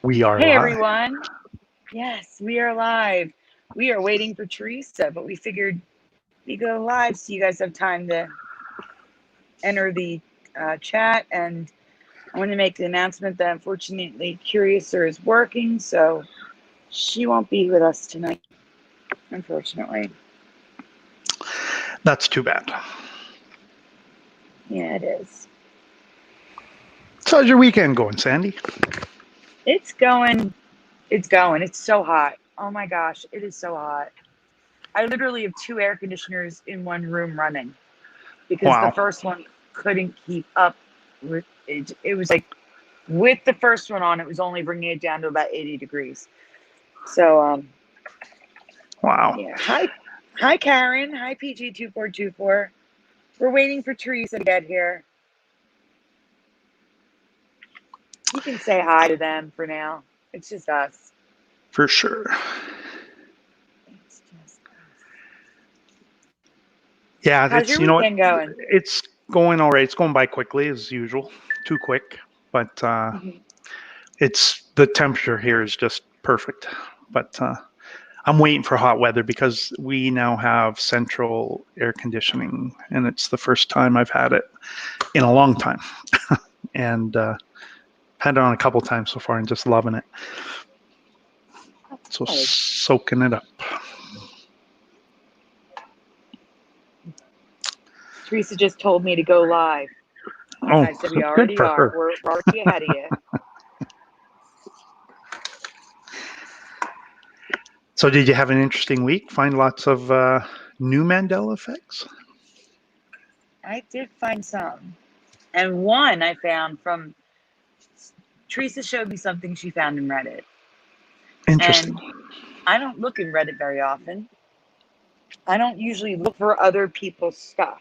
We are Hey live. everyone. Yes, we are live. We are waiting for Theresa, but we figured we go live so you guys have time to enter the chat. And I want to make the announcement that unfortunately Curiouser is working, so she won't be with us tonight, unfortunately. That's too bad. Yeah, it is. So how's your weekend going, Sandy? It's going. It's so hot. Oh my gosh, it is so hot. I literally have 2 air conditioners in one room running because the Wow. first one couldn't keep up with it. It was like with the first one on, it was only bringing it down to about 80 degrees. So, Wow. yeah. Hi, Karen. Hi, PG2424. We're waiting for Theresa to get here. You can say hi to them for now. It's just us. For sure. It's just us. Yeah, How's your weekend going? It's going all right. It's going by quickly as usual. Too quick. But it's the temperature here is just perfect. But I'm waiting for hot weather because we now have central air conditioning, and it's the first time I've had it in a long time. And had it on a couple times so far and just loving it. So soaking it up. Theresa just told me to go live. Oh, And I said, we good already for are. her. We're already ahead of you. So did you have an interesting week? Find lots of new Mandela effects? I did find some. And one I found from Theresa showed me something she found in Reddit. Interesting. And I don't look in Reddit very often. I don't usually look for other people's stuff.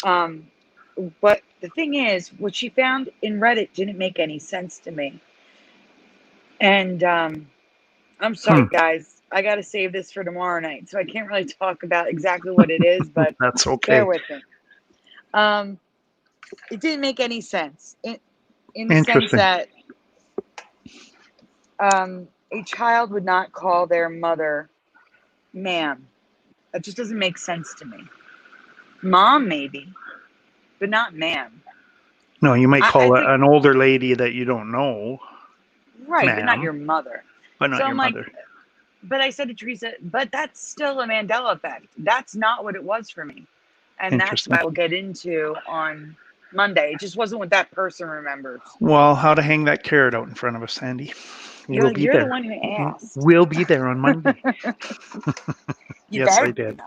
But the thing is, what she found in Reddit didn't make any sense to me. And I'm sorry, guys. I got to save this for tomorrow night. So I can't really talk about exactly what it is, but That's okay. bear with me. It didn't make any sense in the sense that a child would not call their mother ma'am. That just doesn't make sense to me. Mom, maybe, but not ma'am. No, you might call an older lady that you don't know. Right, but not your mother. But not your mother. But I said to Theresa, but that's still a Mandela effect. That's not what it was for me. And that's what I will get into on Monday. It just wasn't what that person remembers. Well, how to hang that carrot out in front of us, Sandy. You're the one who asked. We'll be there on Monday. Yes, I did.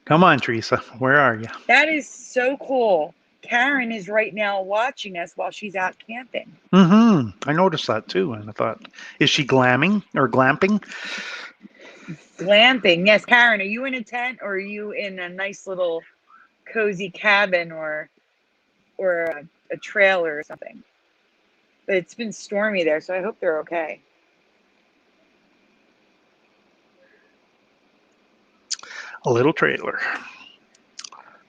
Come on, Theresa. Where are you? That is so cool. Karen is right now watching us while she's out camping. I noticed that too, and I thought, is she glamming or glamping? Glamping, yes. Karen, are you in a tent or are you in a nice little cozy cabin or a trailer or something? But it's been stormy there, so I hope they're okay. A little trailer.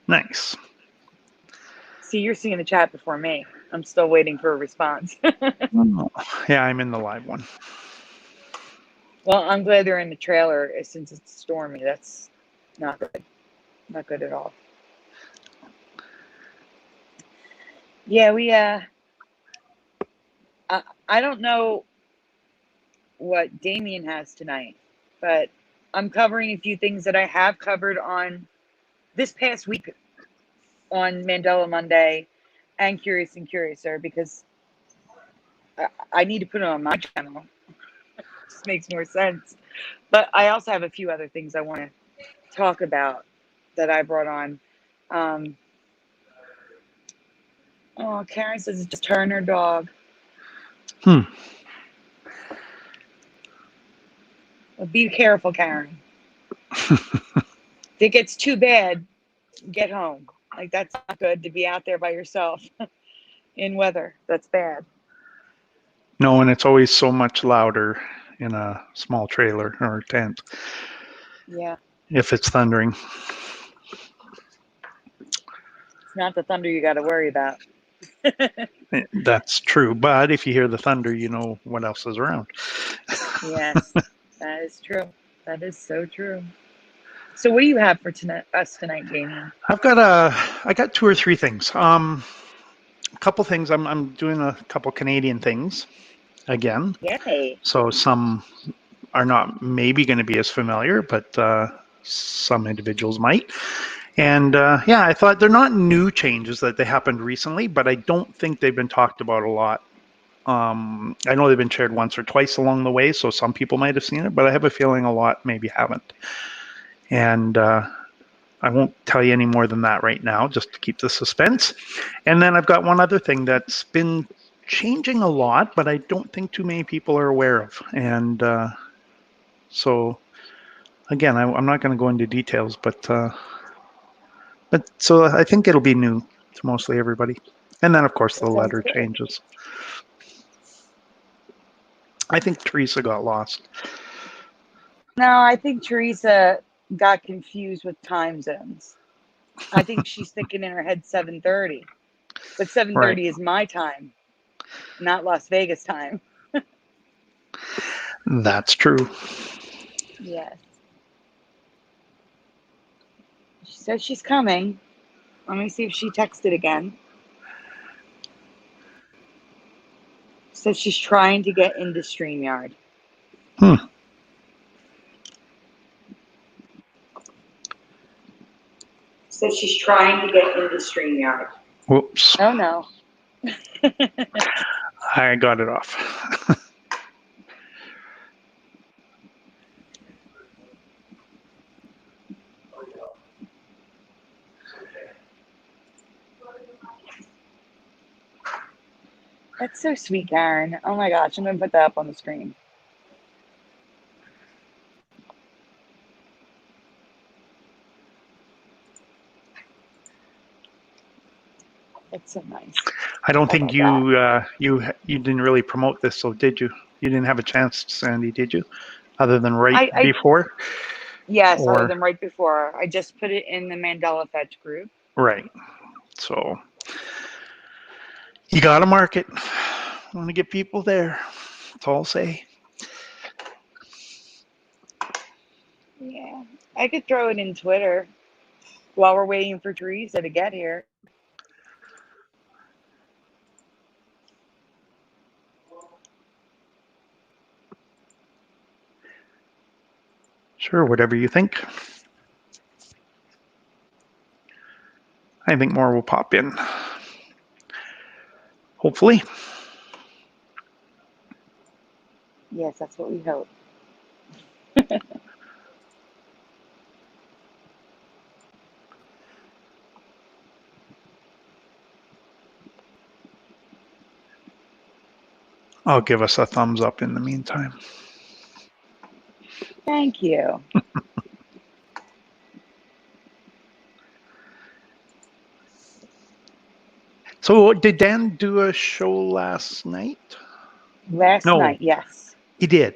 Nice. See, you're seeing the chat before me. I'm still waiting for a response. Yeah, I'm in the live one. Well, I'm glad they're in the trailer since it's stormy. That's not good. Not good at all. Yeah, we I don't know what Damian has tonight, but I'm covering a few things that I have covered on this past week on Mandela Monday and Curious&Curiouser because I need to put it on my channel. It just makes more sense. But I also have a few other things I want to talk about that I brought on. Oh, Karen says it's just her and her dog. Well, be careful, Karen. If it gets too bad, get home. Like, that's not good to be out there by yourself in weather. That's bad. No, and it's always so much louder in a small trailer or a tent. Yeah. If it's thundering. It's not the thunder you got to worry about. That's true. But if you hear the thunder, you know what else is around. Yes, that is true. That is so true. So what do you have for us tonight, Damian? I got two or three things. A couple things. I'm doing a couple Canadian things again. Yay. So some are not maybe going to be as familiar, but some individuals might. And yeah, I thought they're not new changes that they happened recently, but I don't think they've been talked about a lot. I know they've been shared once or twice along the way, so some people might have seen it, but I have a feeling a lot maybe haven't. And I won't tell you any more than that right now, just to keep the suspense. And then I've got one other thing that's been changing a lot, but I don't think too many people are aware of. And so, again, I'm not going to go into details, but so I think it'll be new to mostly everybody. And then, of course, the That sounds letter good. changes. I think Theresa got lost. No, I think Theresa got confused with time zones. I think she's thinking in her head 7:30, but 7:30 Right. is my time, not Las Vegas time. That's true. Yes. She says she's coming. Let me see if she texted again. Says she's trying to get into StreamYard. Says she's trying to get into StreamYard. Whoops. Oh no. I got it off. That's so sweet, Karen. Oh my gosh, I'm going to put that up on the screen. That's so nice. I don't think about you didn't really promote this, so did you? You didn't have a chance, Sandy, did you? Other than before? Yes, other than right before. I just put it in the Mandela Fetch group. Right. So you got to market. I want to get people there. That's all I'll say. Yeah, I could throw it in Twitter while we're waiting for Theresa to get here. Sure, whatever you think. I think more will pop in. Hopefully. Yes, that's what we hope. I'll give us a thumbs up in the meantime. Thank you. So did Dan do a show last night? Last night, yes. He did.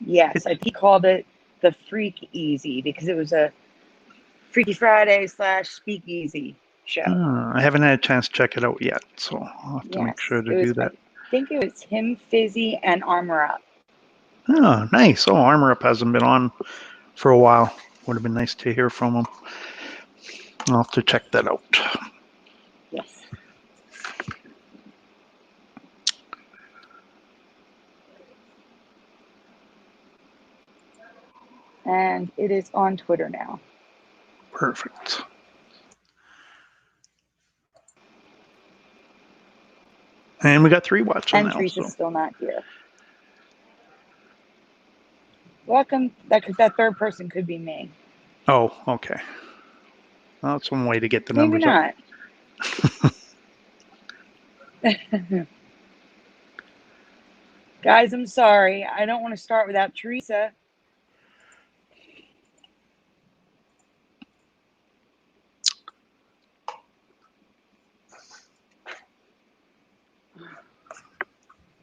Yes, he called it the Freak Easy because it was a Freaky Friday / Speakeasy show. I haven't had a chance to check it out yet, so I'll have to make sure to do that. I think it was him, Fizzy, and Armor Up. Oh, nice. Oh, Armor Up hasn't been on for a while. Would have been nice to hear from him. I'll have to check that out. Yes. And it is on Twitter now. Perfect. And we got 3 watching now. And Teresa's still not here. Welcome. That third person could be me. Oh, okay. Well, that's one way to get the numbers up. Maybe not. Guys, I'm sorry. I don't want to start without Theresa.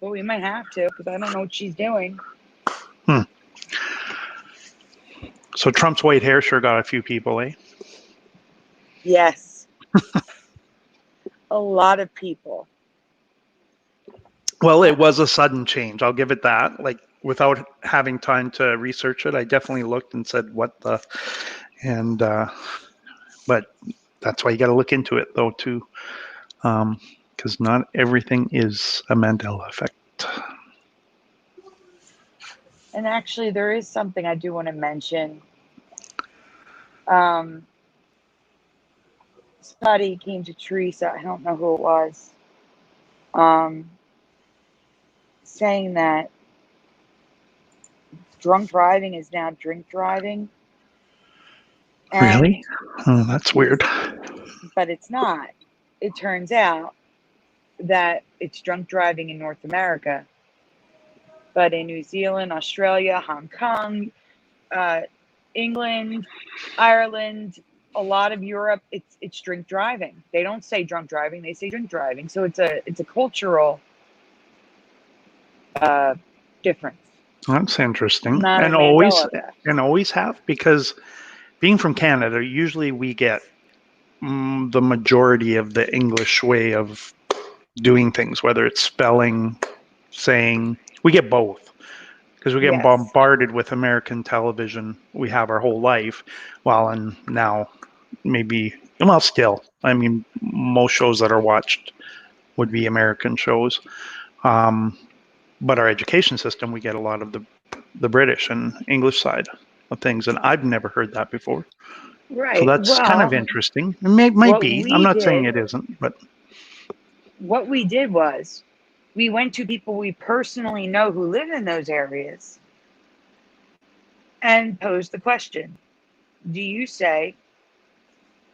Well, we might have to because I don't know what she's doing. So Trump's white hair sure got a few people, eh? Yes. A a lot of people. Well, it was a sudden change. I'll give it that. Like without having time to research it, I definitely looked and said, "What the?" And but that's why you got to look into it though too, because not everything is a Mandela effect. And actually, there is something I do want to mention. Somebody came to Theresa, I don't know who it was, saying that drunk driving is now drink driving. And Really? Oh, that's weird. But it's not. It turns out that it's drunk driving in North America, but in New Zealand, Australia, Hong Kong, England, Ireland, a lot of Europe, it's drink driving. They don't say drunk driving; they say drink driving. So it's a cultural difference. That's interesting, Not a and Mandela effect. always have, because being from Canada, usually we get the majority of the English way of doing things, whether it's spelling, saying. We get both because we get Yes. bombarded with American television. We have our whole life, while in now maybe, well, still, I mean, most shows that are watched would be American shows. But our education system, we get a lot of the British and English side of things, and I've never heard that before. So Right. that's kind of Well, interesting. It might what be. I'm we not saying did, it isn't, but what we did was we went to people we personally know who live in those areas and posed the question. Do you say,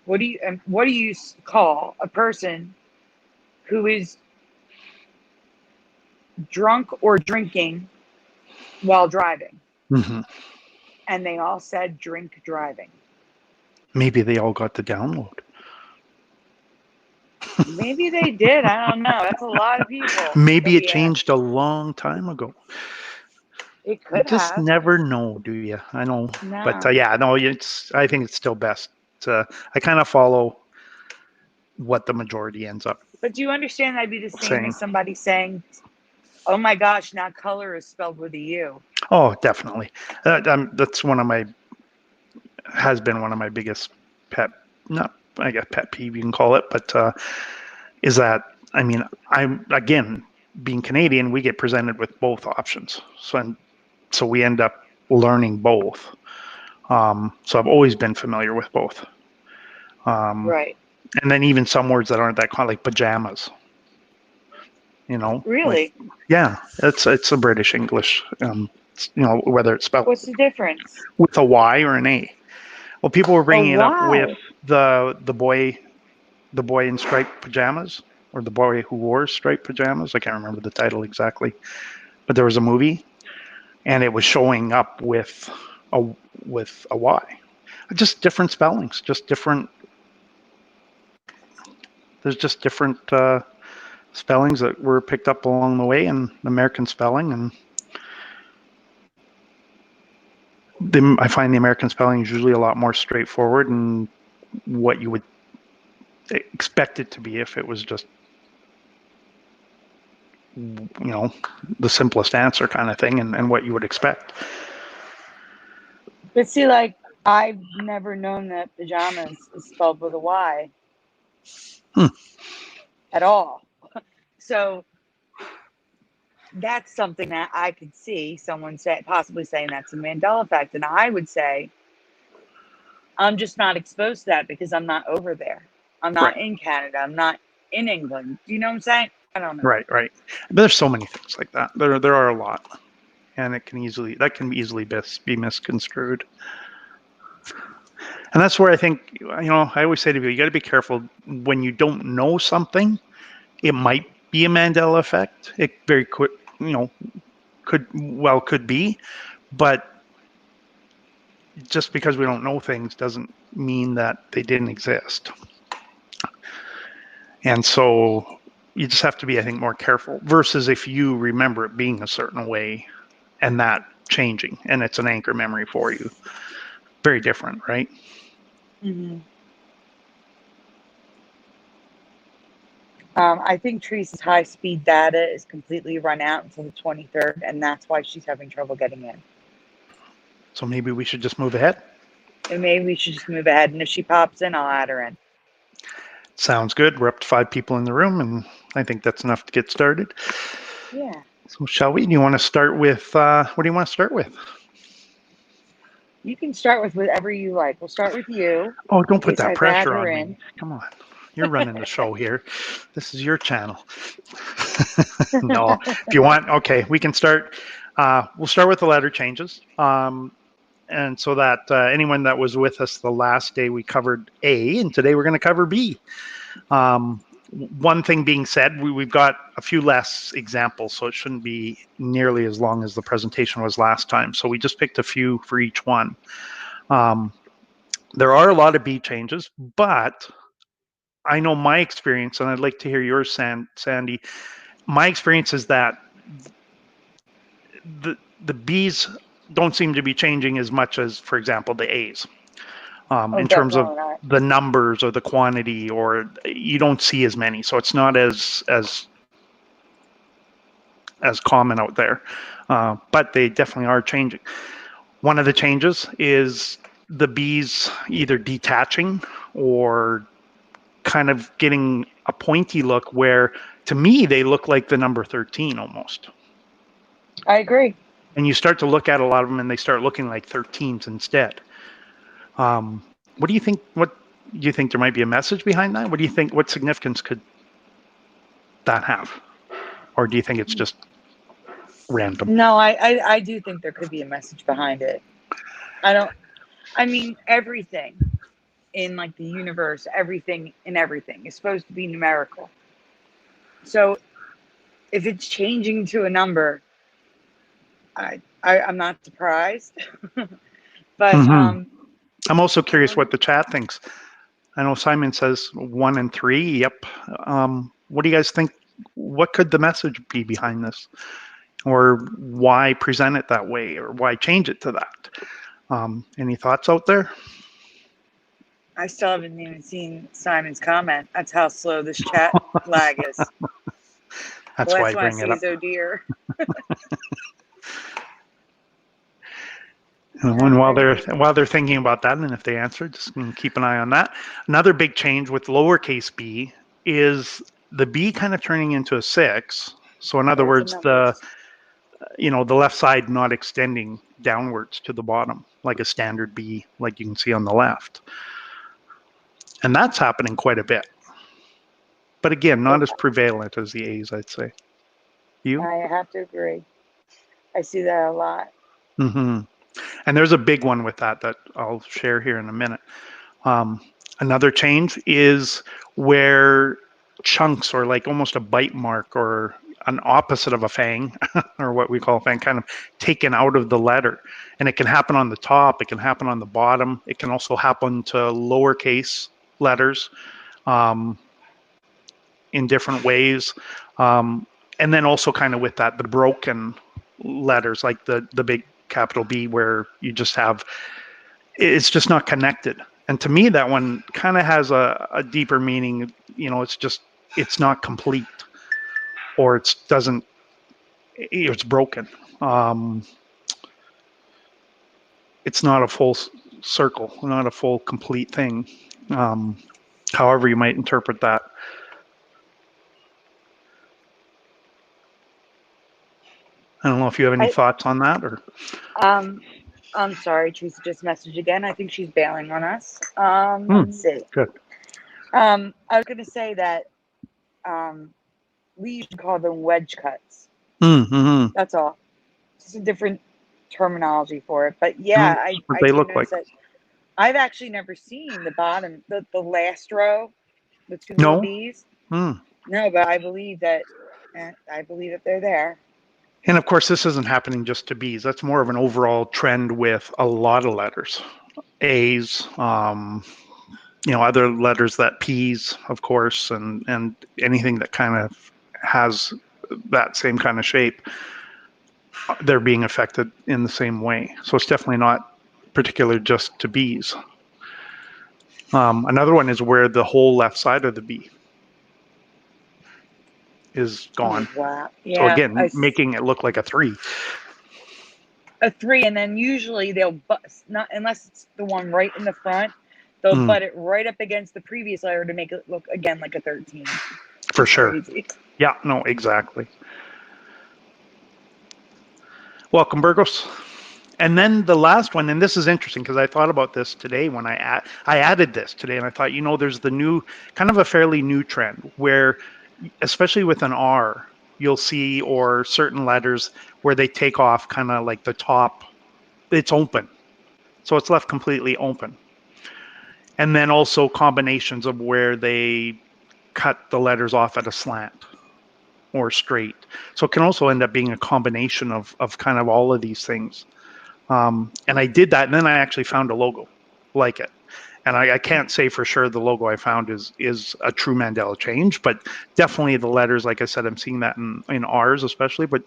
what do you call a person who is drunk or drinking while driving? And they all said drink driving. maybe they all got the download. Maybe they did. I don't know. That's a lot of people. Maybe it changed a long time ago. It You could just have. never know, do you? I know, but No. yeah, no. I think it's still best. I kind of follow what the majority ends up But do you understand that'd be the same saying. as somebody saying, oh my gosh, now color is spelled with a U? Oh, definitely. That's has been one of my biggest pet, not, I guess, pet peeve, you can call it, but is that, I mean, I'm, again, being Canadian, we get presented with both options. So we end up learning both. So I've always been familiar with both. Right. And then even some words that aren't that common, like pajamas, like, Really? yeah, it's a British English, whether it's spelled What's the difference? with a Y or an A. Well, people were Oh, bringing it up with why? the boy in striped pajamas, or the boy who wore striped pajamas. I can't remember the title exactly, but there was a movie, and it was showing up with a Y. Just different spellings, just different. There's just different spellings that were picked up along the way, and American spelling, and I find the American spelling is usually a lot more straightforward and what you would expect it to be if it was just, the simplest answer kind of thing, and what you would expect. But see, like, I've never known that pajamas is spelled with a Y at all. So that's something that I could see someone possibly saying that's a Mandela effect. And I would say, I'm just not exposed to that because I'm not over there. I'm not Right. in Canada. I'm not in England. Do you know what I'm saying? I don't know. Right. But there's so many things like that. There are a lot, and that can easily be misconstrued. And that's where I think, I always say to people, you got to be careful when you don't know something. It might be a Mandela effect. It very quick, could be, but just because we don't know things doesn't mean that they didn't exist. And so you just have to be, I think, more careful versus if you remember it being a certain way and that changing, and it's an anchor memory for you. Very different, right? Mm-hmm. I think Teresa's high-speed data is completely run out until the 23rd, and that's why she's having trouble getting in. So maybe we should just move ahead. And maybe we should just move ahead, and if she pops in, I'll add her in. Sounds good. We're up to 5 people in the room, and I think that's enough to get started. Yeah. So shall we? Do you want to start with, what do you want to start with? You can start with whatever you like. We'll start with you. Oh, don't put that I've pressure added her on in. me. Come on. You're running the show here. This is your channel. No, if you want, okay, we can start. We'll start with the letter changes. And so that anyone that was with us the last day, we covered A, and today we're going to cover B. One thing being said, we've got a few less examples, so it shouldn't be nearly as long as the presentation was last time. So we just picked a few for each one. There are a lot of B changes, but I know my experience, and I'd like to hear yours, Sandy. My experience is that the B's don't seem to be changing as much as, for example, the A's. In terms of the numbers or the quantity, or you don't see as many, so it's not as common out there. But they definitely are changing. One of the changes is the B's either detaching or kind of getting a pointy look, where to me they look like the number 13 almost. I agree. And you start to look at a lot of them and they start looking like 13s instead. What do you think? What do you think? There might be a message behind that? What do you think? What significance could that have? Or do you think it's just random? No, I do think there could be a message behind it. I mean, everything in like the universe, everything is supposed to be numerical. So if it's changing to a number, I'm not surprised. But I'm also curious what the chat thinks. I know Simon says 1 and 3. Yep. What do you guys think? What could the message be behind this? Or why present it that way? Or why change it to that? Any thoughts out there? I still haven't even seen Simon's comment. That's how slow this chat lag is. That's why I bring it up. Oh dear. And while they're thinking about that, and if they answer, just keep an eye on that. Another big change with lowercase b is the B kind of turning into a 6. So in other words, the left side not extending downwards to the bottom like a standard B, like you can see on the left. And that's happening quite a bit. But again, not as prevalent as the A's, I'd say. You? I have to agree. I see that a lot. Mm-hmm. And there's a big one with that I'll share here in a minute. Another change is where chunks, or like almost a bite mark or an opposite of a fang, or what we call a fang, kind of taken out of the letter. And it can happen on the top, it can happen on the bottom, it can also happen to lowercase letters in different ways. And then also kind of with that, the broken letters, like the big capital B, where you just have, it's just not connected. And to me, that one kind of has a deeper meaning. It's not complete, or it's broken. It's not a full circle, not a full complete thing. However you might interpret that. I don't know if you have any thoughts on that, or. I'm sorry, Theresa just messaged again. I think she's bailing on us. Let's see. Good. I was going to say that we used to call them wedge cuts. Mm-hmm. That's all. Just a different terminology for it. But yeah, I they look like. that I've actually never seen the bottom, the last row, the two little B's. No, but I believe that they're there. And of course, this isn't happening just to B's. That's more of an overall trend with a lot of letters. A's, other letters, that P's, of course, and anything that kind of has that same kind of shape, they're being affected in the same way. So it's definitely not particular just to B's. Another one is where the whole left side of the B. is Oh, gone. wow. So Yeah. again, making it look like a 3. A 3, and then usually they'll not unless it's the one right in the front, they'll Mm, butt it right up against the previous letter to make it look again like a 13. for It's sure. crazy. Yeah, no, exactly. Welcome, Burgos. And then the last one, and this is interesting because I thought about this today when I added this today, and I thought, there's the new, kind of a fairly new trend where, especially with an R, you'll see, or certain letters where they take off kind of like the top, it's open. So it's left completely open. And then also combinations of where they cut the letters off at a slant or straight. So it can also end up being a combination of kind of all of these things. And I did that, and then I actually found a logo like it. And I can't say for sure the logo I found is a true Mandela change, but definitely the letters, like I said, I'm seeing that in R's especially, but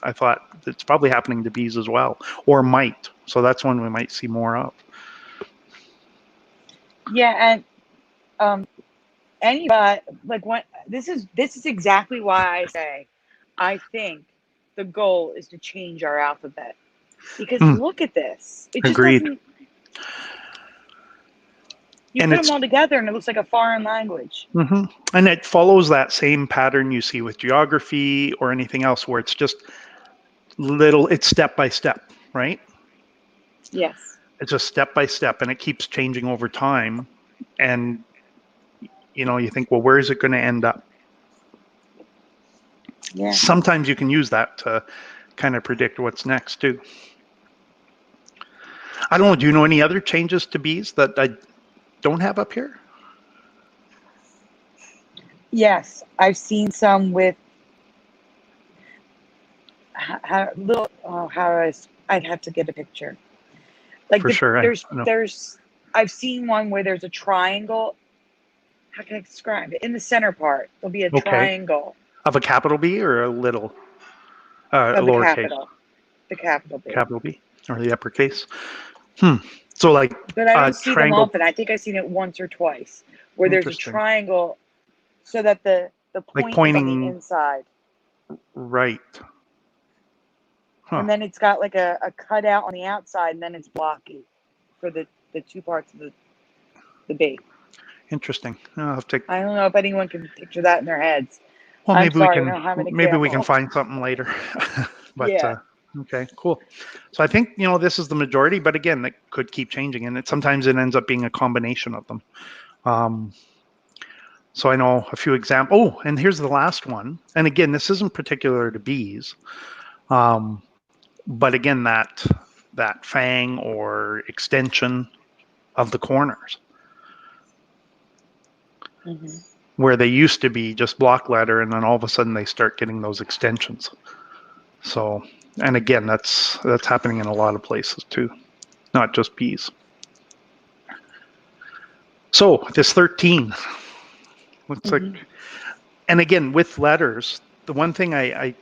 I thought it's probably happening to B's as well, or might. So that's one we might see more of. Yeah, and like what this is exactly why I say I think the goal is to change our alphabet. Because look at this. It just Agreed. doesn't. You And put them all together and it looks like a foreign language. and it follows that same pattern you see with geography or anything else, where it's just it's step by step, right? Yes. It's just step by step, and it keeps changing over time. And you think, well, where is it going to end up? Yeah. Sometimes you can use that to kind of predict what's next too. I don't know. Do you know any other changes to bees that I don't have up here? Yes, I've seen some with little. Oh, I'd have to get a picture. Like For sure. I know. I've seen one where there's a triangle. How can I describe it? In the center part, there'll be a Okay. triangle Of a capital B or a little, a of the lowercase? capital B. Capital B or the uppercase? So like But I a don't see them triangle. often. I think I've seen it once or twice where there's a Interesting. triangle so that the Like point is on the pointing inside. right. Huh. And then it's got like a cutout on the outside, and then it's blocky for the two parts of the B. Interesting. I'll have to. I don't know if anyone can picture that in their heads. Well, I'm maybe we sorry, I can. don't have an Maybe we can example. find something later. But Yeah. okay, cool. So I think this is the majority, but again, it could keep changing, and sometimes it ends up being a combination of them. So I know a few examples. Oh, and here's the last one. And again, this isn't particular to bees, but again, that fang or extension of the corners, where they used to be just block letter, and then all of a sudden they start getting those extensions. So, and again, that's happening in a lot of places too, not just bees. So this 13 looks like, and again, with letters, the one thing I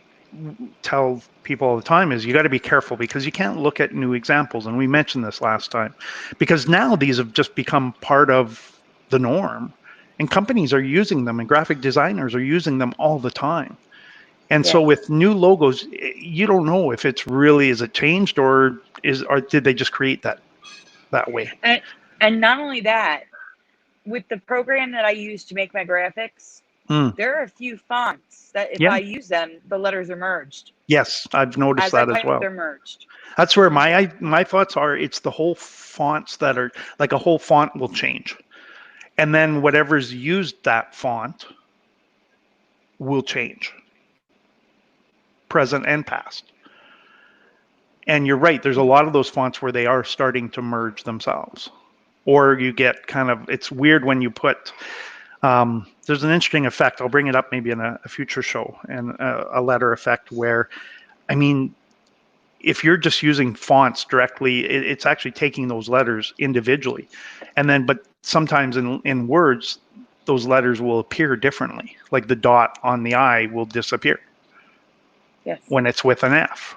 tell people all the time is you got to be careful, because you can't look at new examples. And we mentioned this last time, because now these have just become part of the norm, and companies are using them, and graphic designers are using them all the time. And so with new logos, you don't know if it's really, is it changed, or did they just create that way? And not only that, with the program that I use to make my graphics, there are a few fonts that if I use them, the letters are merged. Yes, I've noticed that as well. They're merged. That's where my thoughts are. It's the whole fonts that are like, a whole font will change, and then whatever's used that font will change, present and past. And you're right. There's a lot of those fonts where they are starting to merge themselves, or you get kind of, it's weird when you put. There's an interesting effect. I'll bring it up maybe in a future show, and a letter effect where, I mean, if you're just using fonts directly, it's actually taking those letters individually. And then, but sometimes in words, those letters will appear differently. Like the dot on the I will disappear when it's with an F.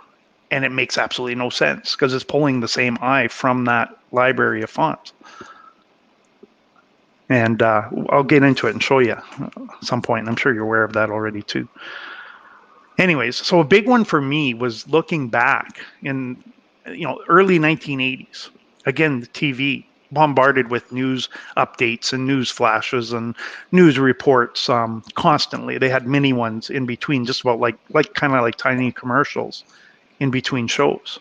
And it makes absolutely no sense, because it's pulling the same I from that library of fonts. And I'll get into it and show you at some point. I'm sure you're aware of that already too. Anyways, so a big one for me was looking back in, early 1980s. Again, the TV bombarded with news updates and news flashes and news reports constantly. They had mini ones in between, just about like kind of like tiny commercials in between shows.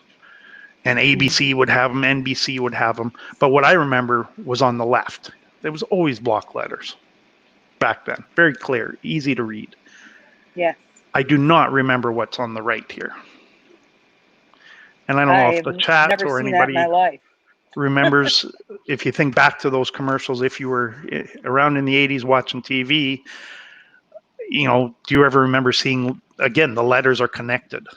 And ABC would have them, NBC would have them. But what I remember was on the left. There was always block letters back then. Very clear, easy to read. Yes. I do not remember what's on the right here. And I don't know if the chat or anybody that in my life. remembers, if you think back to those commercials, if you were around in the 80s watching TV, do you ever remember seeing, again, the letters are connected?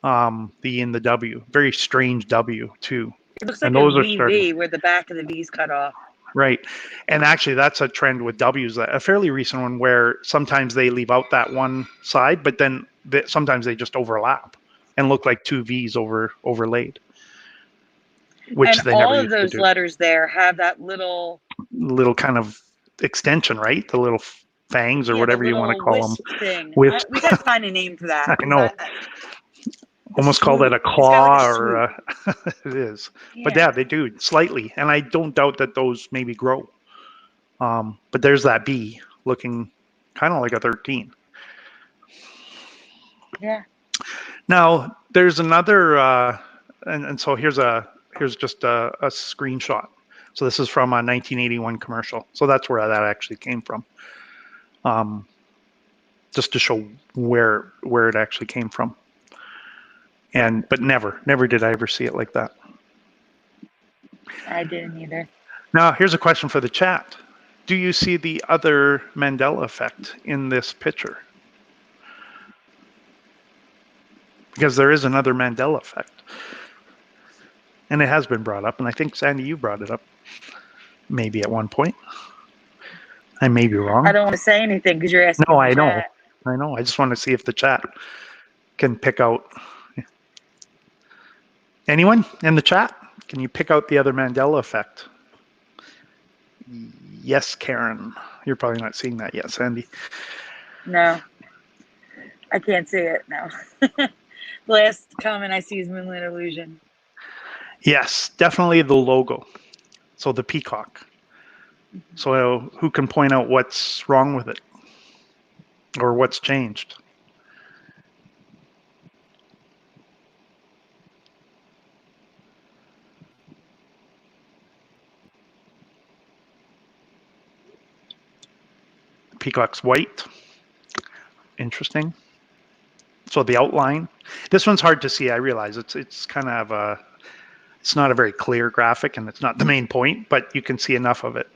The E and the W. Very strange W, too. It looks and like those a are VV starting. where the back of the V's cut off. Right. And actually, that's a trend with W's, a fairly recent one where sometimes they leave out that one side, but then sometimes they just overlap and look like two V's overlaid, which And they all never of used to those do. letters there have that little Kind of extension, right? The little fangs or whatever you want to call them. Thing. Wisp. We got to find a name for that. I know. Almost call that a claw or it is. Yeah. But yeah, they do slightly. And I don't doubt that those maybe grow. But there's that B looking kind of like a 13. Yeah. Now there's another, and so here's just a screenshot. So this is from a 1981 commercial. So that's where that actually came from. Just to show where it actually came from. But never did I ever see it like that. I didn't either. Now here's a question for the chat. Do you see the other Mandela effect in this picture? Because there is another Mandela effect. And it has been brought up, and I think, Sandy, you brought it up maybe at one point. I may be wrong. I don't want to say anything because you're asking. No, I know. I know. I just want to see if the chat can pick out. Anyone in the chat? Can you pick out the other Mandela effect? Yes, Karen. You're probably not seeing that yet, Sandy. No. I can't see it, no. The last comment I see is Moonlit Illusion. Yes, definitely the logo. So the peacock. So who can point out what's wrong with it? Or what's changed? Peacock's white. Interesting. So the outline. This one's hard to see, I realize. It's kind of it's not a very clear graphic, and it's not the main point, but you can see enough of it.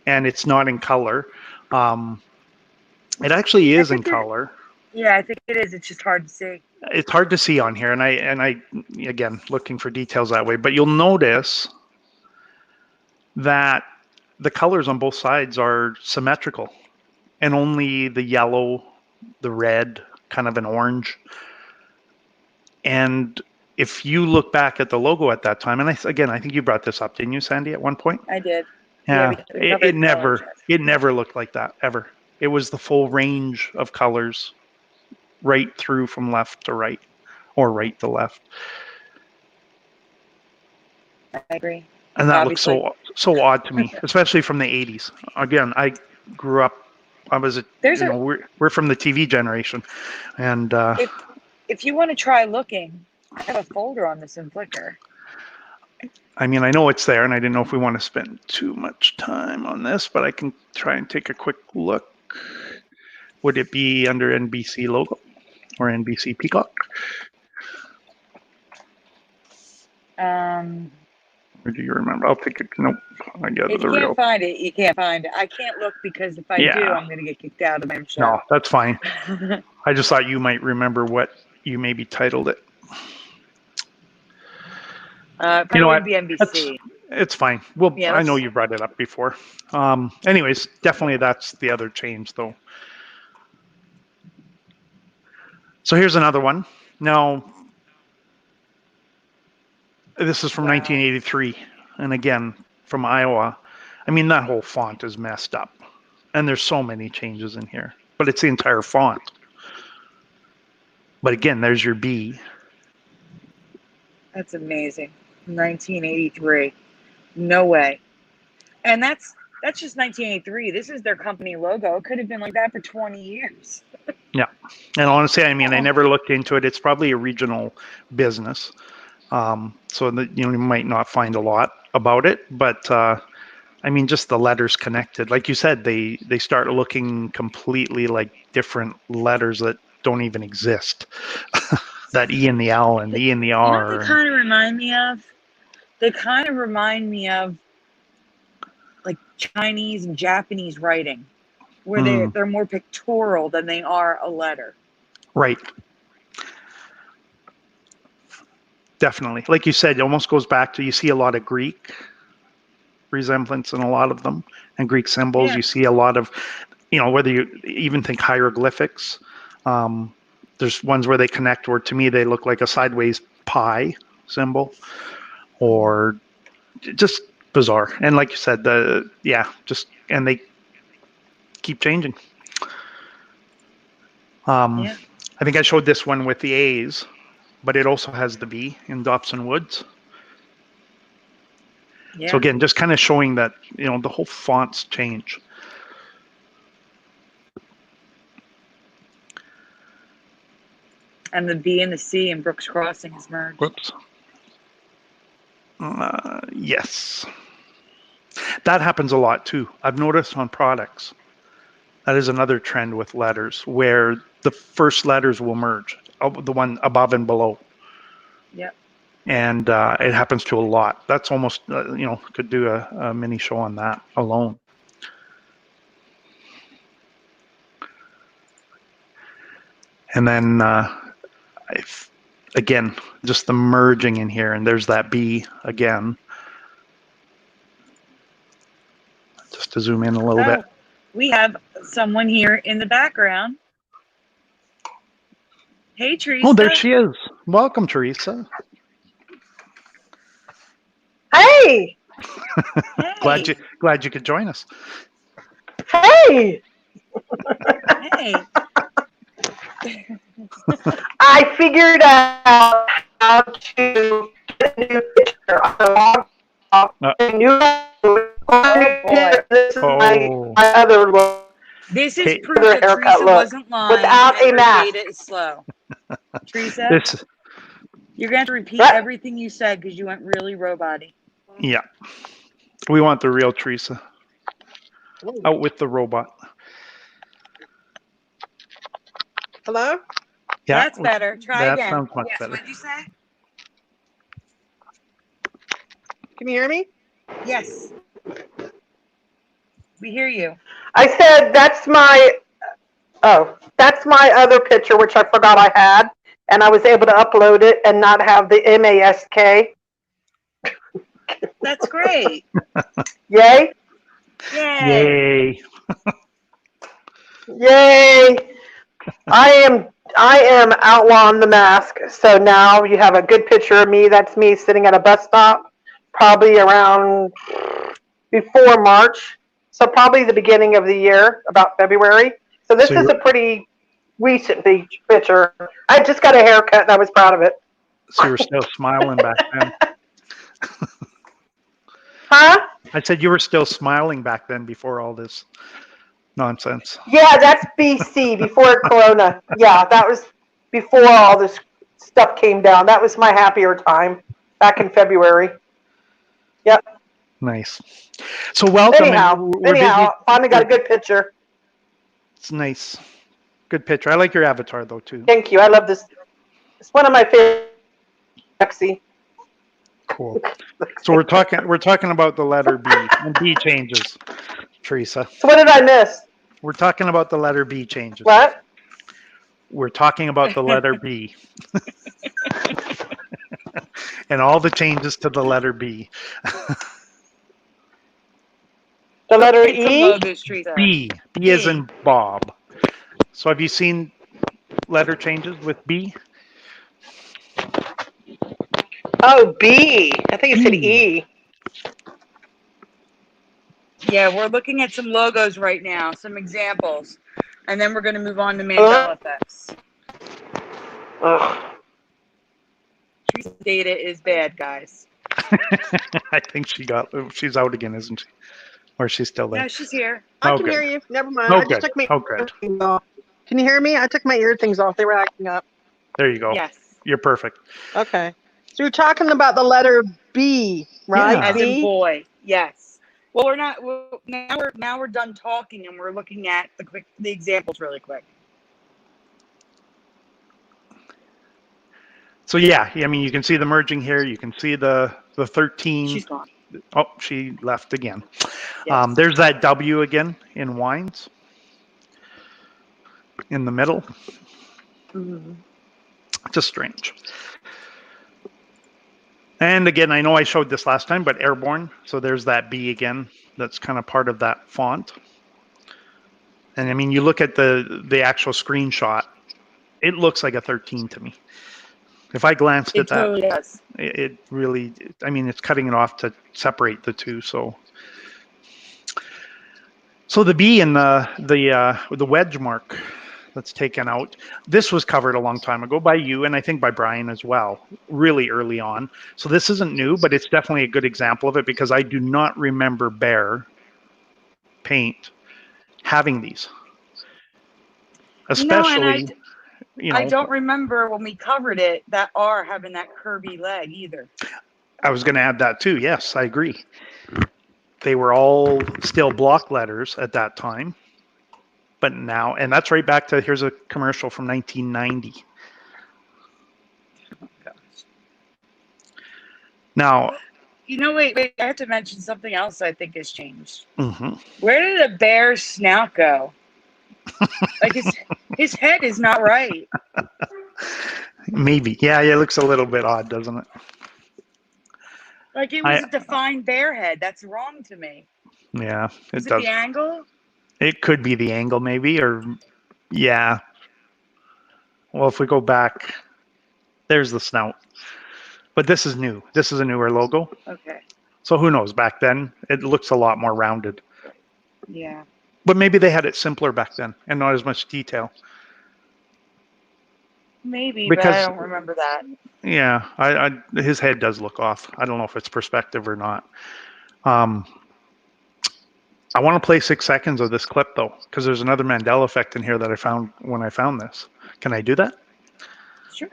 And it's not in color. It actually is in color. Yeah, I think it is. It's just hard to see. It's hard to see on here, and I again looking for details that way. But you'll notice that the colors on both sides are symmetrical, and only the yellow, the red, kind of an orange. And if you look back at the logo at that time, and I think you brought this up, didn't you, Sandy, at one point? I did. Yeah, it never looked like that, ever. It was the full range of colors right through from left to right, or right to left. I agree. And that looks so odd to me, especially from the 80s. Again, I grew up, we're from the TV generation. And if you want to try looking, I have a folder on this in Flickr. I mean, I know it's there, and I didn't know if we want to spend too much time on this, but I can try and take a quick look. Would it be under NBC logo or NBC Peacock? Or do you remember? I'll take it. Nope. I got it. If you can't find it, you can't find it. I can't look because if I do, I'm going to get kicked out of my show. No, that's fine. I just thought you might remember what you maybe titled it. You know what? Be NBC. It's fine. Well, yeah, I know you brought it up before. Anyways, definitely that's the other change, though. So here's another one. Now, this is from 1983, and again from Iowa. I mean, that whole font is messed up. And there's so many changes in here. But it's the entire font. But again, there's your B. That's amazing. 1983. No way. And that's just 1983. This is their company logo. It could have been like that for 20 years. Yeah. And honestly, I mean, I never looked into it. It's probably a regional business. So that, you might not find a lot about it. But I mean, just the letters connected. Like you said, they start looking completely like different letters that don't even exist. That E and the L and the E and the R. You know what they kind of remind me of? They kind of remind me of like Chinese and Japanese writing, where they're more pictorial than they are a letter. Right. Definitely. Like you said, it almost goes back to, you see a lot of Greek resemblance in a lot of them, and Greek symbols. Yeah. You see a lot of, whether you even think hieroglyphics, there's ones where they connect, where to me they look like a sideways pi symbol, or just bizarre. And like you said, and they keep changing. I think I showed this one with the A's, but it also has the B in Dobson Woods. Yeah. So again, just kind of showing that, the whole fonts change. And the B and the C in Brooks Crossing is merged. Whoops. Yes. That happens a lot too. I've noticed on products. That is another trend with letters, where the first letters will merge, the one above and below. Yep. And it happens to a lot. That's almost, could do a mini show on that alone. And then, again, just the merging in here, and there's that B again. Just to zoom in a little bit. We have someone here in the background. Hey, Theresa. Oh, there she is. Welcome, Theresa. Hey. Hey. Glad you could join us. Hey. Hey. I figured out how to get a new picture on the new. This is my other look. This is proof that Theresa wasn't lying. Without a mask. Data is slow. Theresa, you're going to have to repeat everything you said because you went really robot-y. Yeah. We want the real Theresa. Out with the robot. Hello? Yeah. That's better. Try again. That sounds much better. What did you say? Can you hear me? Yes. We hear you. I said that's my other picture, which I forgot I had, and I was able to upload it and not have the MASK. That's great. Yay! Yay! Yay! I am outlawing the mask, so now you have a good picture of me. That's me sitting at a bus stop, probably around before March. So probably the beginning of the year, about February. So this is a pretty recent picture. I just got a haircut and I was proud of it. So you were still smiling back then. Huh? I said you were still smiling back then before all this nonsense. Yeah, that's BC, before Corona. Yeah, that was before all this stuff came down. That was my happier time back in February. Yep. Nice. So welcome. Anyhow, finally got a good picture. It's nice. Good picture. I like your avatar though too. Thank you. I love this. It's one of my favorite. Sexy. Cool. So we're talking about the letter B and B changes, Theresa. So what did I miss? We're talking about the letter B changes. What? We're talking about the letter B. And all the changes to the letter B. The letter E? B. B as in Bob. So have you seen letter changes with B? Oh, B. I think it said E. Yeah, we're looking at some logos right now, some examples, and then we're going to move on to Mandela effects. Ugh. Teresa's data is bad, guys. I think she's out again, isn't she? Or she's still there? No, she's here. I Oh, can good. hear you. Never mind. Oh, I just good. took my Oh, good. ear things off. Can you hear me? I took my ear things off. They were acting up. There you go. Yes. You're perfect. Okay. So you're talking about the letter B, right? Yeah. As in B? boy. Yes. Well, we're not. Now we're done talking, and we're looking at the examples really quick. So yeah, I mean, you can see the merging here. You can see the 13. She's gone. Oh, she left again. Yes. There's that W again in wines in the middle. Mm-hmm. Just strange. And again, I know I showed this last time, but airborne. So there's that B again. That's kind of part of that font. And I mean, you look at the actual screenshot, it looks like a 13 to me. If I glanced at It totally does. it really, I mean, it's cutting it off to separate the two. So the B and the wedge mark that's taken out. This was covered a long time ago by you, and I think by Brian as well, really early on. So this isn't new, but it's definitely a good example of it because I do not remember Bear paint having these. Especially, I don't remember when we covered it that R having that curvy leg either. I was going to add that too. Yes, I agree. They were all still block letters at that time. But now, and that's right back to, here's a commercial from 1990. Oh, gosh. Now, wait, I have to mention something else I think has changed. mm-hmm. Where did a bear's snout go? Like his head is not right. Maybe. Yeah, it looks a little bit odd, doesn't it? Like it was a defined bear head. That's wrong to me. Yeah, Is it does. the angle? It could be the angle, maybe, or yeah. Well, if we go back, there's the snout. But this is new. This is a newer logo. Okay. So who knows? Back then, it looks a lot more rounded. Yeah. But maybe they had it simpler back then and not as much detail. Maybe, Because, but I don't remember that. Yeah, his head does look off. I don't know if it's perspective or not. I want to play 6 seconds of this clip, though, because there's another Mandela effect in here that I found when I found this. Can I do that? Sure.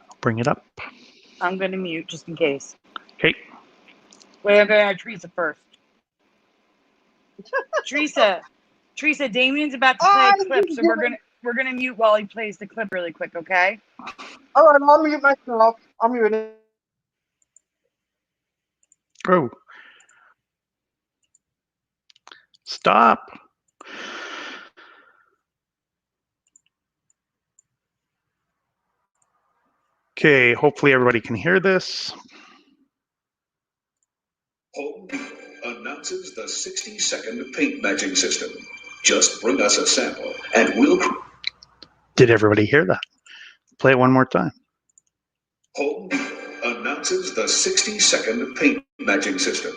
I'll bring it up. I'm going to mute just in case. Okay. Wait, I'm going to have Theresa first. Theresa, Damian's about to play a clip, so we're gonna mute while he plays the clip really quick, okay? All right, I'll mute myself. I'll mute it. Oh. Stop. Okay, hopefully everybody can hear this. Home Depot announces the 60-second paint matching system. Just bring us a sample and we'll... Did everybody hear that? Play it one more time. Home Depot announces the 60-second paint matching system.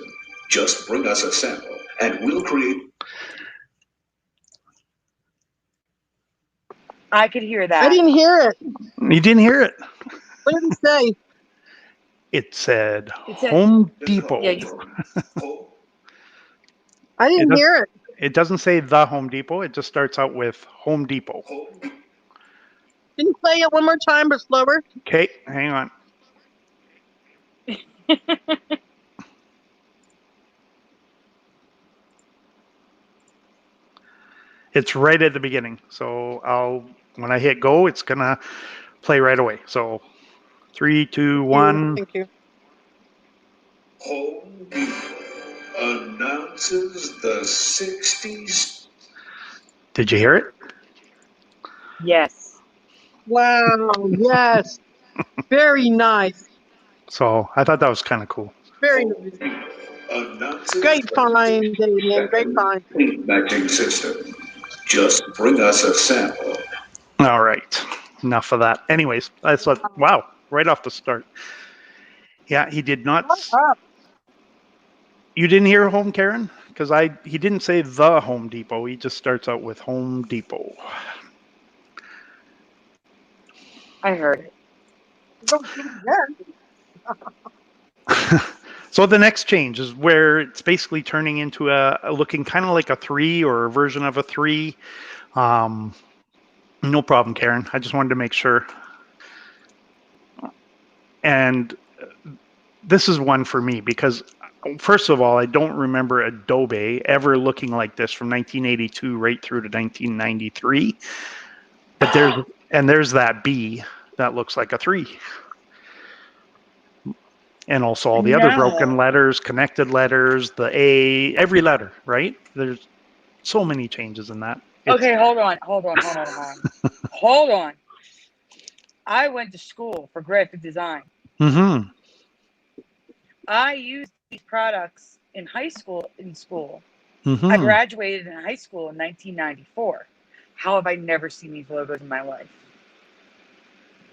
Just bring us a sample and we'll create... I could hear that. I didn't hear it. You didn't hear it? What did it say? It said Home Depot. Yeah, I didn't hear it. It doesn't say the Home Depot. It just starts out with Home Depot. Can you play it one more time, but slower? Okay, hang on. It's right at the beginning. So when I hit go, it's going to play right away. So 3, 2, 1. Thank you. Home Depot announces the 60s. Did you hear it? Yes. Wow, yes. Very nice. So I thought that was kind of cool. Very nice. Great find, Damian. Great find. Paint matching system. Just bring us a sample. All right. Enough of that. Anyways, I thought, wow, right off the start. Yeah, he did not. You didn't hear home, Karen? Because he didn't say the Home Depot. He just starts out with Home Depot. I heard it. Don't do it again. So the next change is where it's basically turning into a looking kind of like a 3 or a version of a 3. No problem, Karen. I just wanted to make sure. And this is one for me because, first of all, I don't remember Adobe ever looking like this from 1982 right through to 1993. But there's that B that looks like a 3. And also all the other broken letters, connected letters, the A, every letter, right? There's so many changes in that. Okay, hold on. Hold on. I went to school for graphic design. Mm-hmm. I used these products in high school, Mm-hmm. I graduated in high school in 1994. How have I never seen these logos in my life?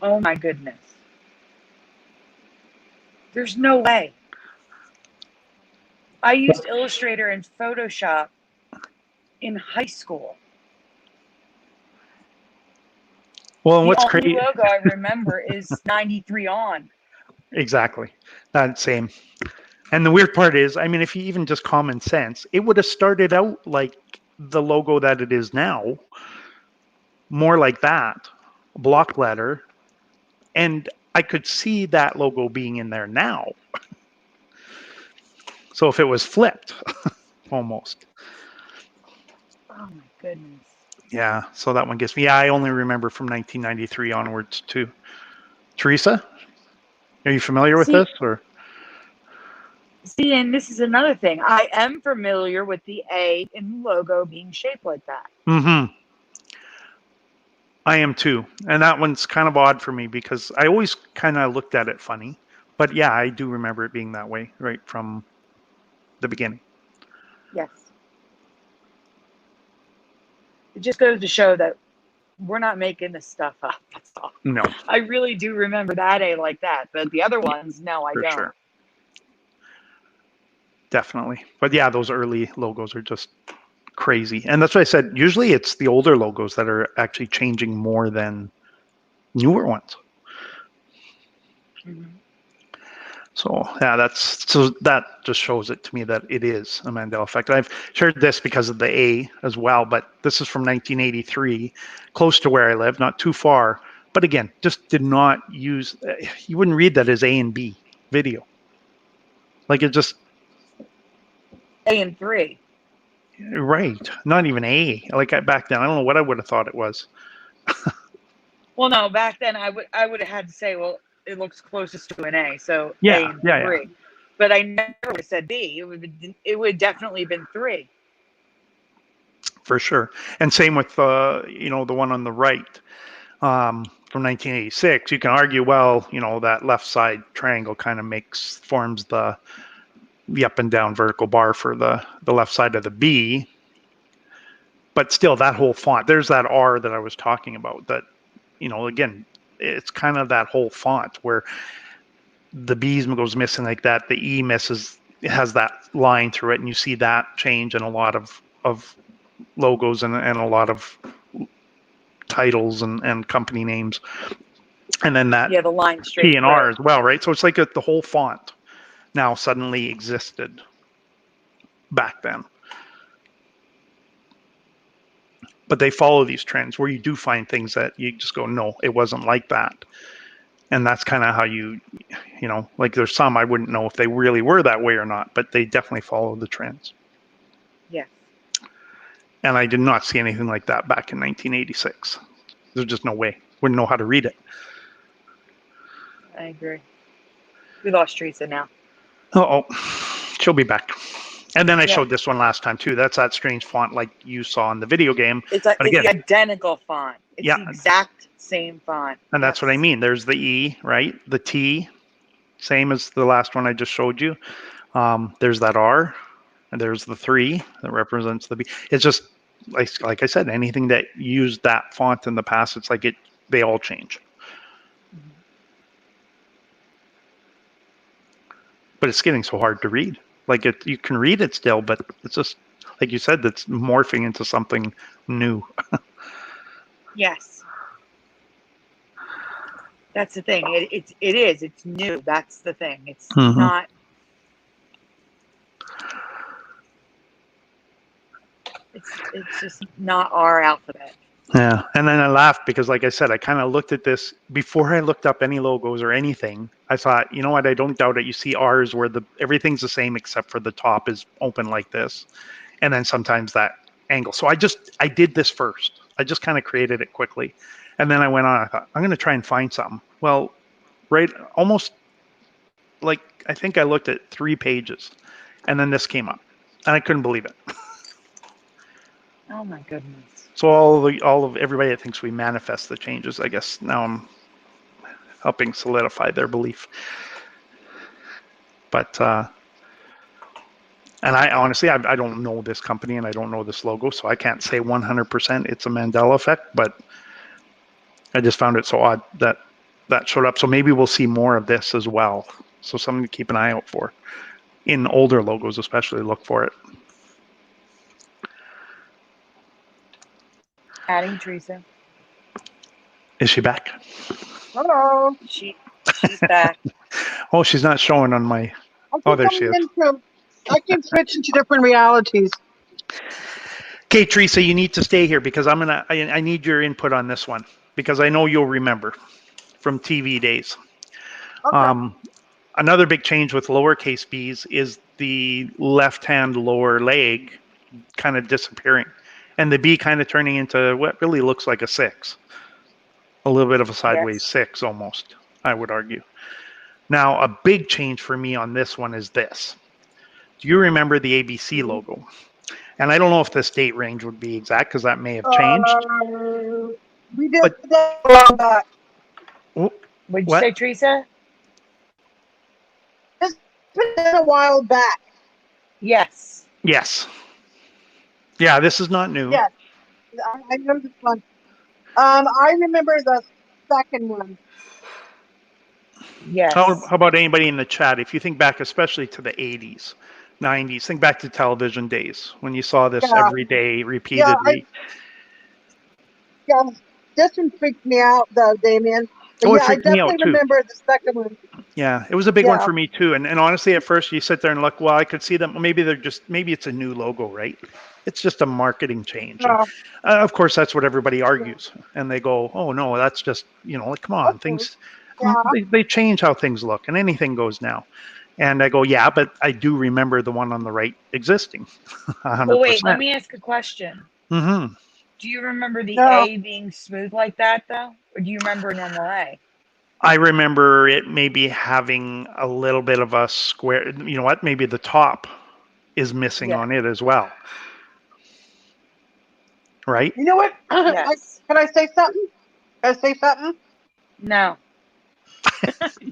Oh my goodness. There's no way. I used Illustrator and Photoshop in high school. Well, The what's only crazy? logo I remember is 93 on. Exactly. That same. And the weird part is, I mean, if you even just common sense, it would have started out like the logo that it is now, more like that, block letter, and I could see that logo being in there now. So if it was flipped, almost. Oh my goodness. Yeah, so that one gets me. Yeah, I only remember from 1993 onwards too. Theresa, are you familiar with this or? See, and this is another thing. I am familiar with the A in the logo being shaped like that. Mm-hmm. I am too. And that one's kind of odd for me because I always kind of looked at it funny. But yeah, I do remember it being that way right from the beginning. Yes. It just goes to show that we're not making this stuff up. That's all. No, I really do remember that A like that. But the other ones, no, I for don't. sure. Definitely. But yeah, those early logos are just crazy. And that's why I said usually it's the older logos that are actually changing more than newer ones. Mm-hmm. So yeah, that just shows it to me that it is a Mandela effect. I've shared this because of the A as well, but this is from 1983, close to where I live, not too far. But again, just did not use. You wouldn't read that as A and B video. Like it just A and 3. right, not even A. Like back then, I don't know what I would have thought it was. Well, no, back then I would have had to say, well, it looks closest to an A, so Yeah, A and 3. yeah. But I never would have said B. It would definitely been 3. For sure. And same with the one on the right from 1986. You can argue, well, that left side triangle kind of forms the up and down vertical bar for the left side of the B. But still, that whole font, there's that R that I was talking about. That again, it's kind of that whole font where the B goes missing like that, the E misses, it has that line through it, and you see that change in a lot of logos and a lot of titles and company names, and then that the line straight P and R as well, right? So it's like the whole font now suddenly existed back then. But they follow these trends where you do find things that you just go, no, it wasn't like that. And that's kind of how like there's some I wouldn't know if they really were that way or not, but they definitely follow the trends. Yeah. And I did not see anything like that back in 1986. There's just no way. Wouldn't know how to read it. I agree. We lost Theresa now. Uh-oh. She'll be back. And then I Yeah. showed this one last time too. That's that strange font like you saw in the video game. It's the identical font. It's the exact same font. And that's what I mean. There's the E, right? The T, same as the last one I just showed you. There's that R, and there's the 3 that represents the B. It's just like I said, anything that used that font in the past, it's like they all change. But it's getting so hard to read. Like you can read it still, but it's just like you said, that's morphing into something new. Yes. That's the thing. It is. It's new. That's the thing. It's Mhm. not. It's just not our alphabet. Yeah, and then I laughed because, like I said, I kind of looked at this before I looked up any logos or anything. I thought, you know what? I don't doubt it. You see ours where everything's the same except for the top is open like this, and then sometimes that angle. So I did this first. I just kind of created it quickly, and then I went on. I thought I'm going to try and find something. Well, right, almost like I think I looked at 3 pages, and then this came up, and I couldn't believe it. Oh my goodness. So all of everybody that thinks we manifest the changes, I guess now I'm helping solidify their belief. But and I honestly I don't know this company and I don't know this logo, so I can't say 100% it's a Mandela effect. But I just found it so odd that showed up. So maybe we'll see more of this as well. So something to keep an eye out for in older logos, especially. Look for it. Adding Theresa. Is she back? Hello. She's back. Oh, she's not showing on my. I Oh, keep there she going is. into, I keep switching to different realities. Okay, Theresa, you need to stay here because I need your input on this one because I know you'll remember from TV days. Okay. Another big change with lowercase b's is the left-hand lower leg kind of disappearing and the B kind of turning into what really looks like a 6. A little bit of a sideways Yes. 6 almost, I would argue. Now, a big change for me on this one is this. Do you remember the ABC logo? And I don't know if this date range would be exact because that may have changed. We did But that a while back. What'd you what? say, Theresa? It's been a while back. Yes. Yes. Yeah, this is not new. Yes, I know this one. I remember the second one. Yes. How about anybody in the chat? If you think back, especially to the 80s, 90s, think back to television days when you saw this Yeah. every day Yeah, repeatedly. yeah, this one freaked me out though, Damian. But Oh, it yeah, I freaked me out definitely too. remember the second one. Yeah, it was a big one Yeah. for me too. And honestly, at first you sit there and look, well, I could see them. Maybe maybe it's a new logo, right? It's just a marketing change. And Yeah. of course, that's what everybody argues. And they go, oh no, that's just, like, come on, Okay. things, Yeah. they change how things look and anything goes now. And I go, yeah, but I do remember the one on the right existing 100%. Well, wait, let me ask a question. Mm-hmm. Do you remember the No. A being smooth like that, though? Or do you remember a normal A? I remember it maybe having a little bit of a square. You know what? Maybe the top is missing Yeah. on it as well. Right? You know what? Yes. Can I say something? Can I say something? No.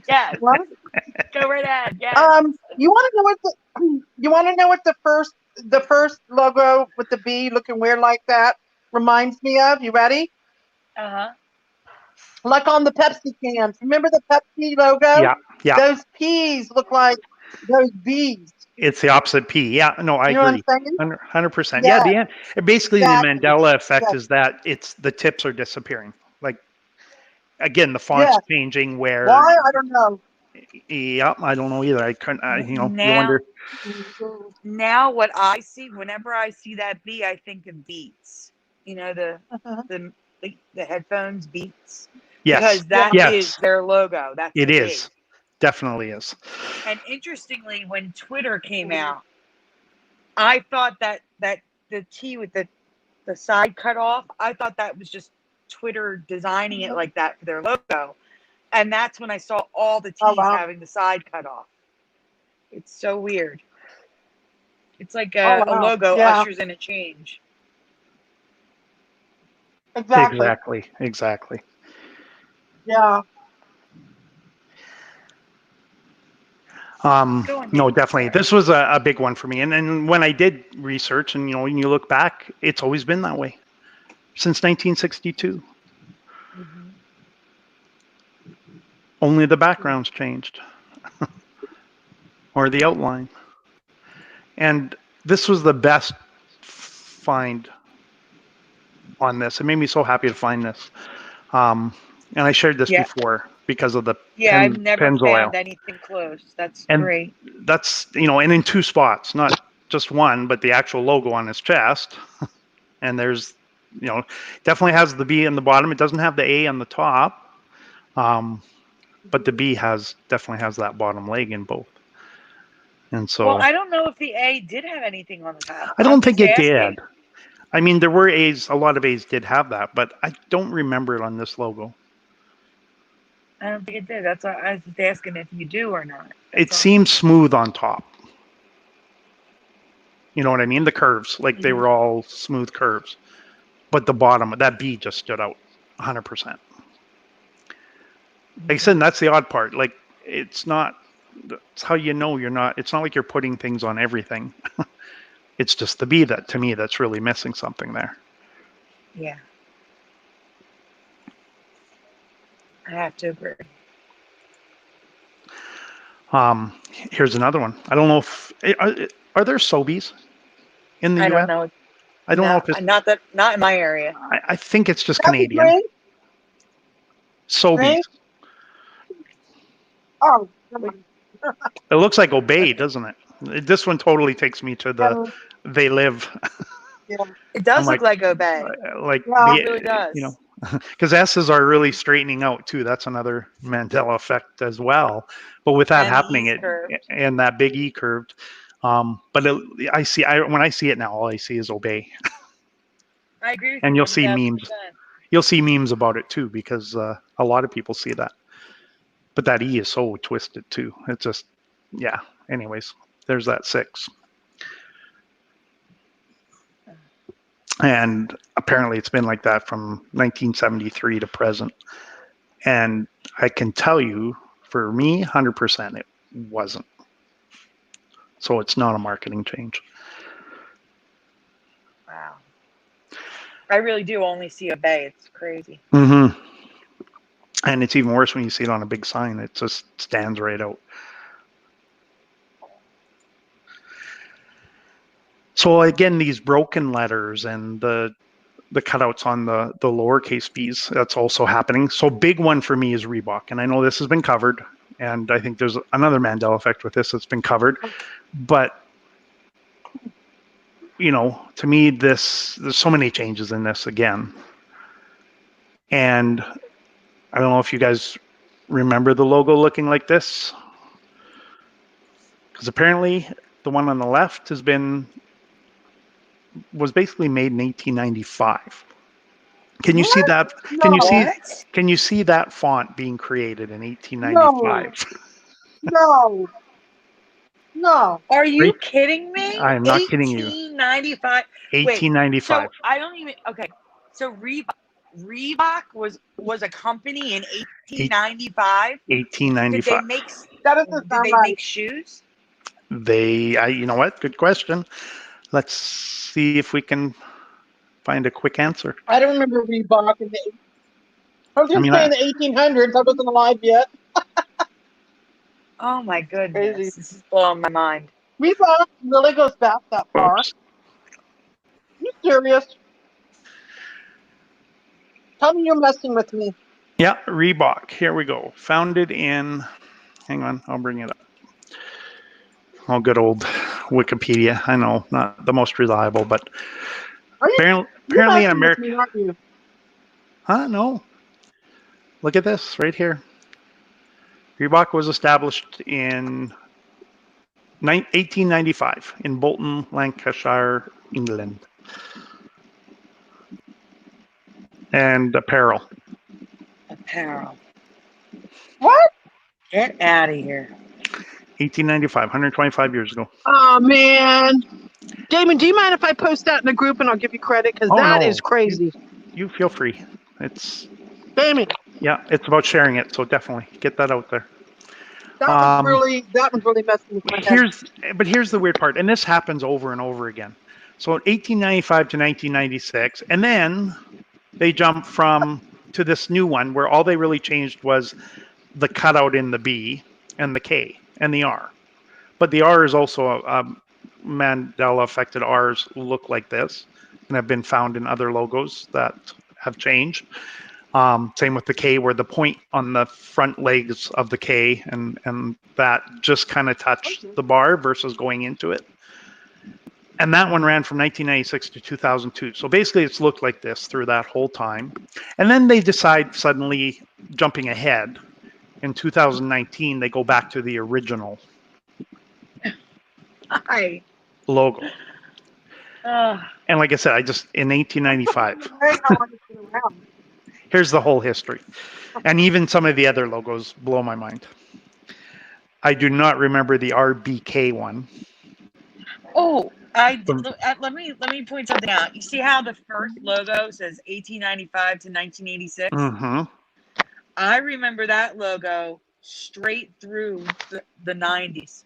Yes. What? Go right ahead. Yes. You want to know what the first logo with the B looking weird like that reminds me of? You ready? Uh-huh. Like on the Pepsi cans. Remember the Pepsi logo? Yeah. Yeah. Those P's look like those B's. It's the opposite P. Yeah. No, I You know what agree. I'm saying? 100%. Yeah. Yes, Basically, the exactly. Mandela effect Yes. is that the tips are disappearing. Like, again, the font's Yes. changing where. Why? I don't know. Yeah. I don't know either. I couldn't, you Now, wonder. now what I see, whenever I see that B, I think of Beats. You know, the headphones Beats. Yes. Because that Yes. is their logo. That's It the is. B. Definitely is. And interestingly, when Twitter came out, I thought that the T with the side cut off, I thought that was just Twitter designing it like that for their logo. And that's when I saw all the T's Oh, wow. having the side cut off. It's so weird. It's like Oh, a wow. logo Yeah. ushers in a change. Exactly. Exactly. Yeah. No, definitely. This was a big one for me. And then when I did research and, when you look back, it's always been that way since 1962. Mm-hmm. Only the background's changed or the outline. And this was the best find on this. It made me so happy to find this. And I shared this Yeah. before because of the Yeah, I've never Pennzoil. found anything close. That's And great. that's, and in 2 spots, not just one, but the actual logo on his chest. And there's, definitely has the B in the bottom. It doesn't have the A on the top. But the B definitely has that bottom leg in both. And so Well, I don't know if the A did have anything on the top. I don't think it asking. did. I mean, there were A's, a lot of A's did have that, but I don't remember it on this logo. I don't think it did. That's why I was just asking if you do or not. It seemed smooth on top. You know what I mean? The curves, like they were all smooth curves. But the bottom, that B just stood out 100%. Like I said, that's the odd part. Like, it's how you know you're not, it's not like you're putting things on everything. It's just the B that, to me, that's really missing something there. Yeah. I have to agree. Here's another one. I don't know if, are there Sobeys in the US? I don't know. I don't know if it's... Not in my area. I think it's just Canadian. Sobeys. Oh. It looks like Obey, doesn't it? This one totally takes me to the They Live. Yeah. It does look like Obey. Like, it really does. because S's are really straightening out too. That's another Mandela effect as well. But with that happening, and that big E curved, but when I see it now, all I see is Obey. I agree with and you. You'll see 1,000%. memes. You'll see memes about it too, because a lot of people see that. But that E is so twisted too. It's just, yeah. Anyways, there's that 6. And apparently it's been like that from 1973 to present. And I can tell you, for me, 100% it wasn't. So it's not a marketing change. Wow. I really do only see Obey. It's crazy. Mm-hmm. And it's even worse when you see it on a big sign. It just stands right out. So again, these broken letters and the cutouts on the lowercase b's, that's also happening. So big one for me is Reebok. And I know this has been covered. And I think there's another Mandela effect with this that's been covered. But, to me, there's so many changes in this again. And I don't know if you guys remember the logo looking like this. Because apparently the one on the left was basically made in 1895. Can you see that? Can you see that font being created in 1895? No. Are you kidding me? I'm not kidding you. 1895. 1895. Wait, so I don't even. Okay, so Reebok was a company in 1895. 1895. Did they make shoes? You know what? Good question. Let's see if we can find a quick answer. I don't remember Reebok in the. I was going to say in the 1800s. I wasn't alive yet. Oh my goodness! Crazy. This is blowing my mind. Reebok really goes back that far. Oops. You serious? Tell me you're messing with me. Yeah, Reebok. Here we go. Founded in. Hang on, I'll bring it up. Oh, good old Wikipedia. I know, not the most reliable, but apparently in America. Me, aren't you? Huh? No. Look at this right here. Reebok was established in 1895 in Bolton, Lancashire, England. And apparel. What? Get out of here. 1895, 125 years ago. Oh, man. Damon, do you mind if I post that in the group and I'll give you credit? Because that is crazy. You feel free. It's... Damon. Yeah, it's about sharing it, so definitely get that out there. That was really messing with my head. But here's the weird part, and this happens over and over again. So 1895 to 1996, and then they jump to this new one where all they really changed was the cutout in the B and the K and the R. But the R is also Mandela affected R's look like this and have been found in other logos that have changed. Same with the K, where the point on the front legs of the K and that just kind of touched the bar versus going into it. And that one ran from 1996 to 2002. So basically it's looked like this through that whole time. And then they decide suddenly, jumping ahead, in 2019, they go back to the original Hi. logo. Uh, And like I said, in 1895, here's the whole history. And even some of the other logos blow my mind. I do not remember the RBK one. oh, let me point something out. You see how the first logo says 1895 to 1986? Mm-hmm. I remember that logo straight through the 90s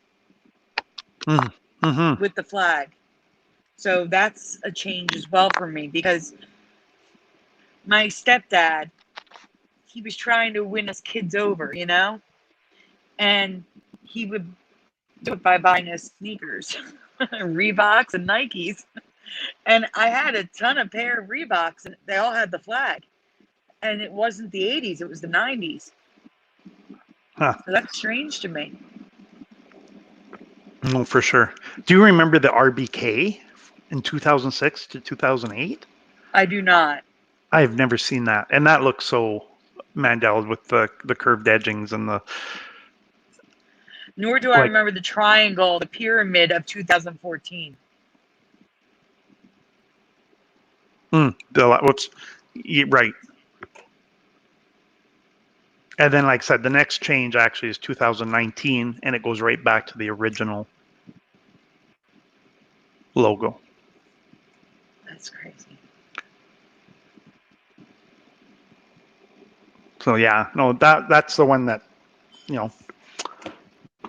Mm-hmm. with the flag. So that's a change as well for me, because my stepdad, he was trying to win us kids over, you know? And he would do it by buying us sneakers, Reeboks and Nikes. And I had a ton of pair of Reeboks, and they all had the flag. And it wasn't the 80s, it was the 90s. Huh. So that's strange to me. No, for sure. Do you remember the RBK in 2006 to 2008? I do not. I have never seen that. And that looks so Mandela with the curved edgings and the... Nor do I remember the triangle, the pyramid of 2014. Right. And then, like I said, the next change actually is 2019, and it goes right back to the original logo. That's crazy. So yeah, no, that's the one that,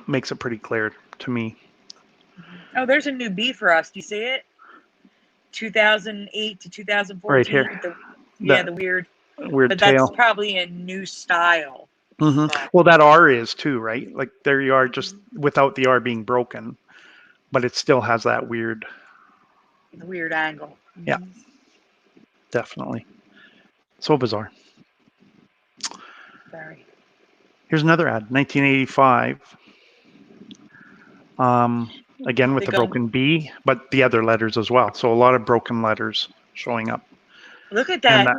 makes it pretty clear to me. Oh, there's a new B for us. Do you see it? 2008 to 2014. Right here. The weird Weird but tail. that's probably a new style. Mm-hmm. Well, that R is too, right? Like there you are, just without the R being broken, but it still has that weird angle. Yeah, definitely. So bizarre. Very. Here's another ad, 1985. Again with the broken B, but the other letters as well. So a lot of broken letters showing up. Look at that.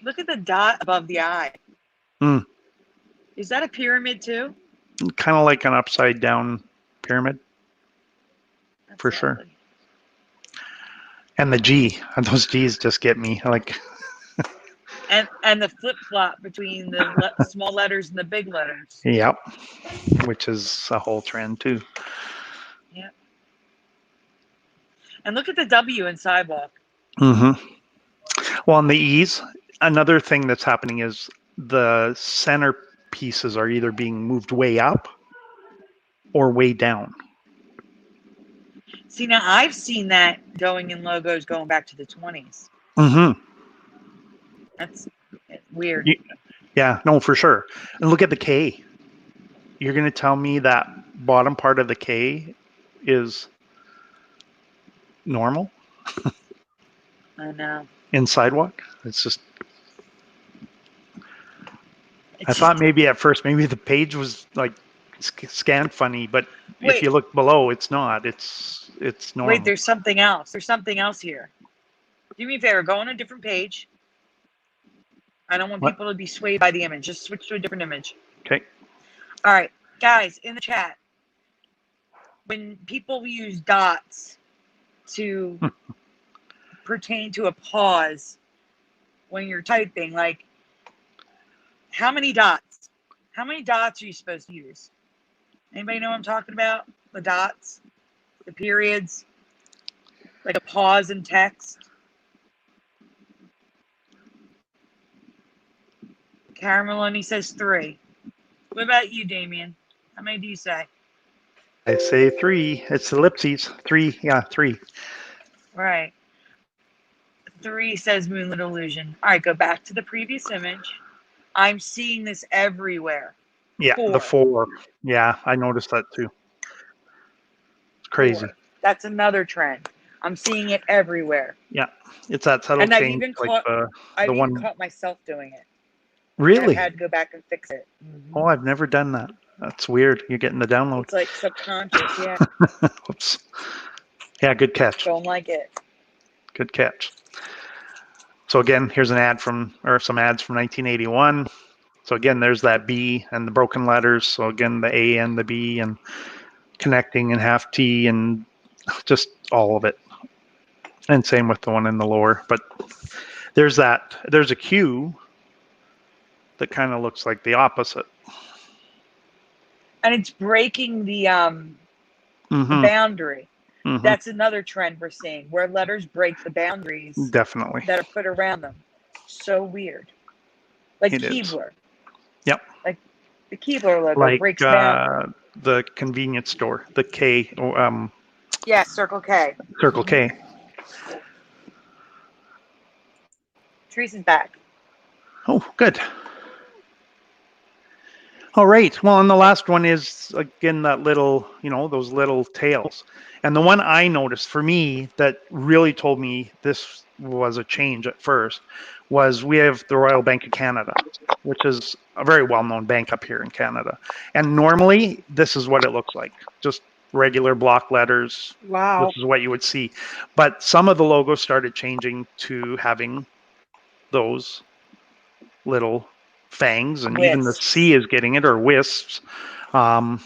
Look at the dot above the I. Is that a pyramid too? Kind of like an upside down pyramid. That's for lovely. Sure. And the G, and those G's just get me. Like. and the flip flop between the small letters and the big letters. Yep. Which is a whole trend too. Yep. And look at the W in sidewalk. Mm-hmm. Well, on the E's, another thing that's happening is the center pieces are either being moved way up or way down. See, now I've seen that going in logos going back to the 20s. Mm-hmm. That's weird. Yeah, no, for sure. And look at the K. You're going to tell me that bottom part of the K is normal? I know. In sidewalk? It's just... I thought maybe at first, maybe the page was like scanned funny, but if you look below, it's not. It's normal. Wait, there's something else. There's something else here. Do me a favor, go on a different page. I don't want people to be swayed by the image. Just switch to a different image. Okay. All right, guys, in the chat, when people use dots to pertain to a pause when you're typing, like, how many dots? How many dots are you supposed to use? Anybody know what I'm talking about? The dots, the periods, like a pause in text. Carameloni says 3. What about you, Damian? How many do you say? I say 3. It's ellipses. 3. Yeah, 3. Right. 3 says Moonlit Illusion. All right, go back to the previous image. I'm seeing this everywhere. Yeah, 4. the 4. Yeah, I noticed that too. It's crazy. 4. That's another trend. I'm seeing it everywhere. Yeah, it's that subtle And I've change, even like caught the I've even one. caught myself doing it. I've Really? had to go back and fix it. Oh, I've never done that. That's weird. You're getting the download. It's like subconscious, yeah. Oops. Yeah, good catch. Don't like it. Good catch. So again, here's some ads from 1981. So again, there's that B and the broken letters. So again, the A and the B and connecting and half T and just all of it. And same with the one in the lower. But there's a Q that kind of looks like the opposite. And it's breaking the Mm-hmm. boundary. Mm-hmm. That's another trend we're seeing, where letters break the boundaries Definitely. that are put around them. So weird. Like It is. Keebler. Yep. Like the Keebler logo Like breaks boundaries. the convenience store, the K, Yeah, Circle K. Circle K. Teresa's back. Oh, good. All right. Well, and the last one is, again, that little, those little tails. And the one I noticed for me that really told me this was a change at first was we have the Royal Bank of Canada, which is a very well-known bank up here in Canada. And normally this is what it looks like, just regular block letters. Wow. This is what you would see. But some of the logos started changing to having those little fangs, and even the C is getting it, or wisps, kind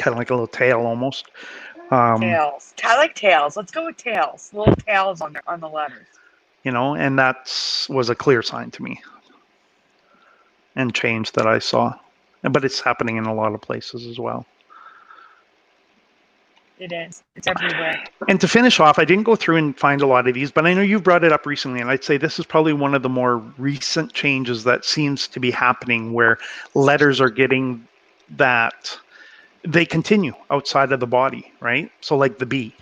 of like a little tail almost. Tails. I like tails. Let's go with tails. Little tails on the letters. And that was a clear sign to me, and change that I saw. But it's happening in a lot of places as well. It is. It's everywhere. And to finish off, I didn't go through and find a lot of these, but I know you brought it up recently, and I'd say this is probably one of the more recent changes that seems to be happening, where letters are getting that they continue outside of the body, right? So like the B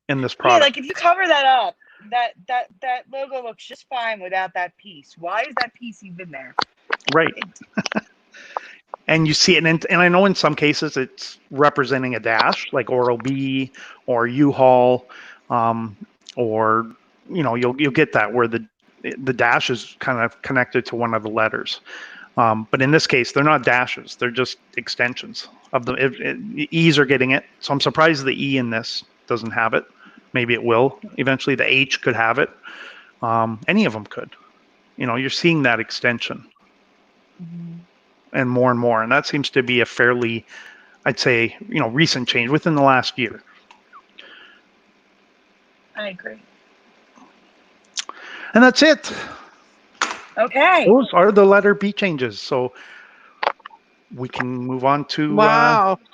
in this product. Yeah, like if you cover that up, that logo looks just fine without that piece. Why is that piece even there? Right. And you see it, and I know in some cases it's representing a dash, like Oral-B or U-Haul, or you'll get that where the dash is kind of connected to one of the letters. But in this case, they're not dashes; they're just extensions of the E's are getting it. So I'm surprised the E in this doesn't have it. Maybe it will eventually. The H could have it. Any of them could. You're seeing that extension. Mm-hmm. And more, and that seems to be a fairly, I'd say, recent change within the last year. I agree. And that's it. Okay. Those are the letter B changes. So we can move on to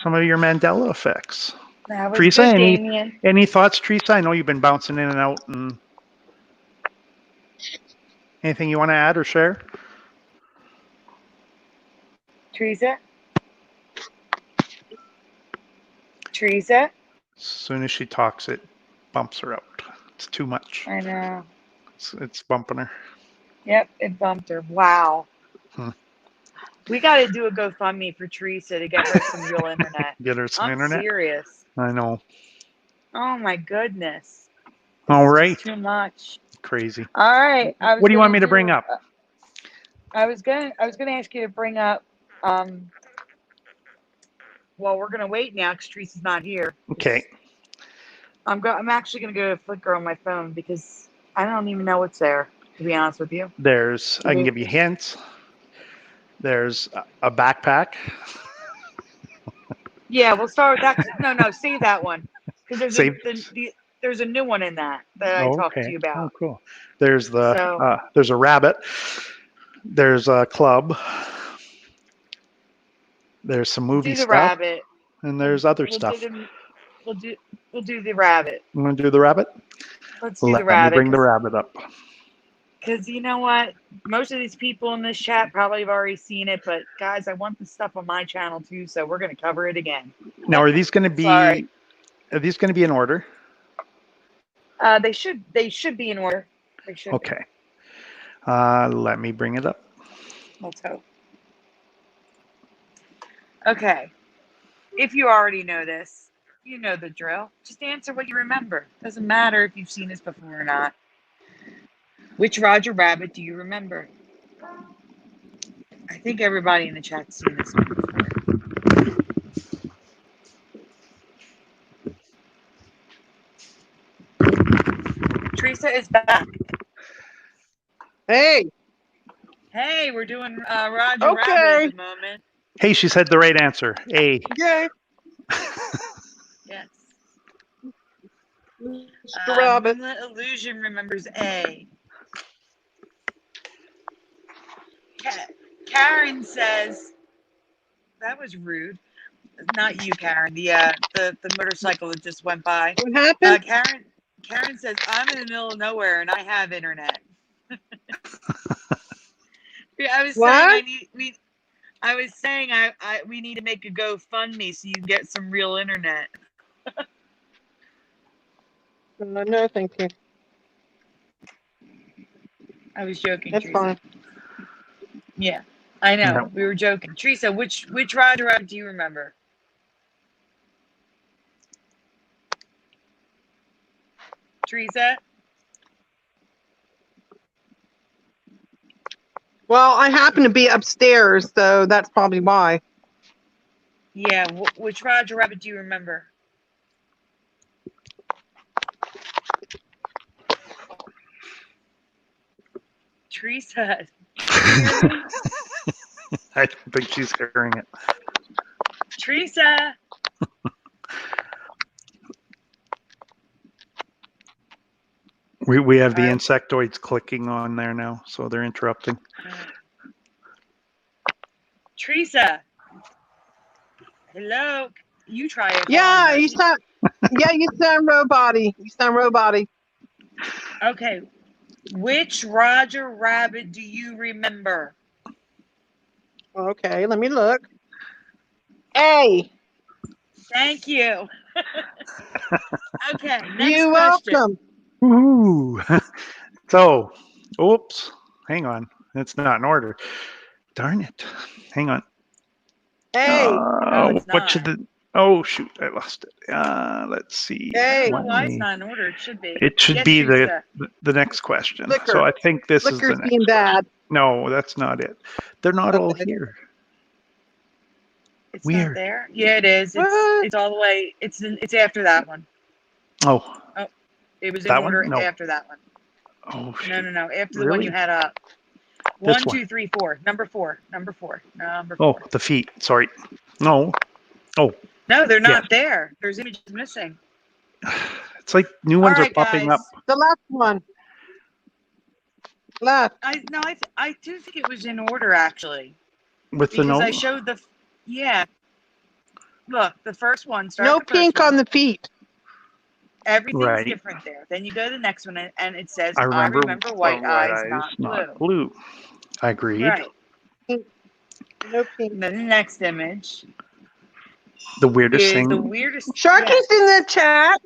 some of your Mandela effects. That was Theresa, good, Damian. any thoughts, Theresa? I know you've been bouncing in and out. And anything you want to add or share? Theresa? Theresa? As soon as she talks, it bumps her out. It's too much. I know. It's bumping her. Yep, it bumped her. Wow. We got to do a GoFundMe for Theresa to get her some real internet. Get her some internet? I'm serious. I know. Oh, my goodness. All right. Too much. Crazy. All right. What do you want me to bring up? I was gonna ask you to bring up. Well, we're gonna wait now because Teresa's not here. Okay. I'm actually gonna go to Flickr on my phone because I don't even know what's there. To be honest with you. I can give you hints. There's a backpack. Yeah, we'll start with that. No, save that one because there's a new one in that I talked to you about. Oh, cool. There's there's a rabbit. There's a club. There's some movie stuff. Rabbit. And there's other stuff. We'll do the rabbit. You want to do the rabbit? Let's do the rabbit. Let me bring the rabbit up. Because you know what? Most of these people in this chat probably have already seen it, but guys, I want the stuff on my channel too, so we're going to cover it again. Now, are these going to be? Are these going to be in order? They should be in order. They should. Okay. Let me bring it up. Let's hope. Okay. If you already know this, You know the drill. Just answer what you remember. Doesn't matter if you've seen this before or not. Which Roger Rabbit do you remember? I think everybody in the chat's seen this one before. Theresa is back. Hey. Hey, we're doing Roger Okay. Rabbit at the moment. Hey, she said the right answer. A. Yay. Yes. Mr. Rabbit. Moonlit Illusion remembers A. Karen says, that was rude. Not you, Karen. The motorcycle that just went by. What happened? Karen says, I'm in the middle of nowhere and I have internet. I was What? saying we need to make a GoFundMe so you can get some real internet. No, thank you. I was joking. That's Theresa. fine. Yeah, I know. No. We were joking. Theresa, which Roger Rabbit do you remember? Theresa? Well, I happen to be upstairs, so that's probably why. Yeah, which Roger Rabbit do you remember? Theresa. I don't think she's hearing it. Theresa. We have the insectoids clicking on there now, so they're interrupting. Theresa. Hello. You try it. Yeah, you sound robot-y. You sound robot-y. Okay. Which Roger Rabbit do you remember? Okay, let me look. A. Thank you. Okay, next You're question. welcome. Ooh. So, oops. Hang on. It's not in order. Darn it. Hang on. A. No, it's what not. should the? Oh shoot! I lost it. Let's see. Hey. I don't know why it's not in order. It should be. It should Yes, be Theresa. the next question. Liquor. So I think this is the Liquor's next. being bad. No, that's not it. They're not all Okay. here. It's Weird. not there. Yeah, it is. What? It's all the way. It's after that one. Oh. It was in That one? order No. after that one. Oh shoot. No. After the one Really? you had up. This 1, one. 2, 3, 4. Number four. Oh, the feet. Sorry. No. Oh, No, they're not there. There's images missing. it's like new ones All are right, popping guys. up The left one. Left. I do think it was in order actually. with the Because note. I showed yeah. Look, the first one. Start No with the first pink one. on the feet. Everything's Right. different there. Then you go to the next one, and it says, I remember, white eyes, not blue. I agreed. Right. No pink. And then the next image The weirdest is thing. the weirdest. Sharky's in the chat.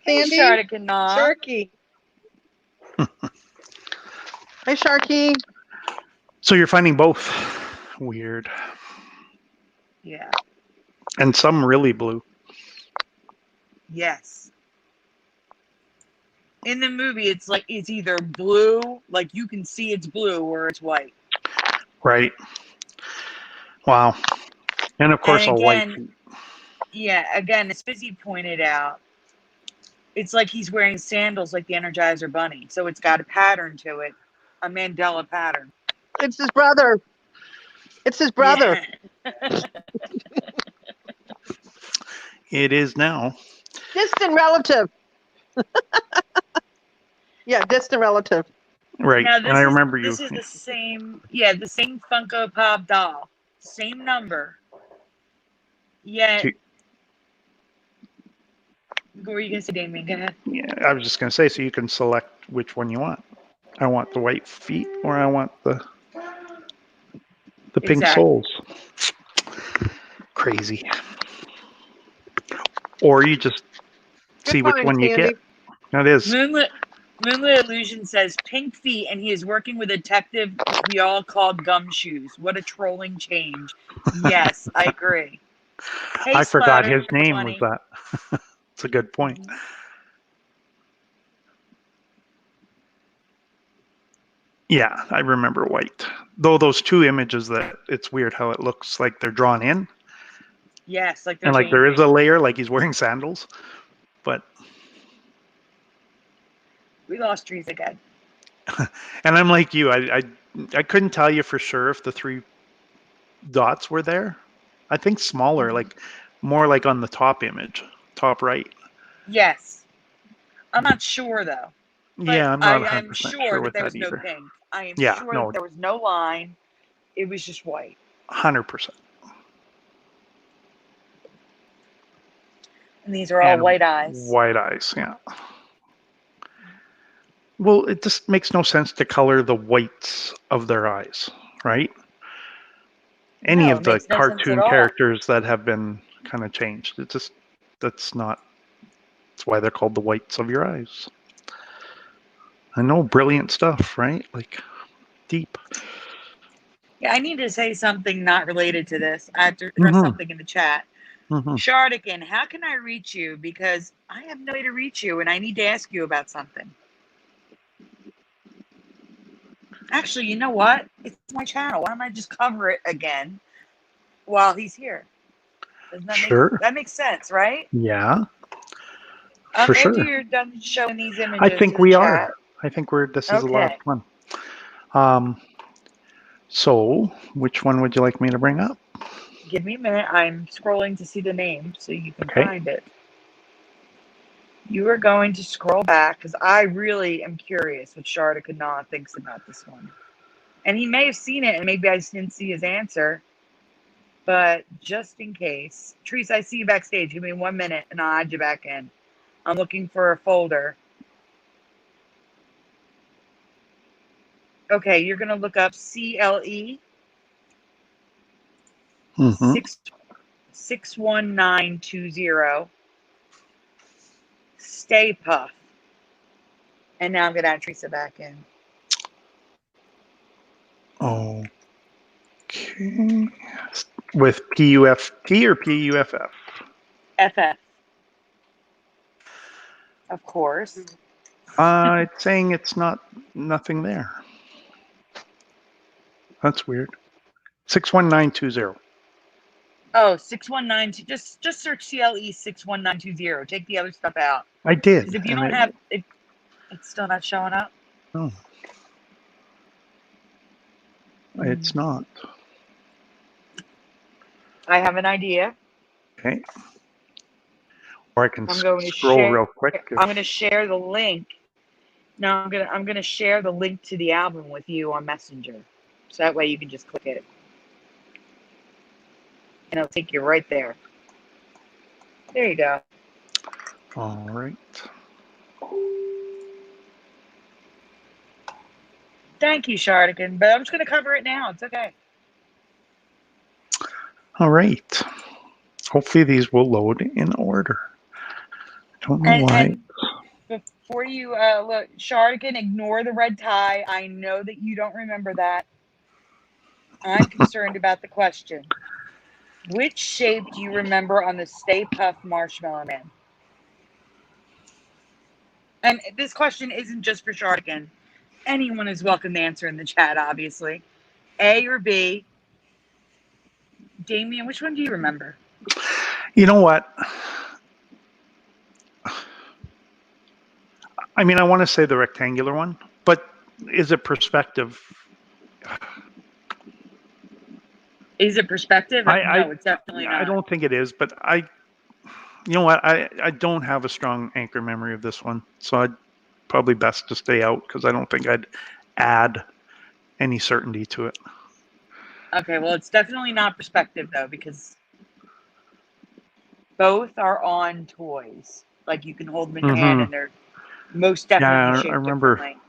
Hey, Sandy? Sharkanaw. Sharky. Hey, Sharky. So you're finding both weird, Yeah. and some really blue. Yes. In the movie, it's like it's either blue, like you can see it's blue, or it's white. Right. Wow. And of course, And a white. again, yeah, again, as Fizzy pointed out, it's like he's wearing sandals like the Energizer Bunny. So it's got a pattern to it, a Mandela pattern. It's his brother. It's his brother. Yeah. It is now. Distant relative. Yeah, distant relative. Right. Now, And I remember you. This is the same, the same Funko Pop doll, same number. Yet, what were you gonna say, Damian? Go ahead. Yeah, I was just going to say, so you can select which one you want. I want the white feet, or I want the pink Exactly. soles. Crazy. Or you just see Good which find, one you Sandy. get. That is. Moonlit Illusion says pink feet, and he is working with a detective we all called Gumshoes. What a trolling change. Yes, I agree. Hey, I forgot Splatter, his name was 20. that. It's a good point. Yeah, I remember white. Though those two images that it's weird how it looks like they're drawn in. Yes, like they're And like there is a changing. layer, like he's wearing sandals. But We lost Theresa again. and I'm like you, I couldn't tell you for sure if the 3 dots were there. I think smaller, like more like on the top image, top right. Yes. I'm not sure though. But Yeah, I'm not I'm 100% sure sure that with there that was no either. pink. I am Yeah, sure no, that there was no line. It was just white. 100%. And these are all And white eyes. white eyes, yeah. Well, it just makes no sense to color the whites of their eyes, right? Any No, of it the makes no sense at cartoon all. characters that have been kind of changed. It just, that's why they're called the whites of your eyes. I know, brilliant stuff, right? Like, deep. Yeah, I need to say something not related to this. I have to address something in the chat. Shardigan, how can I reach you? Because I have no way to reach you and I need to ask you about something. Actually, you know what? It's my channel. Why don't I just cover it again while he's here? Doesn't that Sure. that makes sense, right? Yeah, for After sure. you're done showing these images I think to the we chat. are. I think this is a lot of fun. So, which one would you like me to bring up? Give me a minute. I'm scrolling to see the name so you can Okay. find it. You are going to scroll back because I really am curious what Sharda thinks about this one. And he may have seen it and maybe I just didn't see his answer. But just in case. Theresa, I see you backstage. Give me 1 minute and I'll add you back in. I'm looking for a folder. Okay, you're going to look up CLE 61920 Stay Puff. And now I'm going to add Theresa back in. Okay. With PUFT or PUFF? FF. Of course. It's saying it's nothing there. That's weird. 61920. Oh, 619. Just search CLE 61920. Take the other stuff out. I did. Because if you don't have it, it's still not showing up. No, it's not. I have an idea. Okay. Or I can I'm going to scroll share, real quick. I'm going to share the link. No, I'm going to share the link to the album with you on Messenger. So that way you can just click it. And it'll take you right there. There you go. All right. Thank you, Shardigan. But I'm just going to cover it now. It's okay. All right. Hopefully these will load in order. Don't know why. And before you look, Shardigan, ignore the red tie. I know that you don't remember that. I'm concerned about the question. Which shape do you remember on the Stay Puft Marshmallow Man? And this question isn't just for Shardigan. Anyone is welcome to answer in the chat, obviously. A or B? Damian, which one do you remember? You know what? I mean, I want to say the rectangular one, but is it perspective? Is it perspective? No, it's definitely not. I don't think it is, but you know what? I don't have a strong anchor memory of this one, so I'd probably best to stay out because I don't think I'd add any certainty to it. Okay, well, it's definitely not perspective, though, because both are on toys. Like, you can hold them in your hand, and they're most definitely shaped I remember differently.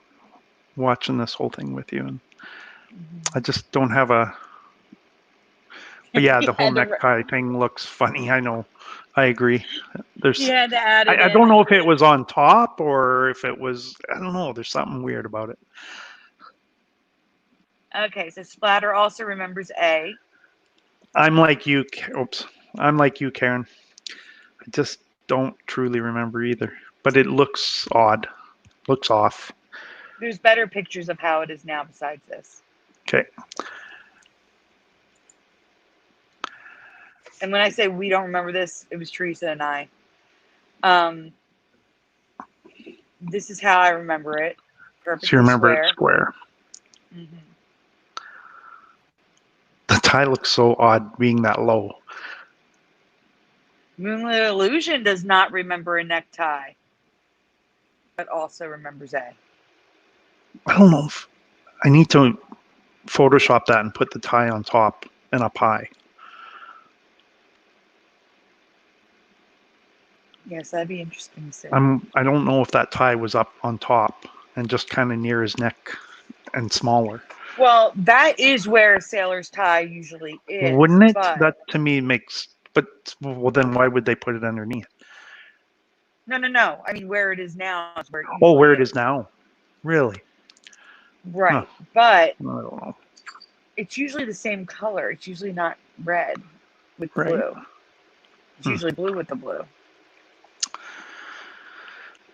watching this whole thing with you, and I just don't have a... But yeah, the whole necktie thing looks funny. I know. I agree. You had to add it I in. don't know if it was on top or if it was... I don't know. There's something weird about it. Okay, so Splatter also remembers A. I'm like you. Oops. I'm like you, Karen. I just don't truly remember either. But it looks odd. Looks off. There's better pictures of how it is now besides this. Okay. And when I say we don't remember this, it was Theresa and I. This is how I remember it. Perfectly So you remember square. it square. Mm-hmm. The tie looks so odd being that low. Moonlit Illusion does not remember a necktie, but also remembers A. I don't know if I need to Photoshop that and put the tie on top and up high. Yes, that'd be interesting to see. I don't know if that tie was up on top and just kind of near his neck and smaller. Well, that is where a sailor's tie usually is. Wouldn't it? But That to me makes. But well, then why would they put it underneath? no. I mean, where it is now is where it usually Oh, where it is now. Really? Right. Huh. But I don't know. it's usually the same color. It's usually not red with Right. blue. It's usually blue with the blue.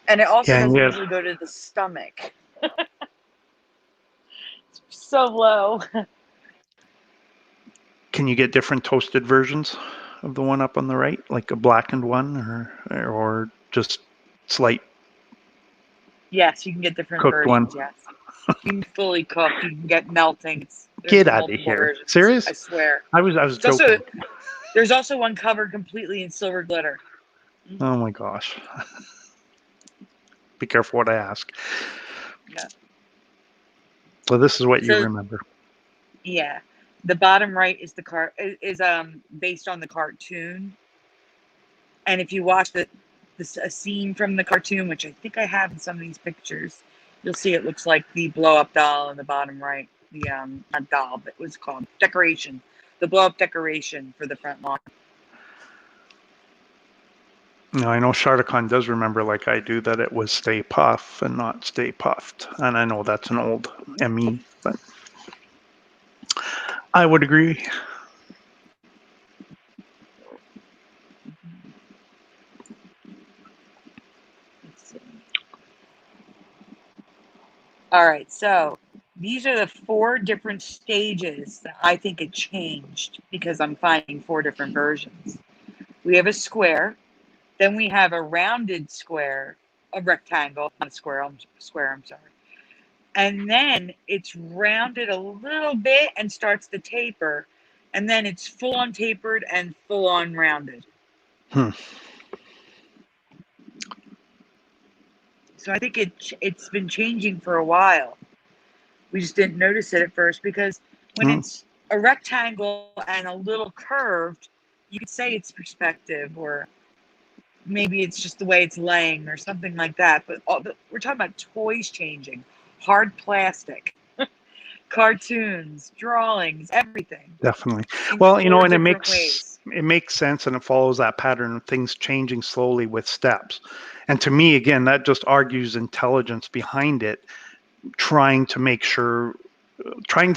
And it also doesn't usually go to the stomach. It's so low. Can you get different toasted versions of the one up on the right, like a blackened one, or just slight? Yes, you can get different Cooked versions. one. Yes, you can fully cook. You can get melting. Get out of here! Versions, Serious? I swear. I was joking. There's also one covered completely in silver glitter. Oh my gosh! Be careful what I ask. Yeah. So this is what you remember. Yeah, the bottom right is based on the cartoon, and if you watch a scene from the cartoon, which I think I have in some of these pictures, you'll see it looks like the blow up doll in the bottom right. The not doll, but it was called decoration. The blow up decoration for the front lawn. Now, I know Shardakan does remember, like I do, that it was Stay Puff and not Stay Puffed. And I know that's an old ME, but I would agree. Let's see. All right, so these are the 4 different stages that I think it changed because I'm finding 4 different versions. We have a square. Then we have a rounded square, a rectangle, not a square, I'm sorry. And then it's rounded a little bit and starts to taper. And then it's full on tapered and full on rounded. So I think it's been changing for a while. We just didn't notice it at first because when it's a rectangle and a little curved, you could say it's perspective, or maybe it's just the way it's laying or something like that. But we're talking about toys changing, hard plastic, cartoons, drawings, everything. Definitely. Well, and it makes sense, and it follows that pattern of things changing slowly with steps. And to me, again, that just argues intelligence behind it, trying to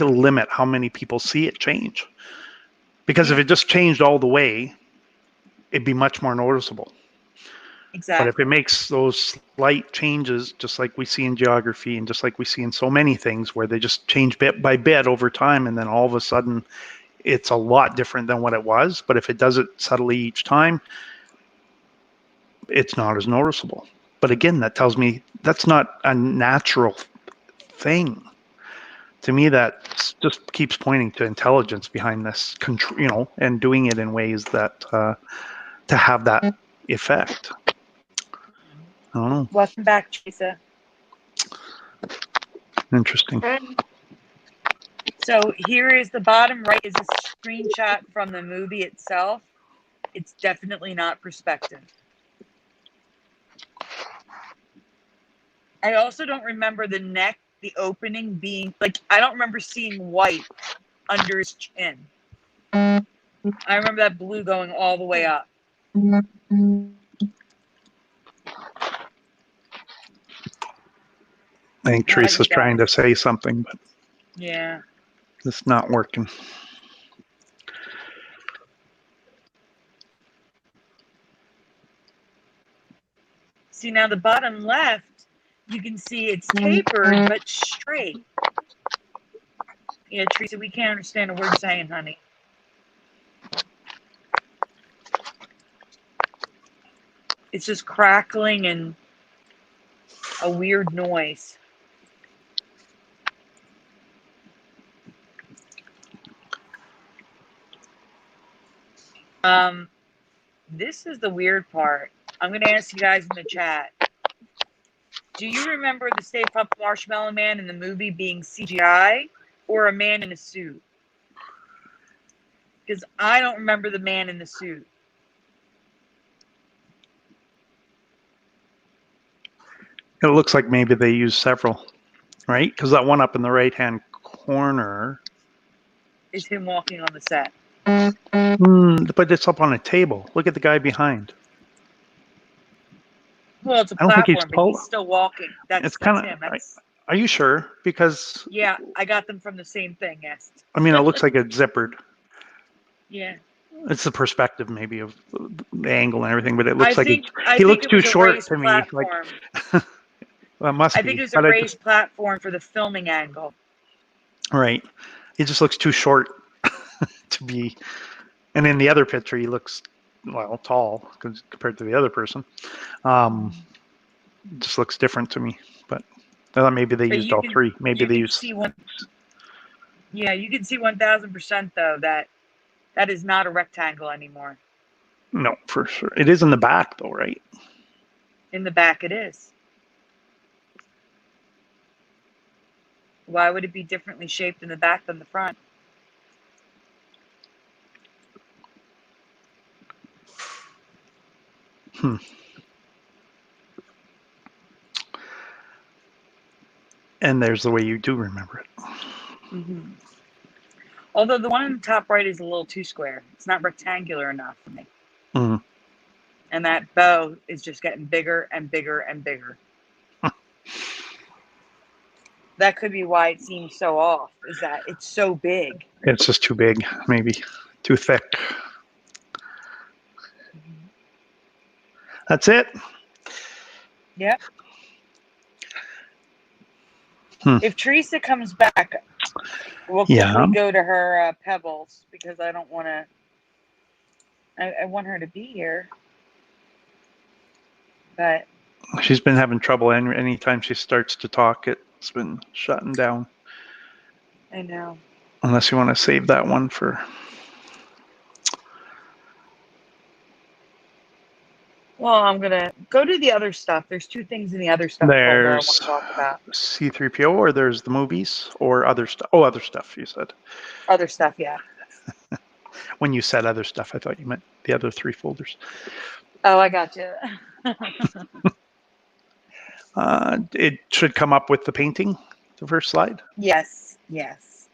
limit how many people see it change. Because if it just changed all the way, it'd be much more noticeable. Exactly. But if it makes those slight changes, just like we see in geography and just like we see in so many things where they just change bit by bit over time, and then all of a sudden it's a lot different than what it was. But if it does it subtly each time, it's not as noticeable. But again, that tells me that's not a natural thing. To me, that just keeps pointing to intelligence behind this, and doing it in ways that to have that effect. I don't know. Welcome back, Theresa. Interesting. So here is the bottom right is a screenshot from the movie itself. It's definitely not perspective. I also don't remember the neck, the opening being, I don't remember seeing white under his chin. I remember that blue going all the way up. I think Theresa's trying to say something, but yeah, it's not working. See, now the bottom left, you can see it's tapered but straight. Yeah, Theresa, we can't understand a word you're saying, honey. It's just crackling and a weird noise. This is the weird part. I'm going to ask you guys in the chat. Do you remember the Stay Puft Marshmallow Man in the movie being CGI or a man in a suit? Because I don't remember the man in the suit. It looks like maybe they used several, right? Because that one up in the right-hand corner is him walking on the set. But it's up on a table. Look at the guy behind. Well, it's a I don't think he's platform, but tall. he's still walking. That's him. Are you sure? Because yeah, I got them from the same thing. Yes. I mean, it looks like it's zippered. Yeah. It's the perspective, maybe, of the angle and everything, but it looks he looks too short to me. Platform. Like, well, it must be. I think it was a raised platform for the filming angle. Right. He just looks too short to be. And in the other picture, he looks, well, tall compared to the other person. Just looks different to me. But I thought maybe they used all three. Maybe they used. Yeah, you can see 1000% though that is not a rectangle anymore. No, for sure. It is in the back though, right? In the back, it is. Why would it be differently shaped in the back than the front? And there's the way you do remember it. Mm-hmm. Although the one in the top right is a little too square. It's not rectangular enough for me. Mm-hmm. And that bow is just getting bigger and bigger and bigger. That could be why it seems so off, is that it's so big. It's just too big, maybe. Too thick. That's it? Yep. If Theresa comes back, we'll quickly go to her pebbles, because I don't want to... I want her to be here. But... She's been having trouble, and anytime she starts to talk, it's been shutting down. I know. Unless you want to save that one for... Well, I'm going to go to the other stuff. There's two things in the other stuff folder I want to talk about. C3PO, or there's the movies, or other stuff. Oh, other stuff, you said. Other stuff, yeah. When you said other stuff, I thought you meant the other three folders. Oh, I got you. It should come up with the painting, the first slide. Yes, yes.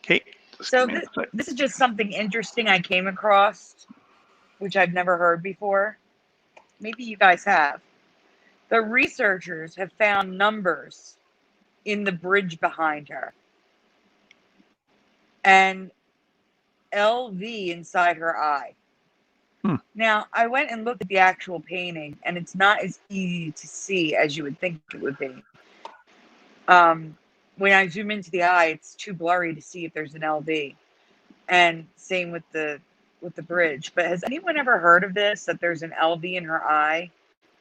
Okay. So this is just something interesting I came across, which I've never heard before. Maybe you guys have. The researchers have found numbers in the bridge behind her. And LV inside her eye. Now, I went and looked at the actual painting, and it's not as easy to see as you would think it would be. When I zoom into the eye, it's too blurry to see if there's an LV. And same with the bridge. But has anyone ever heard of this, that there's an LV in her eye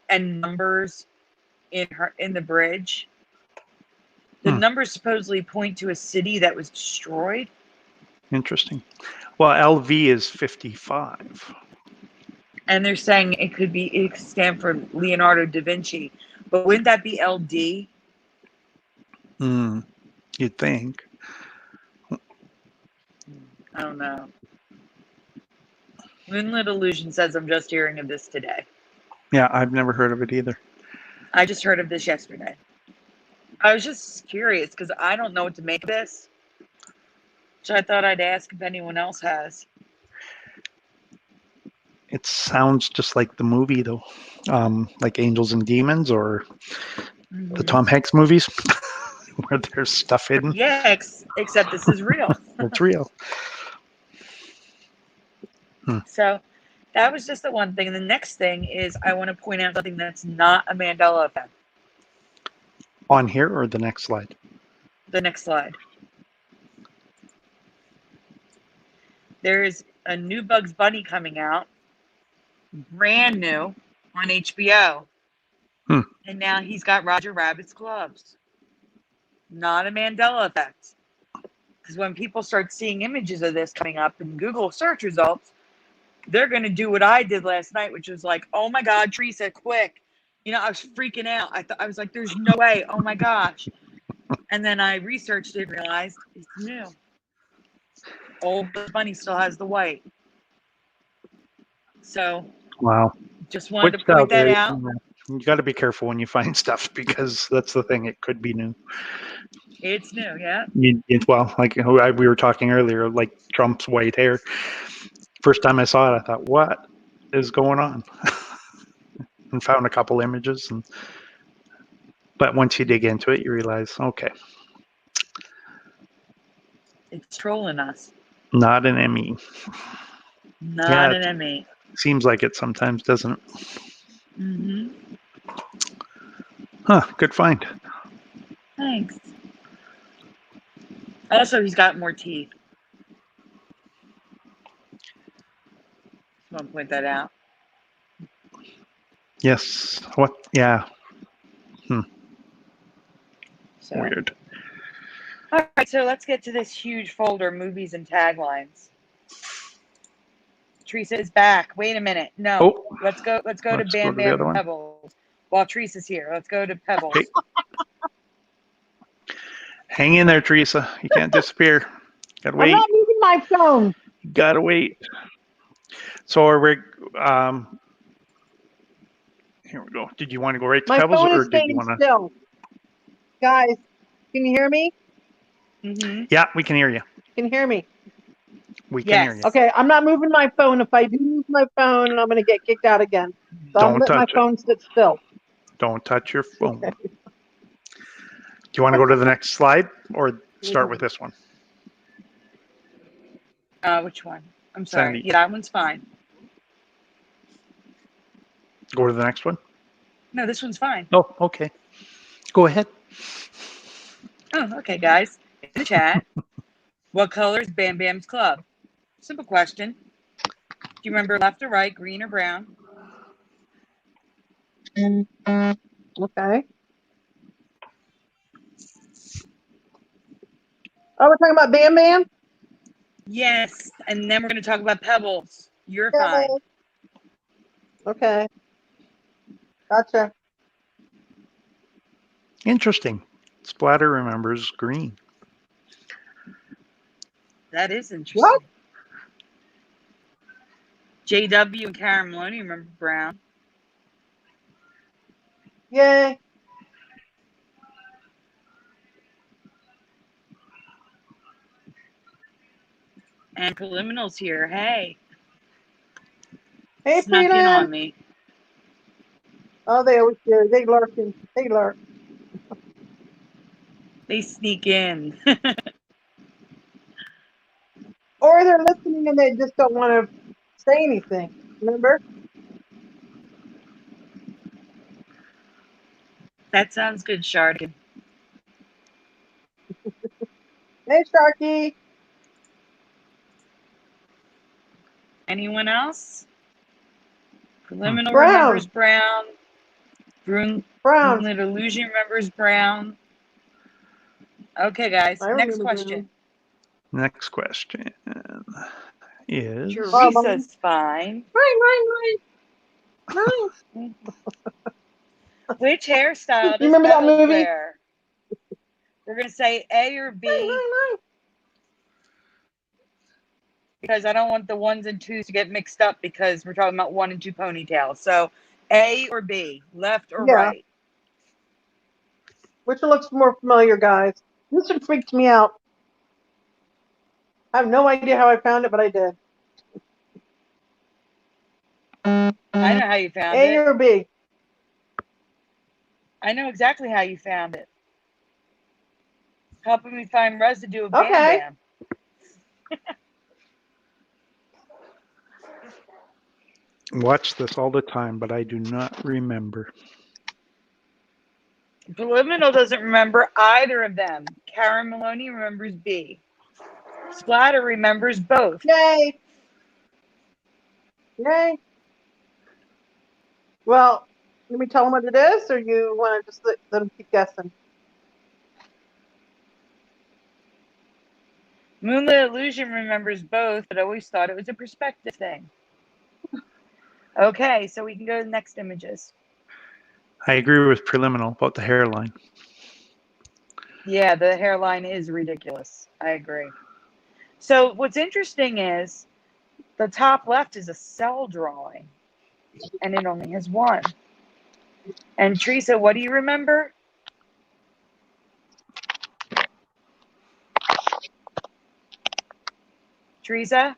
and numbers in the bridge? The numbers supposedly point to a city that was destroyed. Interesting. Well, LV is 55. And they're saying it could stand for Leonardo da Vinci. But wouldn't that be LD? You'd think. I don't know. Moonlit Illusion says, I'm just hearing of this today. Yeah, I've never heard of it either. I just heard of this yesterday. I was just curious because I don't know what to make of this. So I thought I'd ask if anyone else has. It sounds just like the movie, though. Like Angels and Demons, or the Tom Hanks movies where there's stuff hidden. Yeah, except this is real. It's real. So That was just the one thing. And the next thing is I want to point out something that's not a Mandela effect. On here or the next slide? The next slide. There's a new Bugs Bunny coming out, brand new on HBO. And now he's got Roger Rabbit's gloves. Not a Mandela effect. Because when people start seeing images of this coming up in Google search results, they're going to do what I did last night, which was like, oh my God, Theresa, quick. You know, I was freaking out. I was like, there's no way. Oh my gosh. And then I researched it and realized it's new. Old Bunny still has the white. So, Wow. just wanted to point that out. You got to be careful when you find stuff because that's the thing. It could be new. It's new, yeah. Well, like we were talking earlier, like Trump's white hair. First time I saw it, I thought, what is going on? And found a couple images. But once you dig into it, you realize, okay. It's trolling us. Not an ME. Not an ME. Seems like it sometimes, doesn't it? Mm-hmm. Huh, good find. Thanks. Also, he's got more teeth. Just want to point that out. Yes. What? Yeah. So. Weird. All right, so let's get to this huge folder, movies and taglines. Theresa is back. Wait a minute. No. Oh, let's go to Bam Bam and Pebbles. While Theresa's here, let's go to Pebbles. Okay. Hang in there, Theresa. You can't disappear. Gotta wait. I'm not moving my phone. Gotta wait. So are we? Here we go. Did you want to go right to My Pebbles, phone or is did you staying want to? still. Guys, can you hear me? Mm-hmm. Yeah, we can hear you. Can you hear me? We can hear you. Okay, I'm not moving my phone. If I do move my phone, I'm going to get kicked out again. So I'm Don't letting my touch it. phone sit still. Don't touch your phone. Do you want to go to the next slide or start with this one? Which one? I'm sorry. Sandy. Yeah, that one's fine. Go to the next one? No, this one's fine. Oh, okay. Go ahead. Oh, okay, guys. In the chat, what color is Bam Bam's club? Simple question. Do you remember left or right, green or brown? Okay. Oh, we're talking about Bam Bam? Yes, and then we're going to talk about Pebbles. You're Yeah, fine. man. Okay. Gotcha. Interesting. Splatter remembers green. That is interesting. What? JW and Karen Maloney remember brown. Yay. And Preliminals here. Hey. Hey, Snuck in Prina. on me. Oh, they always do. They lurking. They lurk. They sneak in. Or they're listening and they just don't want to say anything. Remember? That sounds good, Shardy. Hey, Sharky. Anyone else? Preliminal Brown. remembers brown. Brown. Moonlit Illusion remembers brown. Okay, guys. I Next remember question. Next question is... Teresa's fine. Mine. Which hairstyle You does remember that Pebbles movie? wear? We're going to say A or B because I don't want the ones and twos to get mixed up because we're talking about 1 and 2 ponytails. So A or B, left or right? Which one looks more familiar, guys? This one freaks me out. I have no idea how I found it, but I did. I know how you found A it. or B? I know exactly how you found it. Helping me find residue of Bam Okay. Bam. watch this all the time, but I do not remember. Subliminal doesn't remember either of them. Karen Maloney remembers B. Splatter remembers both. Yay! Yay! Well, let me tell them what it is, or you want to just let them keep guessing? Moonlit Illusion remembers both, but always thought it was a perspective thing. Okay, so we can go to the next images. I agree with Preliminal about the hairline. Yeah, the hairline is ridiculous. I agree. So what's interesting is the top left is a cell drawing, and it only has one. And Theresa, what do you remember? Theresa?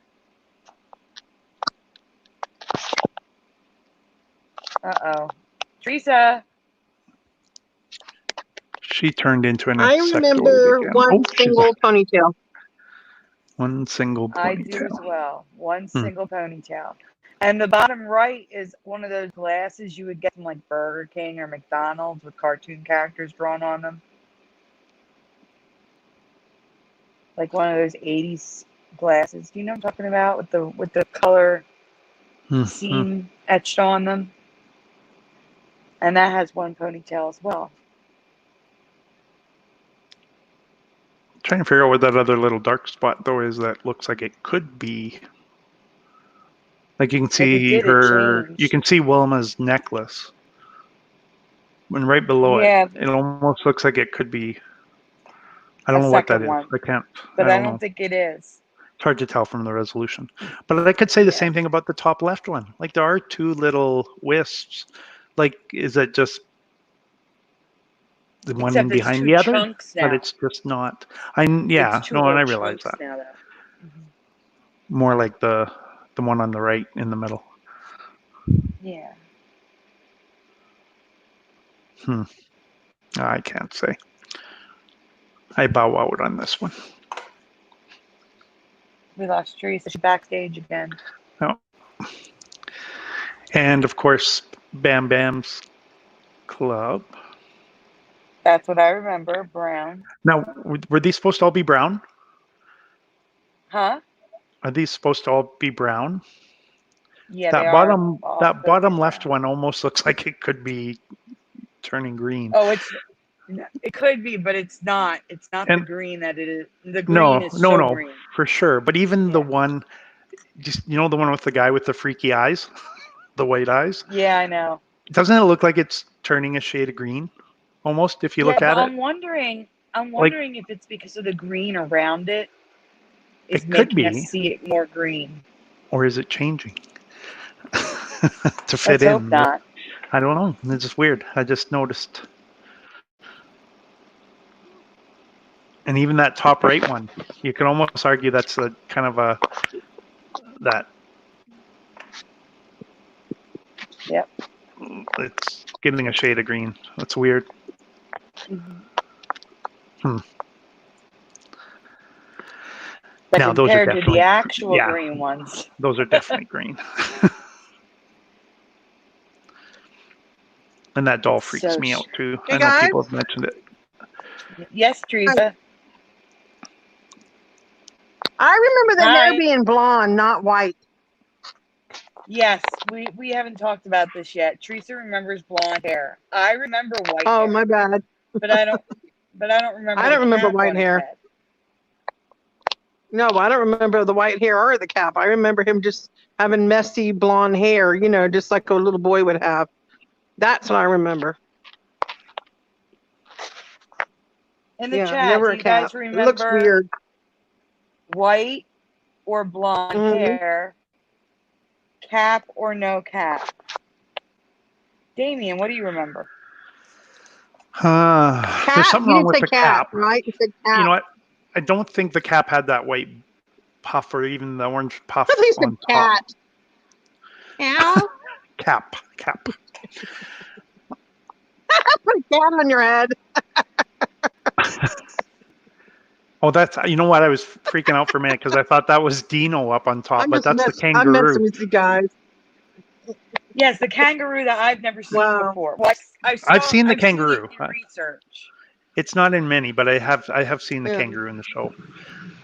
Uh-oh. Theresa? She turned into an I insectoid remember again. one she's single ponytail. one single I do as ponytail. well. One single ponytail. And the bottom right is one of those glasses you would get from like Burger King or McDonald's with cartoon characters drawn on them. Like one of those 80s glasses. Do you know what I'm talking about? With the color seam etched on them. And that has one ponytail as well. Trying to figure out what that other little dark spot though is that looks like it could be. Like you can see her, you can see Wilma's necklace. And right below it, it almost looks like it could be. I don't know what that is. I can't. But I don't think it is. It's hard to tell from the resolution. But I could say the same thing about the top left one. Like there are two little wisps. Like, is it just the one behind the other? But it's just not. And I realize that. Now, more like the one on the right in the middle. Yeah. I can't say. I bow out on this one. We lost Theresa. She's backstage again. Oh. And of course, Bam Bam's club. That's what I remember. Brown. Now, were these supposed to all be brown? Huh? Are these supposed to all be brown? Yeah, that bottom left one almost looks like it could be turning green. Oh, it could be, but it's not. It's not the green that it is. The green is so green. For sure. But even the one, just the one with the guy with the freaky eyes, the white eyes. Yeah, I know. Doesn't it look like it's turning a shade of green? Almost, if you look at it. I'm wondering if it's because of the green around it is making us see it more green. Or is it changing to fit Let's in? Hope not. I don't know. It's just weird. I just noticed. And even that top right one, you can almost argue that's a kind of that. Yep. It's getting a shade of green. That's weird. But now those are compared to the actual green ones, those are definitely green. And that doll freaks me out too. Hey, I know people have mentioned it. Yes, Theresa. I remember the hair being blonde, not white. Yes, we haven't talked about this yet. Theresa remembers blonde hair. I remember white hair. Oh, my bad. But I don't remember. I don't remember white hair. No, I don't remember the white hair or the cap. I remember him just having messy blonde hair, just like a little boy would have. That's what I remember. In the chat, do you guys remember? It looks weird. White or blonde hair, cap or no cap? Damian, what do you remember? There's something wrong with the cap. Right? You said cap. You know what? I don't think the cap had that white puff or even the orange puff At least on a cat. Top. Cap. Put a cat on your head. Oh, that's, you know what? I was freaking out for a minute because I thought that was Dino up on top, but that's the kangaroo. I'm messing with you guys. Yes, the kangaroo that I've never seen Wow. before. Well, I've seen the I've kangaroo. Seen it in research. It's not in many, but I have seen the Yeah. kangaroo in the show.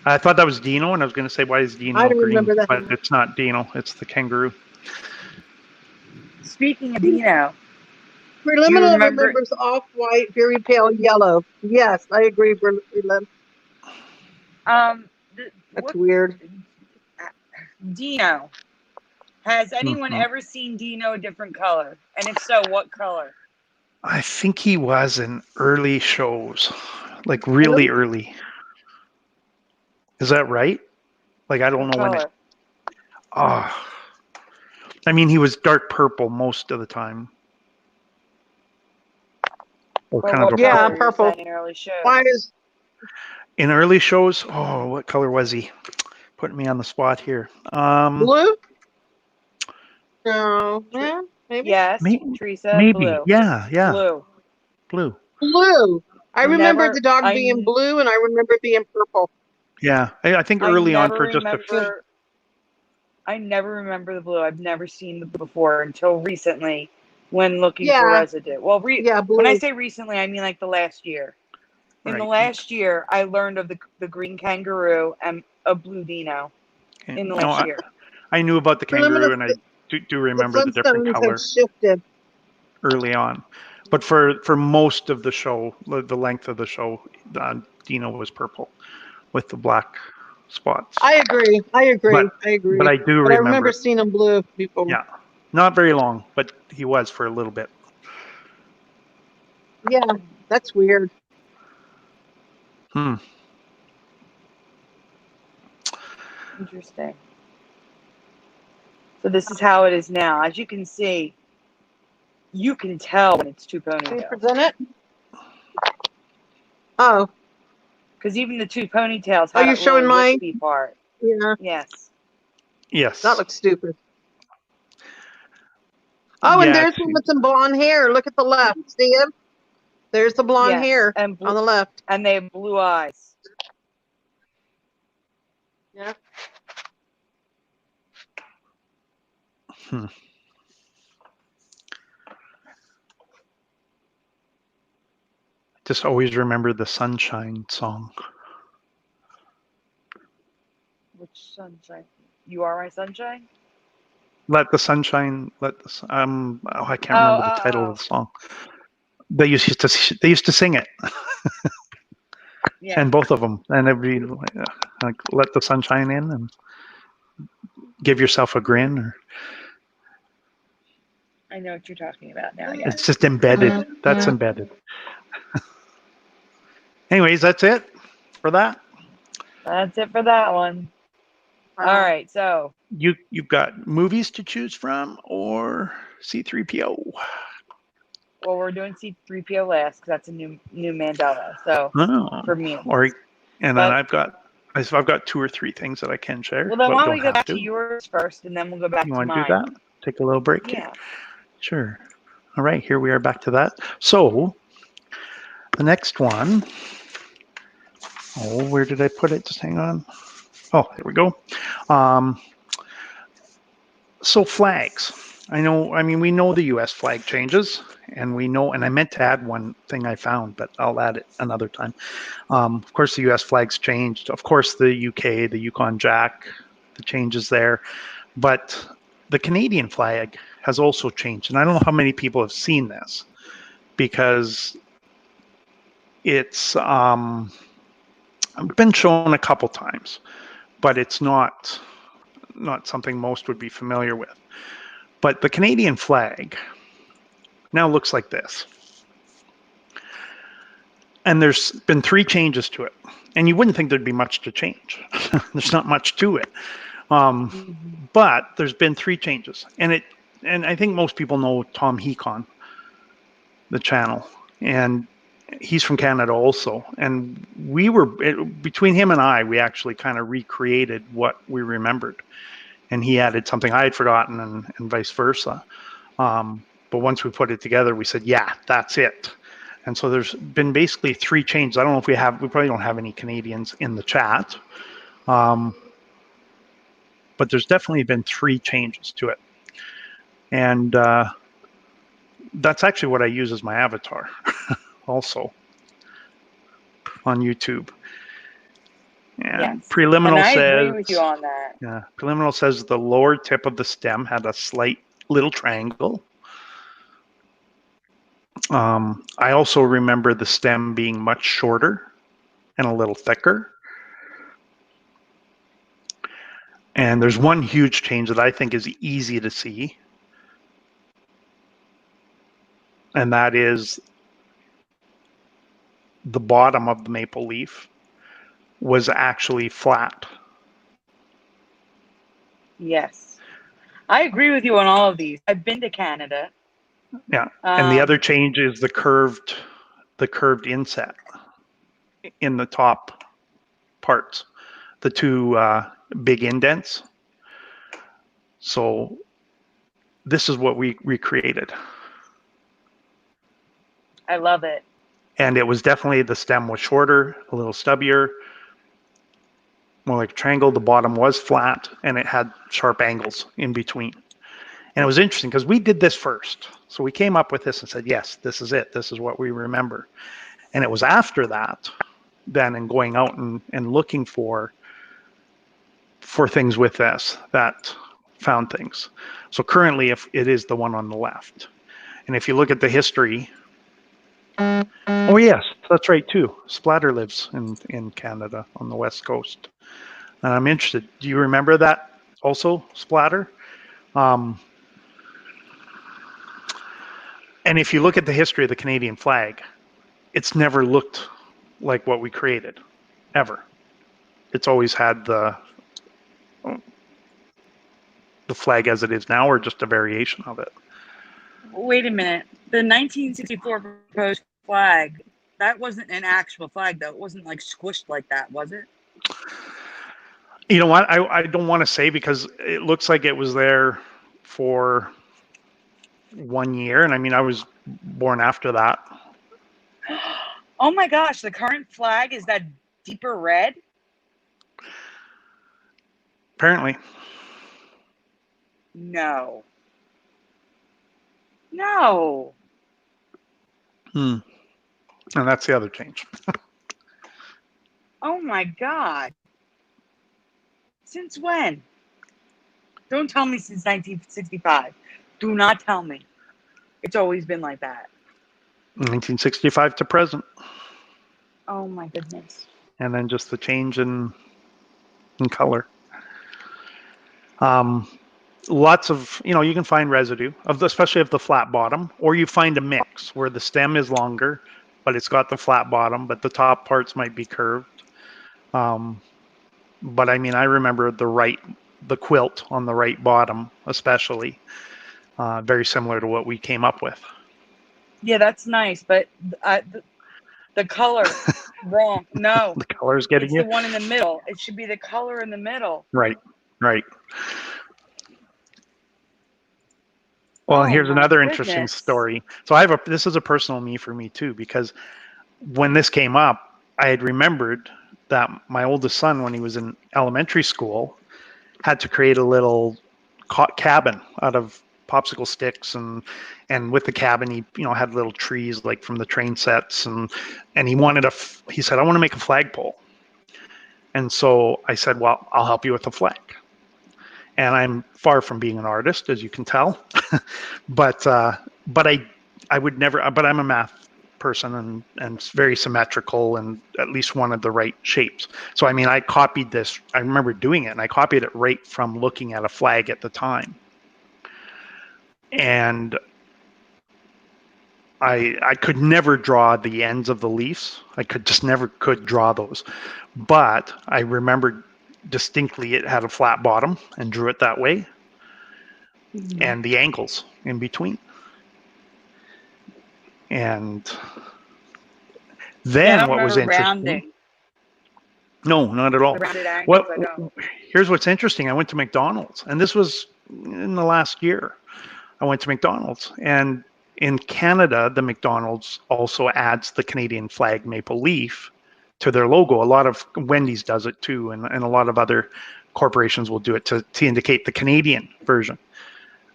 I thought that was Dino, and I was going to say, why is I Dino don't green? remember that. But it's not Dino. It's the kangaroo. Speaking of Dino, Preliminary remember- remembers off-white, very pale yellow. Yes, I agree. Prelim. That's weird. Dino. Has anyone Mhm. ever seen Dino a different color? And if so, what color? I think he was in early shows, like really early. Is that right? Like, I don't What know when it. color? Ah, I mean, he was dark purple most of the time. Or But kind of what a Yeah, color you're purple. saying in early shows? Why is in early shows. Oh, what color was he? Putting me on the spot here. blue? No. Yeah, maybe. Yes, Maybe, Theresa, maybe. blue. Yeah, Blue. blue. Blue. I remember the dog I being blue, and I remember it being purple. Yeah, I think early on for just a remember. I never remember the blue. I've never seen the blue before until recently, when looking for Yeah. Residue. Well, Yeah, blue. when I say recently, I mean like the last year. In the Right. last year, I learned of the green kangaroo and a blue Dino. In the last year. I knew about the kangaroo, and I do remember the different Flintstones color have shifted. early on. But for most of the show, the length of the show, Dino was purple with the black spots. I agree. But I do But I remember. remember seeing him blue before. Yeah, not very long, but he was for a little bit. Yeah, that's weird. Interesting. So this is how it is now. As you can see, you can tell when it's two Can you ponytails. present it? Oh. Because even the two ponytails Oh, had you're a showing little mine? wispy part. Yeah. Yes. Yes. That looks stupid. Oh, and Yeah, there's one with some blonde hair. Look at the left. See him? There's the blonde Yes, hair and on the left. And they have blue eyes. Yeah. Just always remember the Sunshine song. Which sunshine? You are my sunshine? Let the sunshine. I can't remember the title of the song. They used to sing it. Yeah. And both of them, and every like let the sunshine in and give yourself a grin, or I know what you're talking about now. Yeah. it's just embedded. That's embedded. Anyways, that's it for that. That's it for that one. All right, so You've got movies to choose from or C3PO. Well, we're doing C3PO last because that's a new Mandela. So for me, And then I've got 2 or 3 things that I can share. Well, then but why we don't we go back to yours first, and then we'll go back to mine. You want to do that? Take a little break? Yeah. Sure. All right, here we are back to that. So the next one. Oh, where did I put it? Just hang on. Oh, there we go. So flags. We know the U.S. flag changes, and we know, and I meant to add one thing I found, but I'll add it another time. Of course, the U.S. flag's changed. Of course, the U.K., the Yukon Jack, the changes there. But the Canadian flag has also changed, and I don't know how many people have seen this, because it's been shown a couple times, but it's not something most would be familiar with. But the Canadian flag now looks like this. And there's been 3 changes to it. And you wouldn't think there'd be much to change. There's not much to it. But there's been 3 changes. And I think most people know Tom Hecon, the channel. And he's from Canada also. And between him and I, we actually kind of recreated what we remembered. And he added something I had forgotten, and vice versa. But once we put it together, we said, yeah, that's it. And so there's been basically 3 changes. I don't know if we probably don't have any Canadians in the chat. But there's definitely been 3 changes to it. And that's actually what I use as my avatar also on YouTube. And Yes. Preliminal And I says, agree with you on that. yeah, Preliminal says the lower tip of the stem had a slight little triangle. I also remember the stem being much shorter and a little thicker. And there's one huge change that I think is easy to see. And that is the bottom of the maple leaf was actually flat. Yes. I agree with you on all of these. I've been to Canada. Yeah. And the other change is the curved inset in the top parts, the two big indents. So this is what we recreated. I love it. And it was definitely, the stem was shorter, a little stubbier, more like a triangle. The bottom was flat, and it had sharp angles in between. And it was interesting because we did this first. So we came up with this and said, yes, this is it. This is what we remember. And it was after that, then, and going out and looking for things with this that found things. So currently, if it is the one on the left. And if you look at the history, oh yes, that's right too. Splatter lives in Canada on the West Coast. And I'm interested. Do you remember that also, Splatter? And if you look at the history of the Canadian flag, it's never looked like what we created, ever. It's always had the flag as it is now, or just a variation of it. Wait a minute. The 1964 proposed flag, that wasn't an actual flag, though. It wasn't like squished like that, was it? You know what? I don't want to say, because it looks like it was there for 1 year. And I mean, I was born after that. Oh my gosh, the current flag is that deeper red? Apparently. No. No. And that's the other change. Oh my God. Since when? Don't tell me since 1965. Do not tell me. It's always been like that. 1965 to present. Oh my goodness. And then just the change in color. Lots of, you can find residue, especially of the flat bottom, or you find a mix where the stem is longer, but it's got the flat bottom, but the top parts might be curved. But I mean, I remember the quilt on the right bottom, especially, very similar to what we came up with. Yeah, that's nice, but the color, wrong. No. The color's getting you? It's the one in the middle. It should be the color in the middle. Right. Well, here's another interesting story. So this is a personal me for me too, because when this came up, I had remembered that my oldest son, when he was in elementary school, had to create a little cabin out of popsicle sticks, and with the cabin he had little trees like from the train sets, and he said, I want to make a flagpole. And so I said, well, I'll help you with the flag. And I'm far from being an artist, as you can tell, but I would never. But I'm a math person, and it's very symmetrical, and at least one of the right shapes. So I mean, I copied this. I remember doing it, and I copied it right from looking at a flag at the time. And I could never draw the ends of the leaves. I just never could draw those. But I remembered distinctly it had a flat bottom, and drew it that way, and the angles in between. And then what was interesting? Rounding. No, not at all. The rounded angles, here's what's interesting. I went to McDonald's, and this was in the last year. I went to McDonald's, and in Canada, the McDonald's also adds the Canadian flag maple leaf to their logo. A lot of Wendy's does it too, and a lot of other corporations will do it to indicate the Canadian version.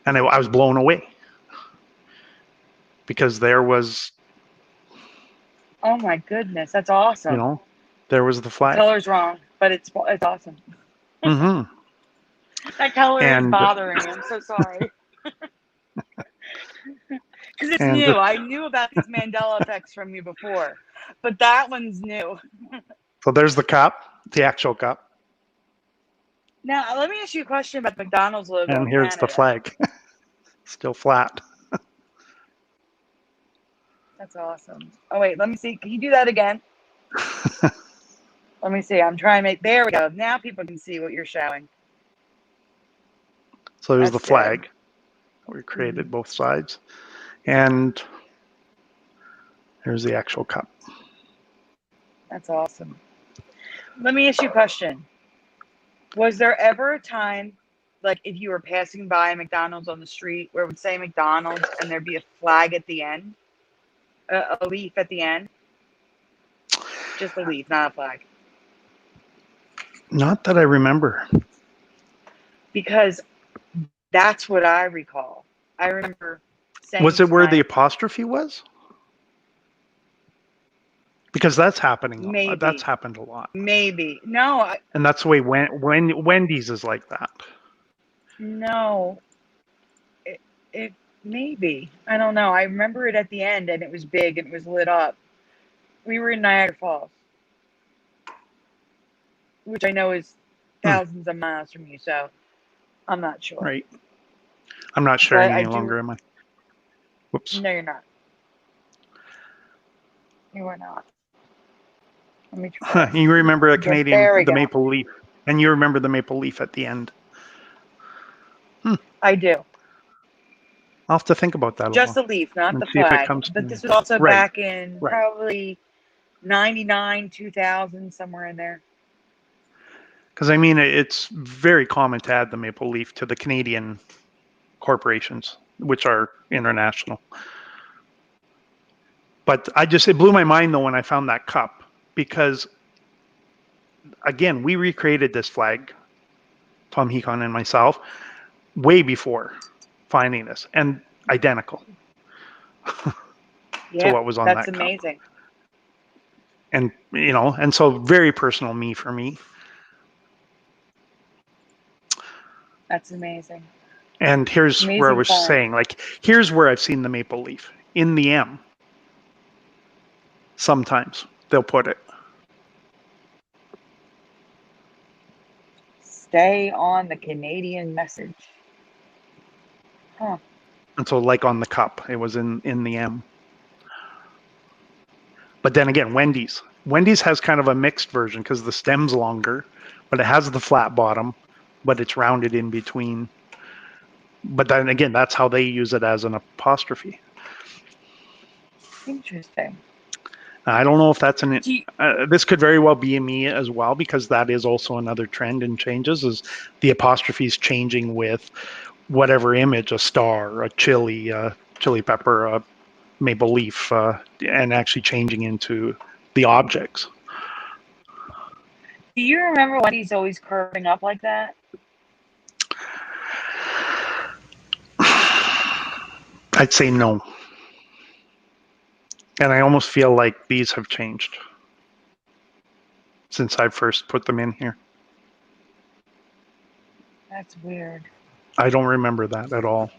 And I was blown away because there was, Oh my goodness, that's awesome. there was the The flag. color's wrong, but it's awesome. Hmm. That color is And bothering me. I'm so sorry. Because it's and new. I knew about these Mandela effects from you before, but that one's new. so there's the cup, the actual cup, Now, let me ask you a question about the McDonald's logo and in here's the Canada. flag, still flat. That's awesome. Oh, wait, let me see. Can you do that again? Let me see. I'm trying to make. There we go. Now people can see what you're showing. So there's That's the flag. We created both sides, and here's the actual cup. That's awesome. Let me ask you a question. Was there ever a time, like if you were passing by a McDonald's on the street where it would say McDonald's and there'd be a flag at the end? A leaf at the end? Just a leaf, not a flag. Not that I remember. Because that's what I recall. I remember saying Was it to where my- the apostrophe was? Because that's happening. Maybe. That's happened a lot. Maybe. No, And that's the way when Wendy's is like that. no. It maybe. I don't know. I remember it at the end and it was big and it was lit up. We were in Niagara Falls, which I know is thousands of miles from you, so I'm not sure. Right. I'm not sharing But I any do- longer, am I? Whoops. No, you're not. You are not. Let me try. You remember a Yes, Canadian, there we the go. maple leaf, and you remember the maple leaf at the end. I do. I'll have to think about that a Just little. the leaf, not And the see if it flag. comes to But me. this was also Right, back in right. probably 99, 2000, somewhere in there. Because I mean, it's very common to add the maple leaf to the Canadian corporations, which are international. But it blew my mind though when I found that cup, because again, we recreated this flag, Tom Hecon and myself, way before finding this, and identical Yeah, to what was on that's that cup. amazing. And and so very personal for me. That's amazing. And here's Amazing where I was find. saying, like, here's where I've seen the maple leaf in the M. Sometimes they'll put it. Stay on the Canadian message. Huh. And so, like on the cup, it was in the M. But then again, Wendy's has kind of a mixed version because the stem's longer, but it has the flat bottom, but it's rounded in between. But then again, that's how they use it as an apostrophe. Interesting. I don't know if that's Do you- this could very well be me as well, because that is also another trend in changes, is the apostrophes changing with whatever image, a star, a chili pepper, a maple leaf, and actually changing into the objects. Do you remember when he's always curving up like that? I'd say no. And I almost feel like these have changed since I first put them in here. That's weird. I don't remember that at all.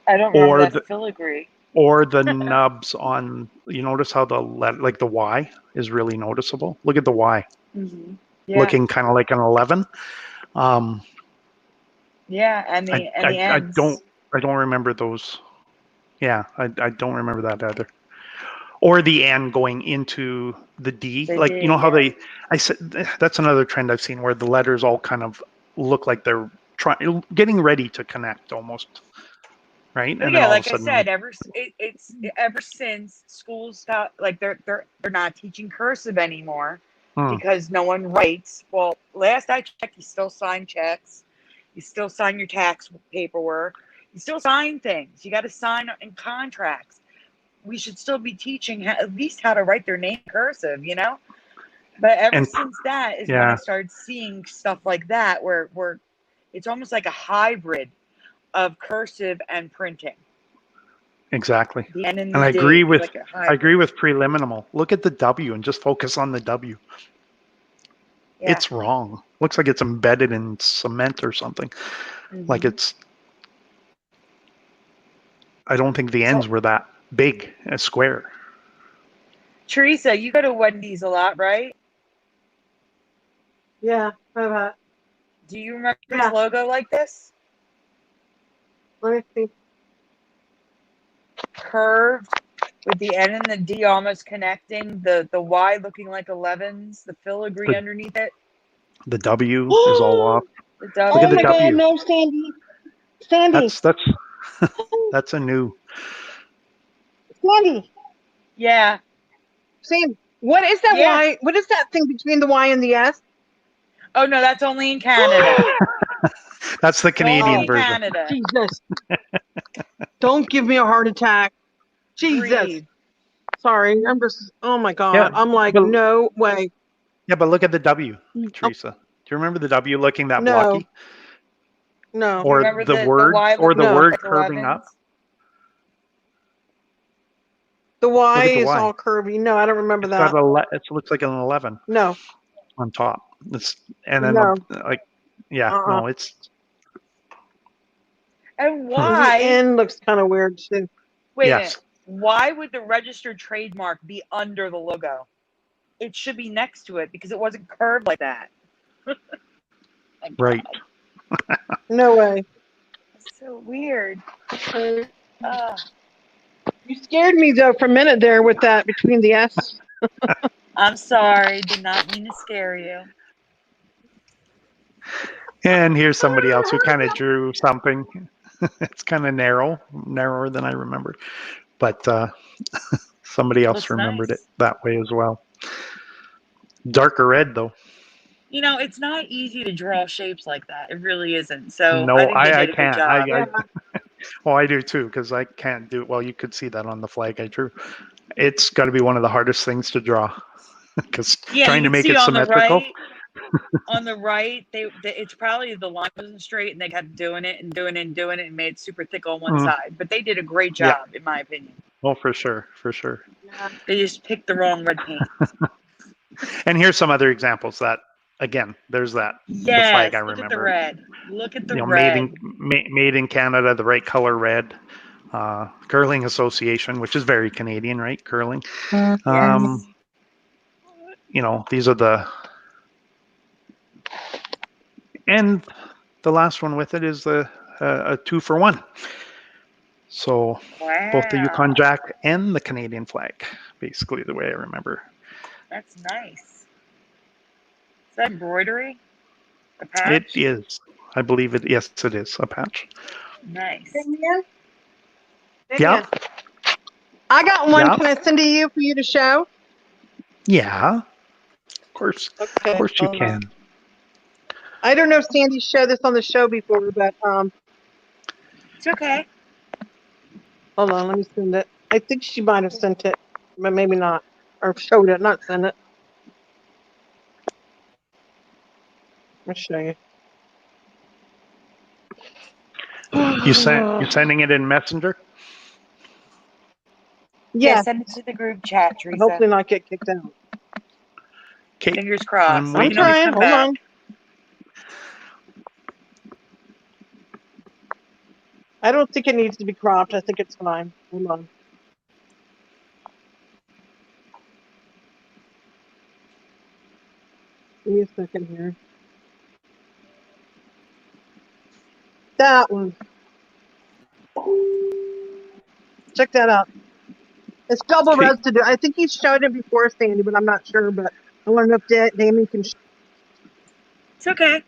I don't remember that filigree. Or the nubs on, you notice how the Y is really noticeable? Look at the Y. Mm-hmm. Yeah. Looking kind of like an 11. Yeah, and the ends. I don't remember those. Yeah, I don't remember that either. Or the N going into the D. How I said, that's another trend I've seen where the letters all kind of look like they're getting ready to connect almost. Right? Well, and yeah, then all like of a sudden, I said, it's ever since schools stopped, like they're not teaching cursive anymore because no one writes. Well, last I checked, you still sign checks, you still sign your tax paperwork, you still sign things. You got to sign in contracts. We should still be teaching at least how to write their name cursive, But ever since that is when I started seeing stuff like that, where it's almost like a hybrid of cursive and printing. Exactly. The N and And the I D agree is with like a I hybrid. agree with preliminal. Look at the W and just focus on the W. Yeah. It's wrong. Looks like it's embedded in cement or something. Like Mhm. it's. I don't think the So- ends were that big, a square. Theresa, you go to Wendy's a lot, right? Yeah. Let Do you remember Yeah. its logo like this? me see. Curved with the N and the D almost connecting, the Y looking like 11s, the filigree The- underneath it, The W is all off. the Look W. at the Oh my God, W. no, Sandy. Sandy. That's a new. Sandy. Yeah. Sandy, what is that Yeah. Y? What is that thing between the Y and the S? Oh no, that's only in Canada. That's the It's only Canadian in version. Canada. Jesus. Don't give me a heart attack. Jesus. Breathe. Sorry. I'm just, oh my God. Yeah, I'm like, but- no way. Yeah, but look at the W, Oh, Teresa. Do you remember the W looking that No. blocky, no. Do you or remember the the word, Y or the looking No. word like curving 11s? up? The Y Look at the is Y. all curvy. No, I don't remember It's that. got it looks like an 11 No. on top. And then No. no, it's And The why? N looks kind of weird too. Wait a yes. minute. Why would the registered trademark be under the logo? It should be next to it because it wasn't curved like that. My Right. God, No way. that's so weird. You scared me though for a minute there with that between the S. I'm sorry. Did not mean to scare you. And here's somebody else who kind of drew something. It's kind of narrower than I remember, but somebody else Looks remembered nice. it that way as well. Darker red though. You know, it's not easy to draw shapes like that. It really isn't. So No, I think they I did a good can't. job. Well, I do too, because I can't do it. Well, you could see that on the flag I drew. It's got to be one of the hardest things to draw, because Yeah, trying you to can make see it on symmetrical. the right. On the right, it's probably the line wasn't straight, and they kept doing it and doing it and doing it, and made it super thick on one side. But they did a great Yeah. job, in my opinion. Oh, for sure. They just picked the wrong red paint. And here's some other examples that, again, there's that the Yes, flag I look at the remember. red. Look at the made red. in Canada, the right color red. Curling Association, which is very Canadian, right? Curling. Yes. These are the. And the last one with it is a 2-for-1. So Wow. both the Yukon Jack and the Canadian flag, basically the way I remember. That's nice. Is that embroidery? A patch? It is. I believe it. Yes, it is a patch. Nice. Damian? Yeah. I got one. Yeah. Can I send to you for you to show? Yeah. Of course. Okay. Of course you can. I don't know if Sandy showed this on the show before, but It's okay. hold on, let me send it. I think she might have sent it, but maybe not. Or showed it, not sent it. Let me show you. You're sending it in Messenger? Yeah, Yes. send it to the group chat, Theresa. Hopefully not get kicked out. Okay. Fingers crossed. I'm You I'm can always trying. come Hold back. on. I don't think it needs to be cropped. I think it's fine. Hold on. Give me a second here. That one. Check that out. It's double Okay. residue. I think he showed it before, Sandy, but I'm not sure. But I want to know if Damian can. It's okay.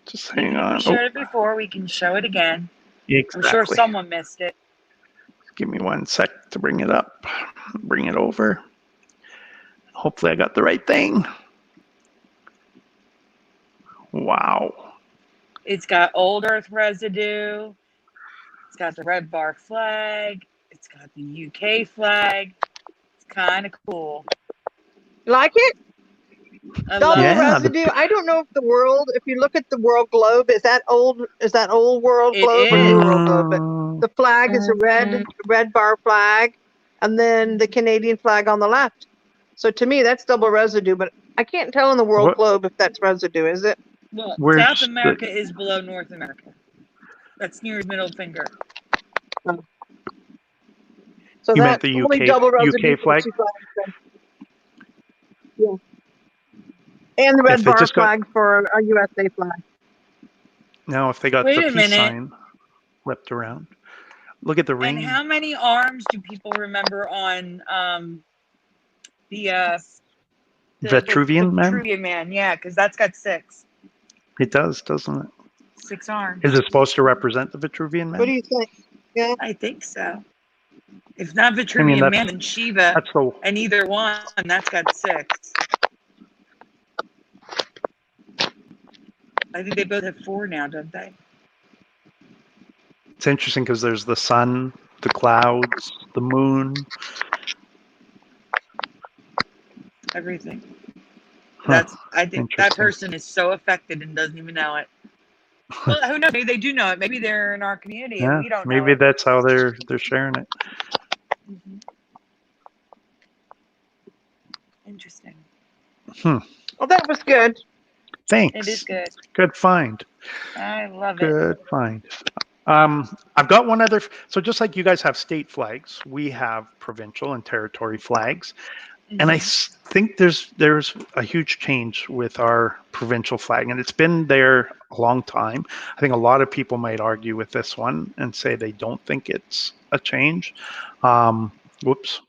Just Even hang if on. we showed it before, we can show it again. Exactly. I'm sure someone missed it. Give me 1 sec to bring it up. Bring it over. Hopefully I got the right thing. Wow. It's got old earth residue. It's got the red bar flag. It's got the UK flag. It's kind of cool. You like it? I Double love it. Yeah, residue. I don't know if you look at the world globe, is that old world It globe or new is. world globe? But Mm, the flag is a Mhm. red bar flag, and then the Canadian flag on the left. So to me, that's double residue, but I can't tell in the world what? globe if that's residue, is it? Well, Where's South the? America is below North America. That's near his middle finger. So You meant that's the only UK double residue UK for the flag? two flags. Then. Yeah. And the If red they bar just got flag for a USA flag. now, if they got Wait the a peace minute. sign flipped around, look at the And ring. how many arms do people remember on the Vitruvian man. Vitruvian man? Yeah, because that's got 6. It does, doesn't it? 6 arms. Is it supposed to represent the Vitruvian What do man? you think? Yeah. I think so. If not I mean, Vitruvian man, then Shiva, that's the. and either one, that's got 6. I think they both have 4 now, don't they? It's interesting because there's the sun, the clouds, the moon. Everything. Huh, I think that interesting. person is so affected and doesn't even know it. Well, who knows? Maybe they do know it. Maybe they're in our community and Yeah, we don't know maybe it. that's how they're sharing it. Mhm. Interesting. Well, that was good. Thanks. It is good. Good find. I love it. Good find. I've got one other. So just like you guys have state flags, we have provincial and territory flags, and I Mhm. think there's a huge change with our provincial flag, and it's been there a long time. I think a lot of people might argue with this one and say they don't think it's a change. Whoops,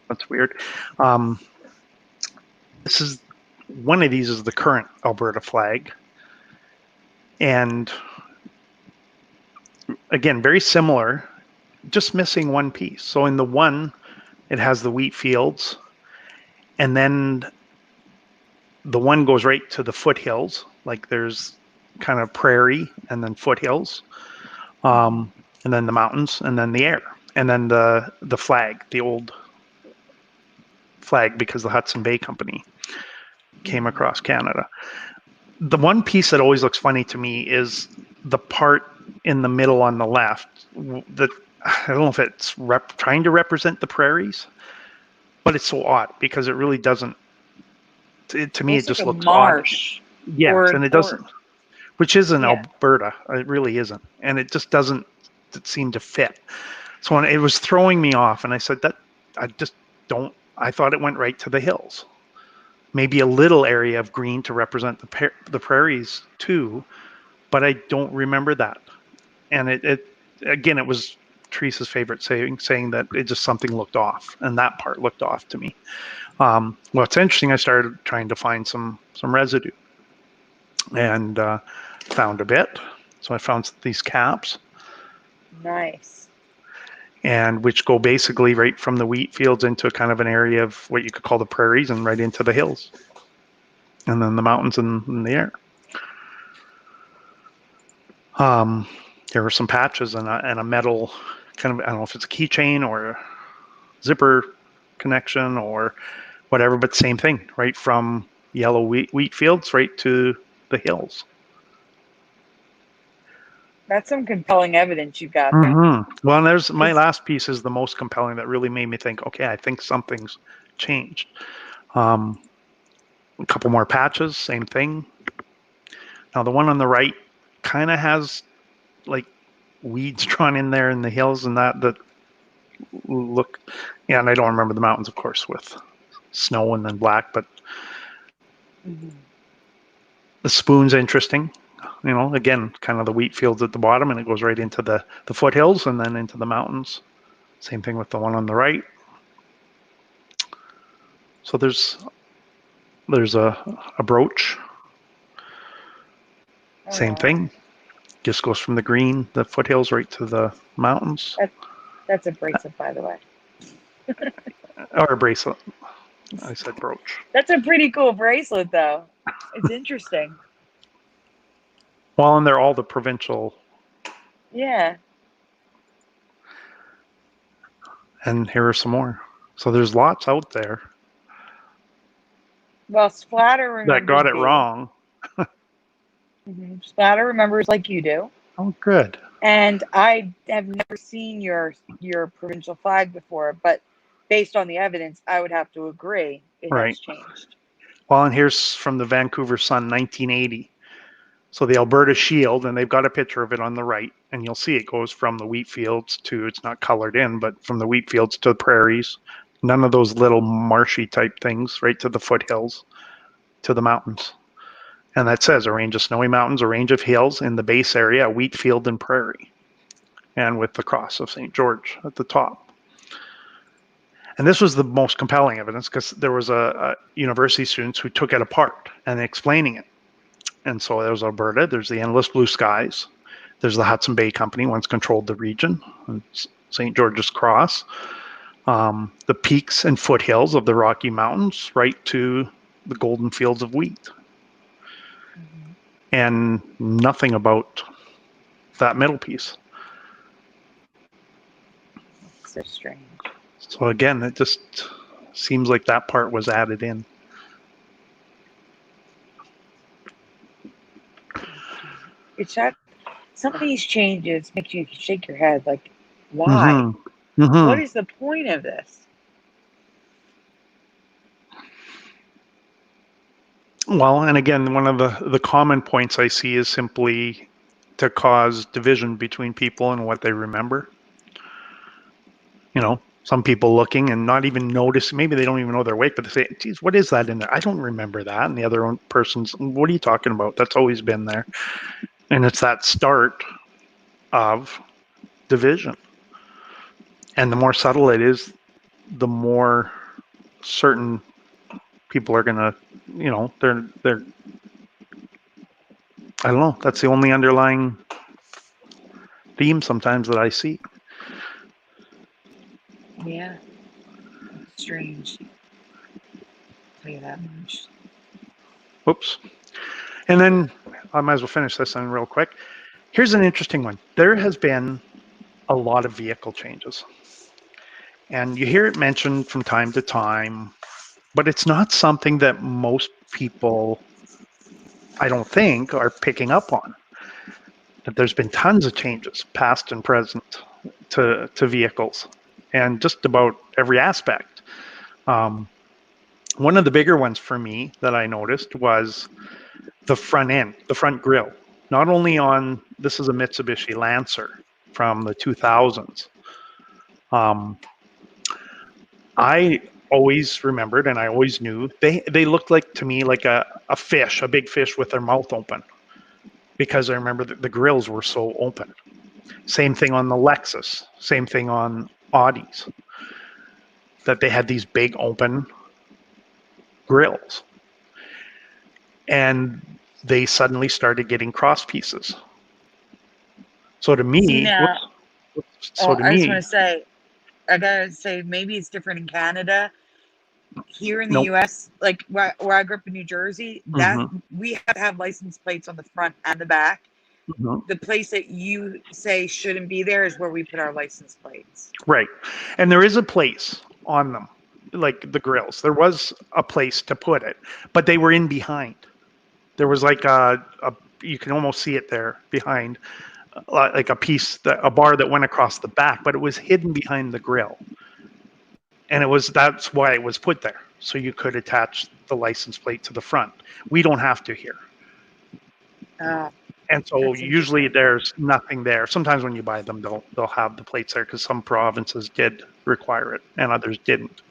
that's weird. Um, this is one of these is the current Alberta flag, and again, very similar, just missing one piece. So in the one, it has the wheat fields, and then the one goes right to the foothills. Like there's kind of prairie and then foothills, and then the mountains, and then the air, and then the flag, the old flag, because the Hudson Bay Company came across Canada. The one piece that always looks funny to me is the part in the middle on the left. That I don't know if it's trying to represent the prairies, but it's so odd because it really doesn't. To me, it Looks like just a looks odd. marsh. Yes, Or and it doesn't, which isn't yeah. Alberta. It really isn't, and it just doesn't seem to fit. So when it was throwing me off, and I said that I just don't. I thought it went right to the hills. Maybe a little area of green to represent the prairies too, but I don't remember that. And it again, it was Teresa's favorite saying that it just something looked off, and that part looked off to me. Well, it's interesting. I started trying to find some residue, and found a bit. So I found these caps, Nice. and which go basically right from the wheat fields into a kind of an area of what you could call the prairies, and right into the hills, and then the mountains and the air. There were some patches and a metal kind of, I don't know if it's a keychain or a zipper connection or whatever, but same thing, right from yellow wheat fields right to the hills. That's some compelling evidence you got there. Well, and there's my last piece is the most compelling that really made me think, okay, I think something's changed. A couple more patches, same thing. Now the one on the right kind of has like weeds drawn in there in the hills and that look, yeah, and I don't remember the mountains, of course, with snow and then black, but the spoon's interesting. You know, again, kind of the wheat fields at the bottom, and it goes right into the foothills and then into the mountains. Same thing with the one on the right. So there's a brooch. Same thing. Just goes from the green, the foothills, right to the mountains. That's a bracelet, by the way. Or a bracelet. I said brooch. That's a pretty cool bracelet, though. It's interesting. Well, and they're all the provincial. Yeah. And here are some more. So there's lots out there. Well, Splatter that remembers got it me. wrong. Splatter remembers like you do. Oh, good. And I have never seen your provincial flag before, but based on the evidence, I would have to agree it Right. has changed. Well, and here's from the Vancouver Sun, 1980. So the Alberta Shield, and they've got a picture of it on the right, and you'll see it goes from the wheat fields to, it's not colored in, but from the wheat fields to the prairies. None of those little marshy type things, right to the foothills, to the mountains. And that says a range of snowy mountains, a range of hills in the base area, a wheat field and prairie. And with the cross of St. George at the top. And this was the most compelling evidence because there was a university students who took it apart and explaining it. And so there's Alberta, there's the endless blue skies, there's the Hudson Bay Company, once controlled the region, St. George's Cross, the peaks and foothills of the Rocky Mountains, right to the golden fields of wheat. And nothing about that middle piece. So strange. So again, it just seems like that part was added in. It's that some of these changes make you shake your head like, why? What is the point of this? Well, and again, one of the common points I see is simply to cause division between people and what they remember. You know, some people looking and not even notice, maybe they don't even know their weight, but they say, geez, what is that in there? I don't remember that. And the other person's, what are you talking about? That's always been there. And it's that start of division. And the more subtle it is, the more certain people are going to, you know, they're, I don't know, that's the only underlying theme sometimes that I see. Yeah. It's strange. I'll tell you that much. Oops. And then I might as well finish this one real quick. Here's an interesting one. There has been a lot of vehicle changes. And you hear it mentioned from time to time, but it's not something that most people, I don't think, are picking up on. That there's been tons of changes, past and present, to vehicles, and just about every aspect. One of the bigger ones for me that I noticed was the front end, the front grille. Not only on, this is a Mitsubishi Lancer from the 2000s. I always remembered and I always knew they looked like to me like a fish, a big fish with their mouth open, because I remember the grills were so open. Same thing on the Lexus, same thing on Audis, that they had these big open grills. And they suddenly started getting cross pieces. So to me, Now, so to I just me, want to say, I gotta say, maybe it's different in Canada. Here in the nope. U.S., like where I grew up in New Jersey, that we have to have license plates on the front and the back. The place that you say shouldn't be there is where we put our license plates. Right. And there is a place on them, like the grills. There was a place to put it, but they were in behind. There was like a you can almost see it there behind, like a piece, a bar that went across the back, but it was hidden behind the grill. And that's why it was put there. So you could attach the license plate to the front. We don't have to here. And so usually there's nothing there. Sometimes when you buy them, they'll have the plates there because some provinces did require it and others didn't.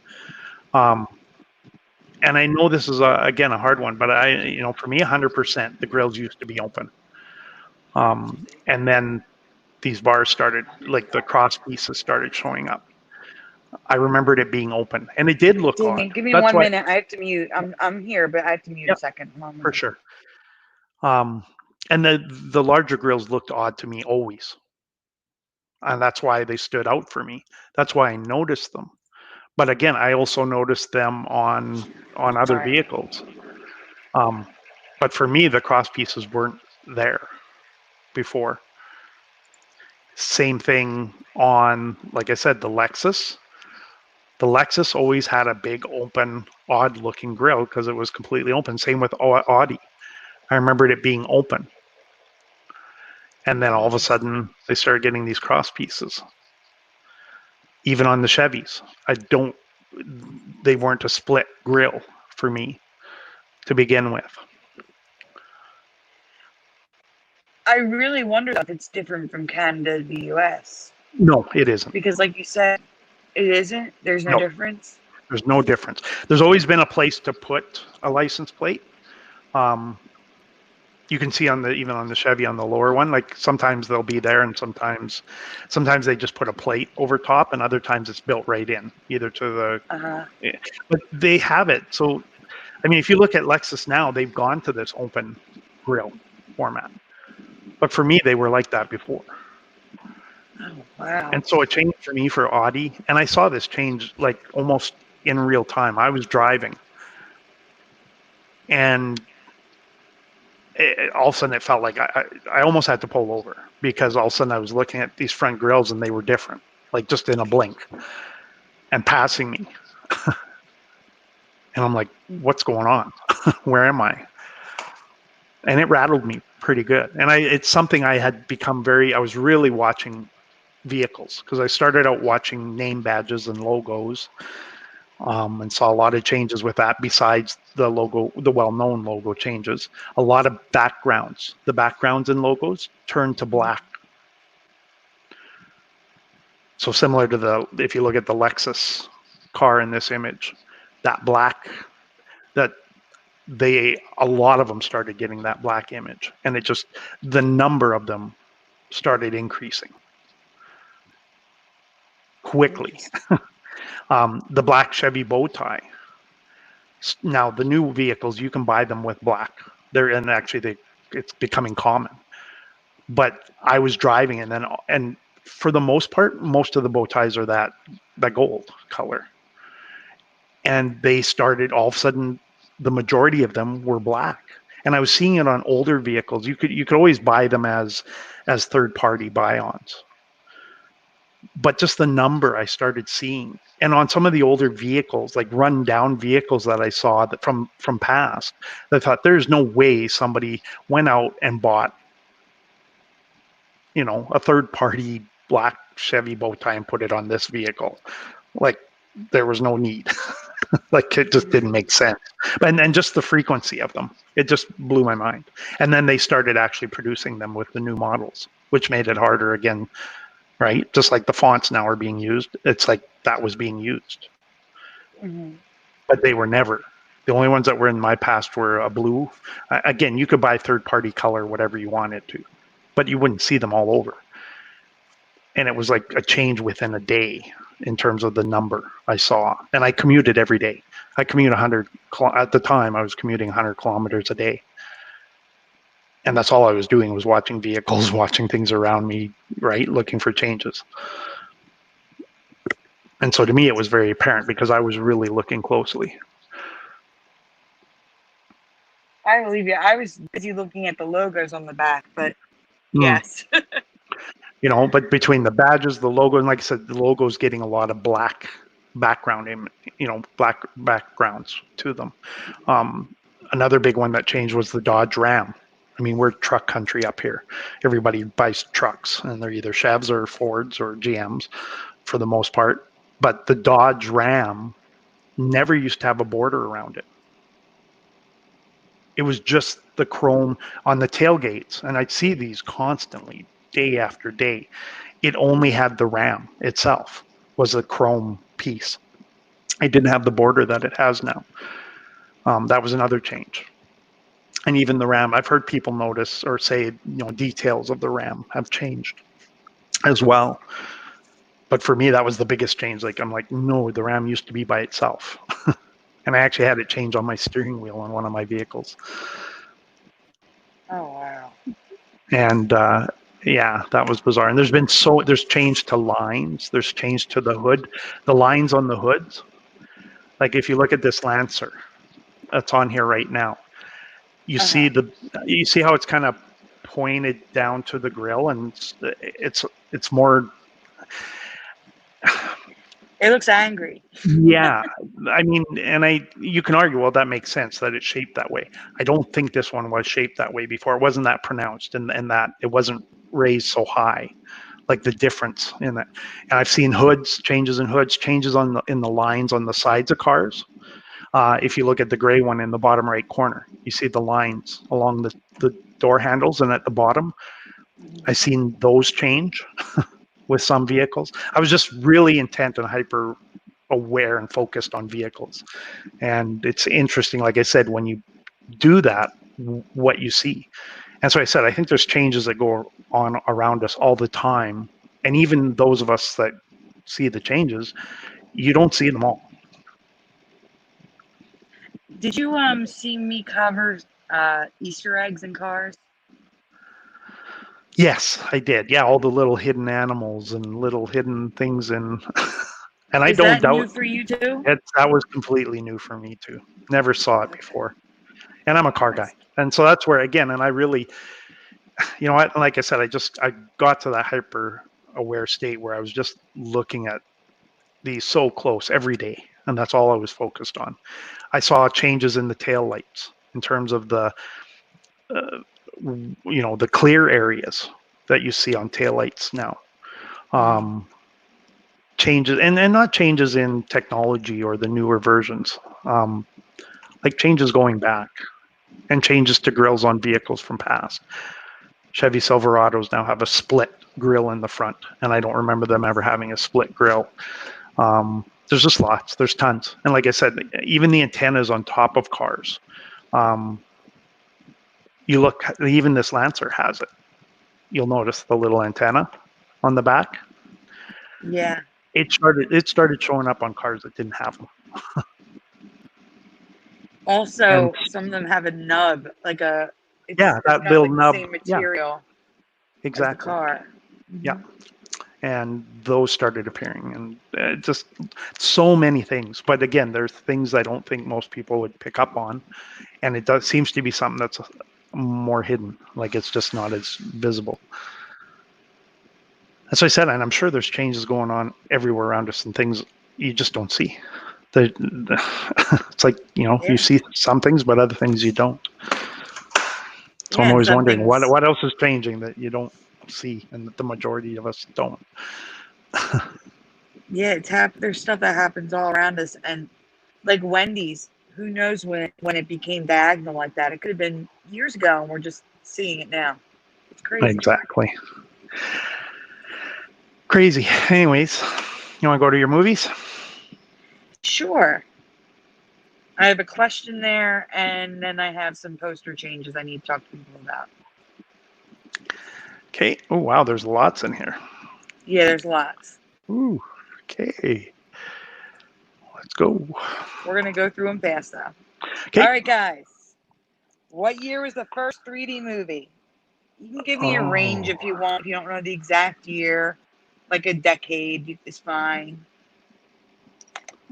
And I know this is again a hard one, but for me, 100%, the grills used to be open. And then these bars started, like the cross pieces started showing up. I remembered it being open, and it did look odd. Give me 1 minute. I have to mute. I'm here, but I have to mute a second. For sure. And the larger grills looked odd to me always. And that's why they stood out for me. That's why I noticed them. But again, I also noticed them on other vehicles. But for me, the cross pieces weren't there before. Same thing on, like I said, the Lexus. The Lexus always had a big open, odd looking grill because it was completely open. Same with Audi. I remembered it being open. And then all of a sudden they started getting these cross pieces. Even on the Chevys. They weren't a split grill for me to begin with. I really wonder if it's different from Canada to the US. No, it isn't. Because like you said, it isn't. There's no difference. There's no difference. There's always been a place to put a license plate. You can see even on the Chevy on the lower one, like sometimes they'll be there and sometimes they just put a plate over top and other times it's built right in, either to the, but they have it. So, I mean, if you look at Lexus now, they've gone to this open grill format. But for me, they were like that before. Oh, wow. And so it changed for me for Audi. And I saw this change like almost in real time. I was driving. And all of a sudden it felt like I almost had to pull over because all of a sudden I was looking at these front grills and they were different, like just in a blink and passing me. And I'm like, what's going on? Where am I? And it rattled me pretty good. And it's something I had become I was really watching vehicles because I started out watching name badges and logos and saw a lot of changes with that besides the logo, the well-known logo changes. A lot of backgrounds. The backgrounds in logos turned to black. So similar to if you look at the Lexus car in this image, that black, a lot of them started getting that black image, and the number of them started increasing quickly. The black Chevy bow tie. Now the new vehicles, you can buy them with black. It's becoming common. But I was driving, and for the most part, most of the bow ties are that gold color. And they started all of a sudden. The majority of them were black, and I was seeing it on older vehicles. You could always buy them as third-party buy-ons, but just the number I started seeing, and on some of the older vehicles, like run-down vehicles that I saw that from past, I thought there's no way somebody went out and bought, a third-party black Chevy bow tie and put it on this vehicle. Like there was no need. Like it just didn't make sense. And just the frequency of them, it just blew my mind. And then they started actually producing them with the new models, which made it harder again, right? Just like the fonts now are being used. It's like that was being used. Mm-hmm. But they were never. The only ones that were in my past were a blue. Again, you could buy third-party color, whatever you wanted to, but you wouldn't see them all over. And it was like a change within a day in terms of the number I saw. And I commuted every day. I commute at the time I was commuting 100 kilometers a day. And that's all I was doing was watching vehicles, watching things around me, right? Looking for changes. And so to me, it was very apparent because I was really looking closely. I believe you. I was busy looking at the logos on the back, but yes. But between the badges, the logo, and like I said, the logo is getting a lot of black background, black backgrounds to them. Another big one that changed was the Dodge Ram. I mean, we're truck country up here. Everybody buys trucks, and they're either Chevs or Fords or GMs for the most part. But the Dodge Ram never used to have a border around it. It was just the chrome on the tailgates, and I'd see these constantly. Day after day, it only had the Ram itself was a chrome piece. It didn't have the border that it has now. That was another change. And even the Ram, I've heard people notice or say, details of the Ram have changed as well. But for me, that was the biggest change. Like, I'm like, no, the Ram used to be by itself. And I actually had it change on my steering wheel on one of my vehicles. Oh, wow. And, yeah, that was bizarre. And there's change to lines. There's change to the hood. The lines on the hoods. Like if you look at this Lancer that's on here right now, you see how it's kind of pointed down to the grill, and it's more, It looks angry. Yeah, I mean, and you can argue, well, that makes sense that it's shaped that way. I don't think this one was shaped that way before. It wasn't that pronounced, and that it wasn't raised so high, like the difference in that. And I've seen changes in hoods, changes in the lines on the sides of cars. If you look at the gray one in the bottom right corner, you see the lines along the door handles and at the bottom. I've seen those change with some vehicles. I was just really intent and hyper aware and focused on vehicles. And it's interesting, like I said, when you do that, what you see. And so I said, I think there's changes that go on around us all the time. And even those of us that see the changes, you don't see them all. Did you see me cover Easter eggs in cars? Yes, I did. Yeah, all the little hidden animals and little hidden things and and I Is don't that new doubt for you too? that was completely new for me too. Never saw it before. And I'm a car guy. And so that's where again, and I really, like I said, I got to that hyper aware state where I was just looking at these so close every day. And that's all I was focused on. I saw changes in the tail lights in terms of the the clear areas that you see on taillights now. Changes and not changes in technology or the newer versions, like changes going back and changes to grills on vehicles from past. Chevy Silverados now have a split grill in the front, and I don't remember them ever having a split grill. There's just lots. There's tons. And like I said, even the antennas on top of cars. You look, even this Lancer has it. You'll notice the little antenna on the back. Yeah. It started showing up on cars that didn't have them. Also, some of them have a nub, like a that got little like nub. the same material Exactly. as the car. Yeah. And those started appearing, and just so many things. But again, there's things I don't think most people would pick up on, and it seems to be something that's more hidden, like it's just not as visible. As I said, and I'm sure there's changes going on everywhere around us and things you just don't see. It's like, you see some things, but other things you don't. So I'm always wondering what else is changing that you don't see and that the majority of us don't. Yeah, there's stuff that happens all around us, and like Wendy's, who knows when it became diagonal like that? It could have been years ago, and we're just seeing it now. It's crazy. Exactly. Crazy. Anyways, you want to go to your movies? Sure. I have a question there, and then I have some poster changes I need to talk to people about. Okay. Oh, wow. There's lots in here. Yeah, there's lots. Ooh. Okay. Let's go. We're going to go through them fast, though. Okay. All right, guys. What year was the first 3D movie? You can give me a range if you want. If you don't know the exact year, like a decade is fine.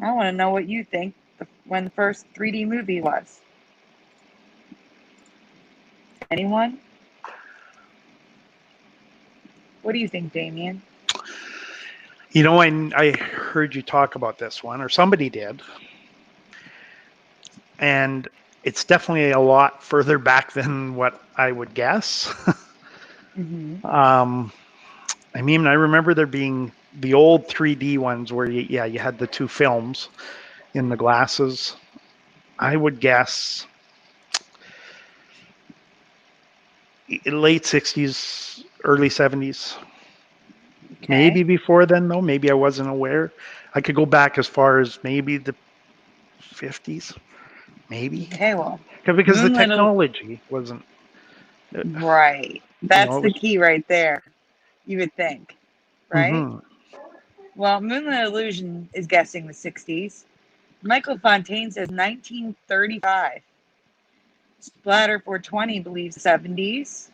I want to know what you think when the first 3D movie was. Anyone? What do you think, Damian? I heard you talk about this one, or somebody did. And it's definitely a lot further back than what I would guess. Mm-hmm. I mean, I remember there being the old 3D ones where you had the two films in the glasses. I would guess late 60s, early 70s. Okay. Maybe before then, though. Maybe I wasn't aware. I could go back as far as maybe the 50s. Maybe. Okay, well. Because the technology wasn't. Right. That's the key right there. You would think. Right? Mm-hmm. Well, Moonlit Illusion is guessing the 60s. Michael Fontaine says 1935. Splatter 420 believes 70s.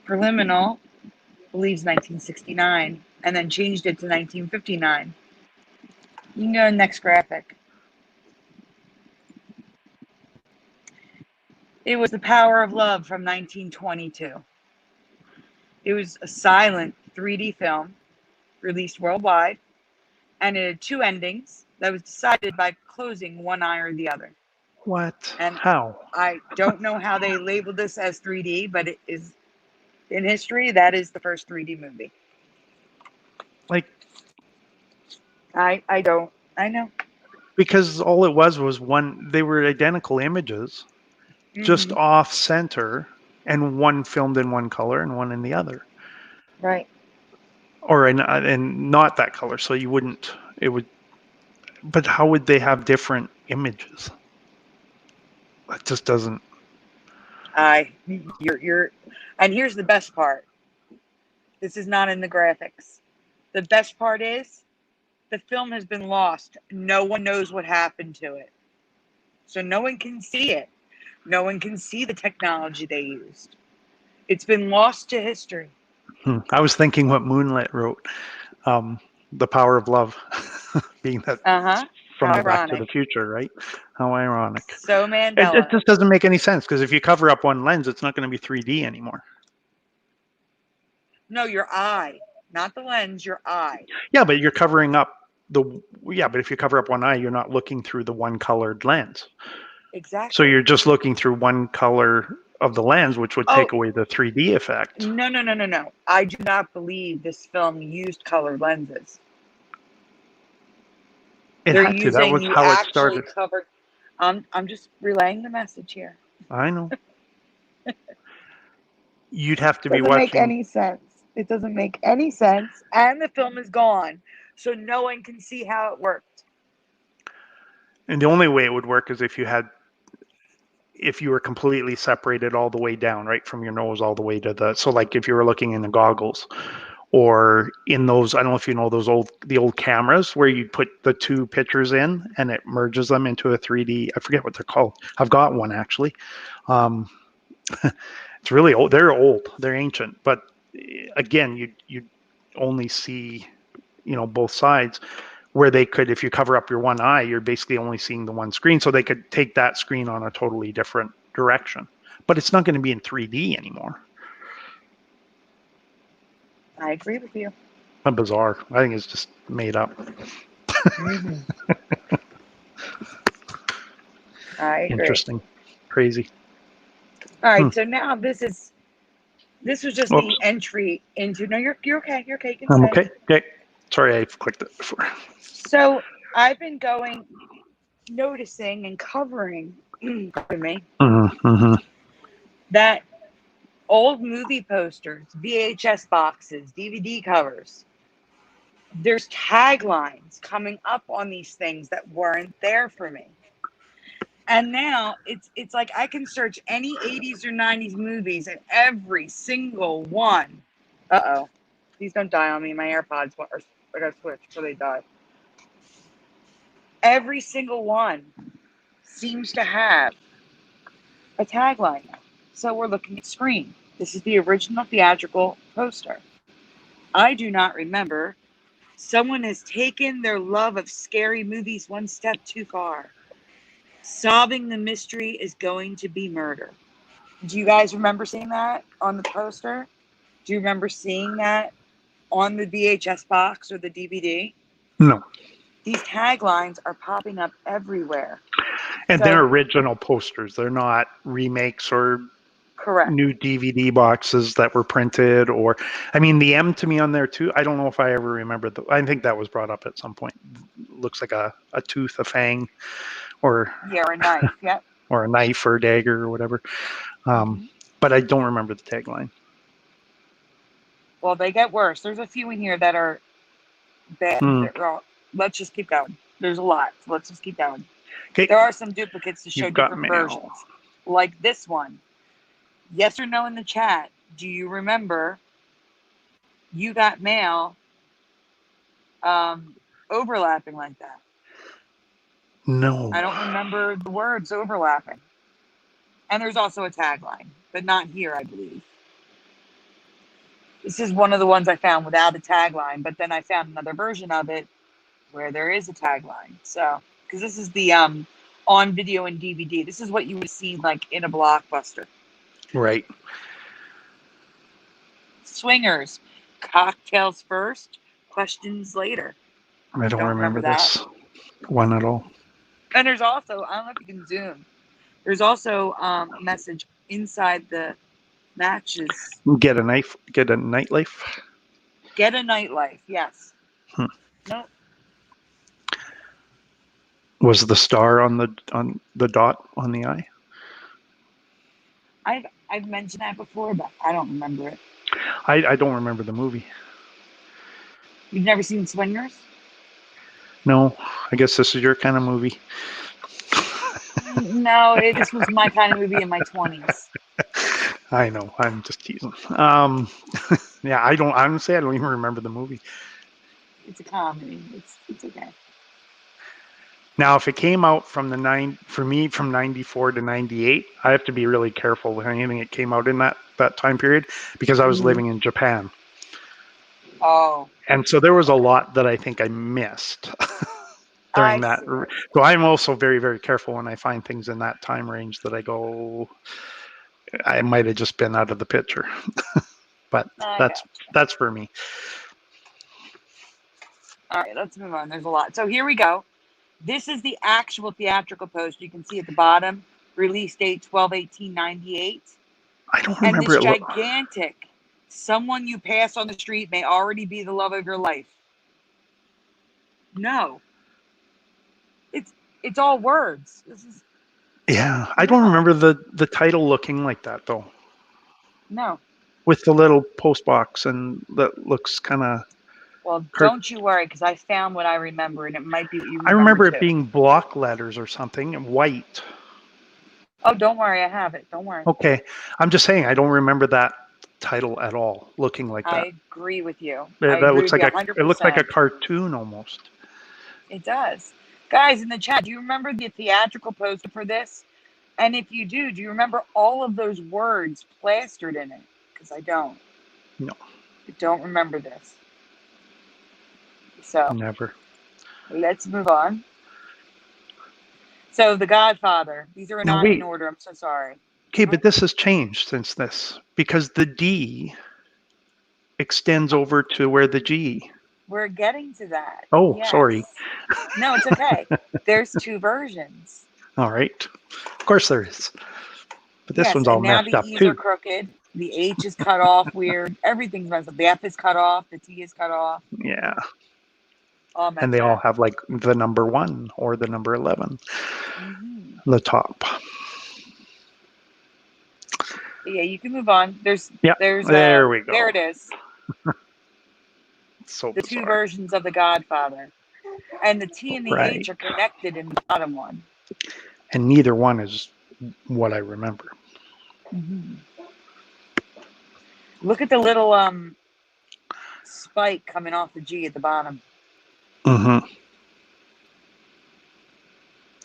Preliminal believes 1969, and then changed it to 1959. You can go to the next graphic. It was The Power of Love from 1922. It was a silent 3D film released worldwide, and it had two endings that was decided by closing one eye or the other. What? And How? I don't know how they labeled this as 3D, but it is in history. That is the first 3D movie. Like, I don't. I know. because all it was one, they were identical images, just Mhm. off center, and one filmed in one color and one in the other. Right. Or and not that color. So you wouldn't, it would, but how would they have different images? That just doesn't. You're, and here's the best part. This is not in the graphics. The best part is the film has been lost. No one knows what happened to it. So no one can see it. No one can see the technology they used. It's been lost to history. I was thinking what Moonlit wrote, The Power of Love, being that from How the Back to the ironic. Future, right? How ironic. So It Mandela. just doesn't make any sense, because if you cover up one lens, it's not going to be 3D anymore. No, your eye. Not the lens, your eye. Yeah, but you're covering up but if you cover up one eye, you're not looking through the one colored lens. Exactly. So you're just looking through one color of the lens, which would take away the 3D effect. No. I do not believe this film used colored lenses. It They're had to. That using, was you how it actually started. covered. I'm just relaying the message here. I know. You'd have to be Doesn't make watching. any sense. It doesn't make any sense. And the film is gone. So no one can see how it worked. And the only way it would work is if you were completely separated all the way down, right from your nose all the way to so like if you were looking in the goggles, or in those, I don't know if you know the old cameras where you put the two pictures in and it merges them into a 3D. I forget what they're called. I've got one actually. It's really old. They're old. They're ancient. But again, you only see, both sides, where they could, if you cover up your one eye, you're basically only seeing the one screen. So they could take that screen on a totally different direction. But it's not going to be in 3D anymore. I agree with you. Bizarre. I think it's just made up. Mm-hmm. I agree. Interesting. Crazy. All right. So now this was just Oops. the entry into. No, you're okay. You're okay. You can I'm say. okay. Sorry, I've clicked it before. So I've been noticing and covering. Pardon me. Mm-hmm. That old movie posters, VHS boxes, DVD covers. There's taglines coming up on these things that weren't there for me. And now it's like I can search any 80s or 90s movies and every single one. Uh-oh. Please don't die on me. My AirPods I gotta switch before they die. Every single one seems to have a tagline now. So we're looking at screen. This is the original theatrical poster. I do not remember. Someone has taken their love of scary movies one step too far. Solving the mystery is going to be murder. Do you guys remember seeing that on the poster? Do you remember seeing that on the VHS box or the DVD? No. These taglines are popping up everywhere. And they're original posters. They're not remakes or correct new DVD boxes that were printed, or, I mean, the M to me on there too. I don't know if I ever remembered. I think that was brought up at some point. Looks like a tooth, a fang, or a knife. Yep. Or a knife or a dagger or whatever. But I don't remember the tagline. Well, they get worse. There's a few in here that are bad. Let's just keep going. There's a lot. So let's just keep going. Okay. There are some duplicates to show You've got different mail. versions. Like this one. Yes or no in the chat. Do you remember you got mail overlapping like that? No. I don't remember the words overlapping. And there's also a tagline, but not here, I believe. This is one of the ones I found without a tagline, but then I found another version of it where there is a tagline. So, because this is the on video and DVD. This is what you would see like in a Blockbuster. Right. Swingers, cocktails first, questions later. I don't remember that. this one at all. And there's also, I don't know if you can zoom. There's also a message inside the matches. Get a knife. Get a nightlife. Get a nightlife. Yes. No. Was the star on the dot on the eye? I've mentioned that before, but I don't remember it. I don't remember the movie. You've never seen Swingers? No, I guess this is your kind of movie. No, this was my kind of movie in my 20s. I know. I'm just teasing. Yeah, I don't even remember the movie. It's a comedy. It's okay. Now, if it came out from for me from 94 to 98, I have to be really careful with anything that came out in that time period because I was living in Japan. Oh. And so there was a lot that I think I missed during that. So I'm also very, very careful when I find things in that time range that I go, I might have just been out of the picture. But that's for me. All right, let's move on. There's a lot. So here we go. This is the actual theatrical poster. You can see at the bottom, release date 12/18/98. I don't remember and this gigantic, someone you pass on the street may already be the love of your life. No. It's all words. I don't remember the title looking like that though. No. With the little post box and that looks kind of. Well, don't you worry, because I found what I remember, and it might be what you remember. I remember too. It being block letters or something, white. Oh, don't worry, I have it. Don't worry. Okay, I'm just saying I don't remember that title at all, looking like that. I agree with you. That looks like it looks like a cartoon almost. It does. Guys in the chat, do you remember the theatrical poster for this? And if you do you remember all of those words plastered in it? Because I don't. No. I don't remember this. So never. Let's move on. So The Godfather. These are not in order. I'm so sorry. Okay, but this has changed since this because the D extends over to where the G. We're getting to that. Oh, yes. Sorry. No, it's okay. There's two versions. All right. Of course there is. But this one's all messed up too. Now the E's are crooked. The H is cut off weird. Everything's messed up. The F is cut off. The T is cut off. Yeah. And they all have like the number 1 or the number 11. Mm-hmm. The top. Yeah, you can move on. There's there we go. There it is. So the two versions of The Godfather. And the T and the H are connected in the bottom one. And neither one is what I remember. Mm-hmm. Look at the little spike coming off the G at the bottom. Mm-hmm.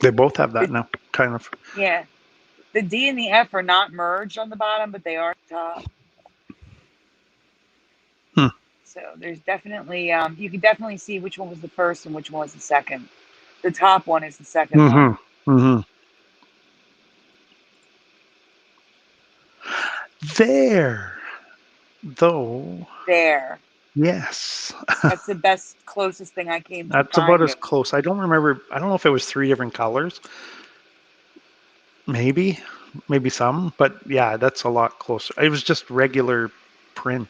They both have that now, kind of. Yeah. The D and the F are not merged on the bottom, but they are at the top. So there's definitely, you can definitely see which one was the first and which one was the second. The top one is the second one. Mm-hmm. There. Yes. That's the best, closest thing I came to. That's about as close. I don't remember. I don't know if it was 3 different colors. Maybe some, but yeah, that's a lot closer. It was just regular print.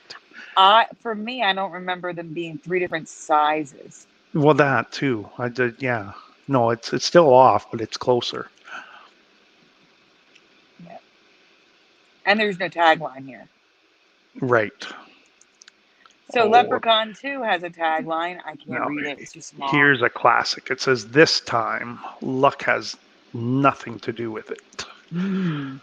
For me, I don't remember them being 3 different sizes. Well, that too. I did. Yeah. No, it's still off, but it's closer. Yeah. And there's no tagline here. Right. So Leprechaun 2 has a tagline. I can't read it. It's too small. Here's a classic. It says, "This time, luck has nothing to do with it." Mm.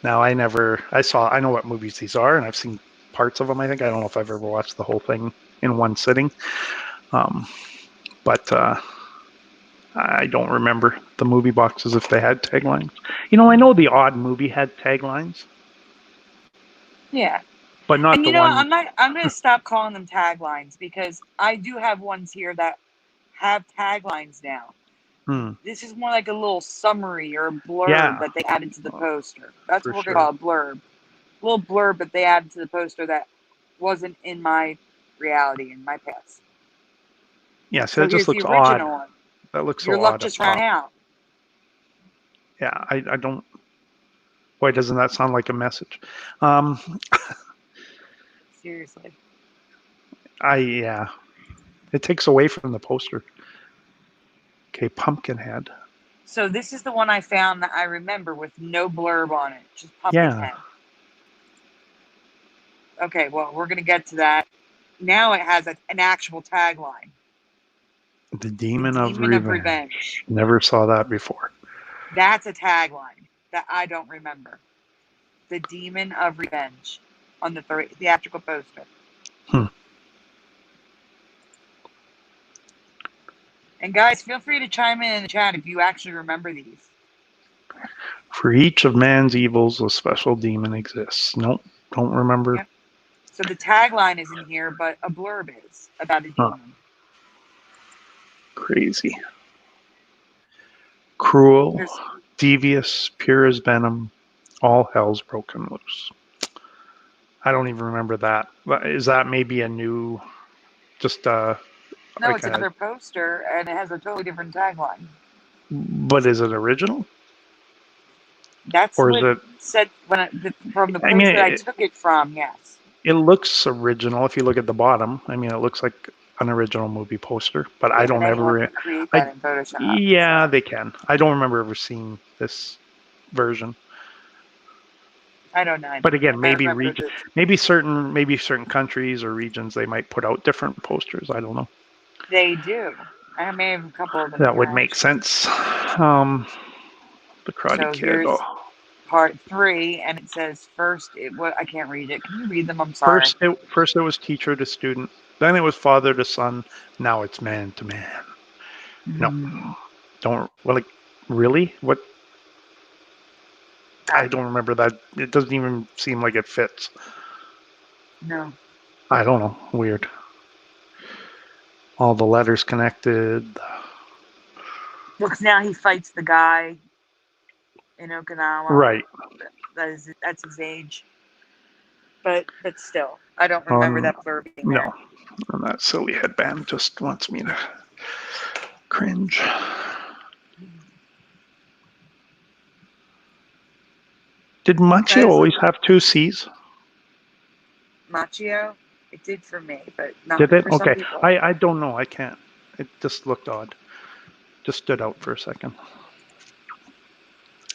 Now, I know what movies these are, and I've seen parts of them, I think. I don't know if I've ever watched the whole thing in one sitting. But I don't remember the movie boxes if they had taglines. I know the odd movie had taglines. Yeah. But not and the one. I'm going to stop calling them taglines because I do have ones here that have taglines now. This is more like a little summary or a blurb that they added to the poster. That's what we're going to call a blurb. A little blurb that they added to the poster that wasn't in my reality, in my past. Yeah, so So that just here's the looks odd. original one. That looks Your so luck odd. just up ran top. out. Yeah, I don't. Why doesn't that sound like a message? Seriously. Yeah. It takes away from the poster. Okay, Pumpkinhead. So this is the one I found that I remember with no blurb on it, just Yeah. Pumpkinhead. Okay, well, we're going to get to that. Now it has an actual tagline. The Demon, The of Demon of Revenge. Revenge. Never saw that before. That's a tagline that I don't remember. The Demon of Revenge on the theatrical poster. Hmm. And guys, feel free to chime in the chat if you actually remember these. For each of man's evils, a special demon exists. Nope, don't remember. Yep. So the tagline isn't here, but a blurb is about a demon. Crazy. Cruel, There's- devious, pure as venom, all hell's broken loose. I don't even remember that. Is that maybe a new, just No, like it's another poster, and it has a totally different tagline. but is it original? That's Or what is it, said from the I place mean, that I took it from. Yes. it looks original if you look at the bottom. I mean, it looks like an original movie poster, but I don't And anyone ever. can create that in Photoshop. Yeah, they can. I don't remember ever seeing this version. I don't know. But again, I remember this. maybe certain countries or regions they might put out different posters. I don't know. They do. I may have a couple of them. That here, would make actually. sense. The Karate So Kid. here's part 3, and it says first. I can't read it. Can you read them? I'm sorry. First it was teacher to student. Then it was father to son. Now it's man to man. No, don't. Well, like, really? What? I don't remember that. It doesn't even seem like it fits. No. I don't know. Weird. All the letters connected. Looks now he fights the guy in Okinawa. Right. That's his age. But still, I don't remember that blurb being there. No. And that silly headband just wants me to cringe. Did Machio always have 2 C's? Machio? It did for me, but not Did it? for some Okay. people. I don't know. I can't. It just looked odd. Just stood out for a second.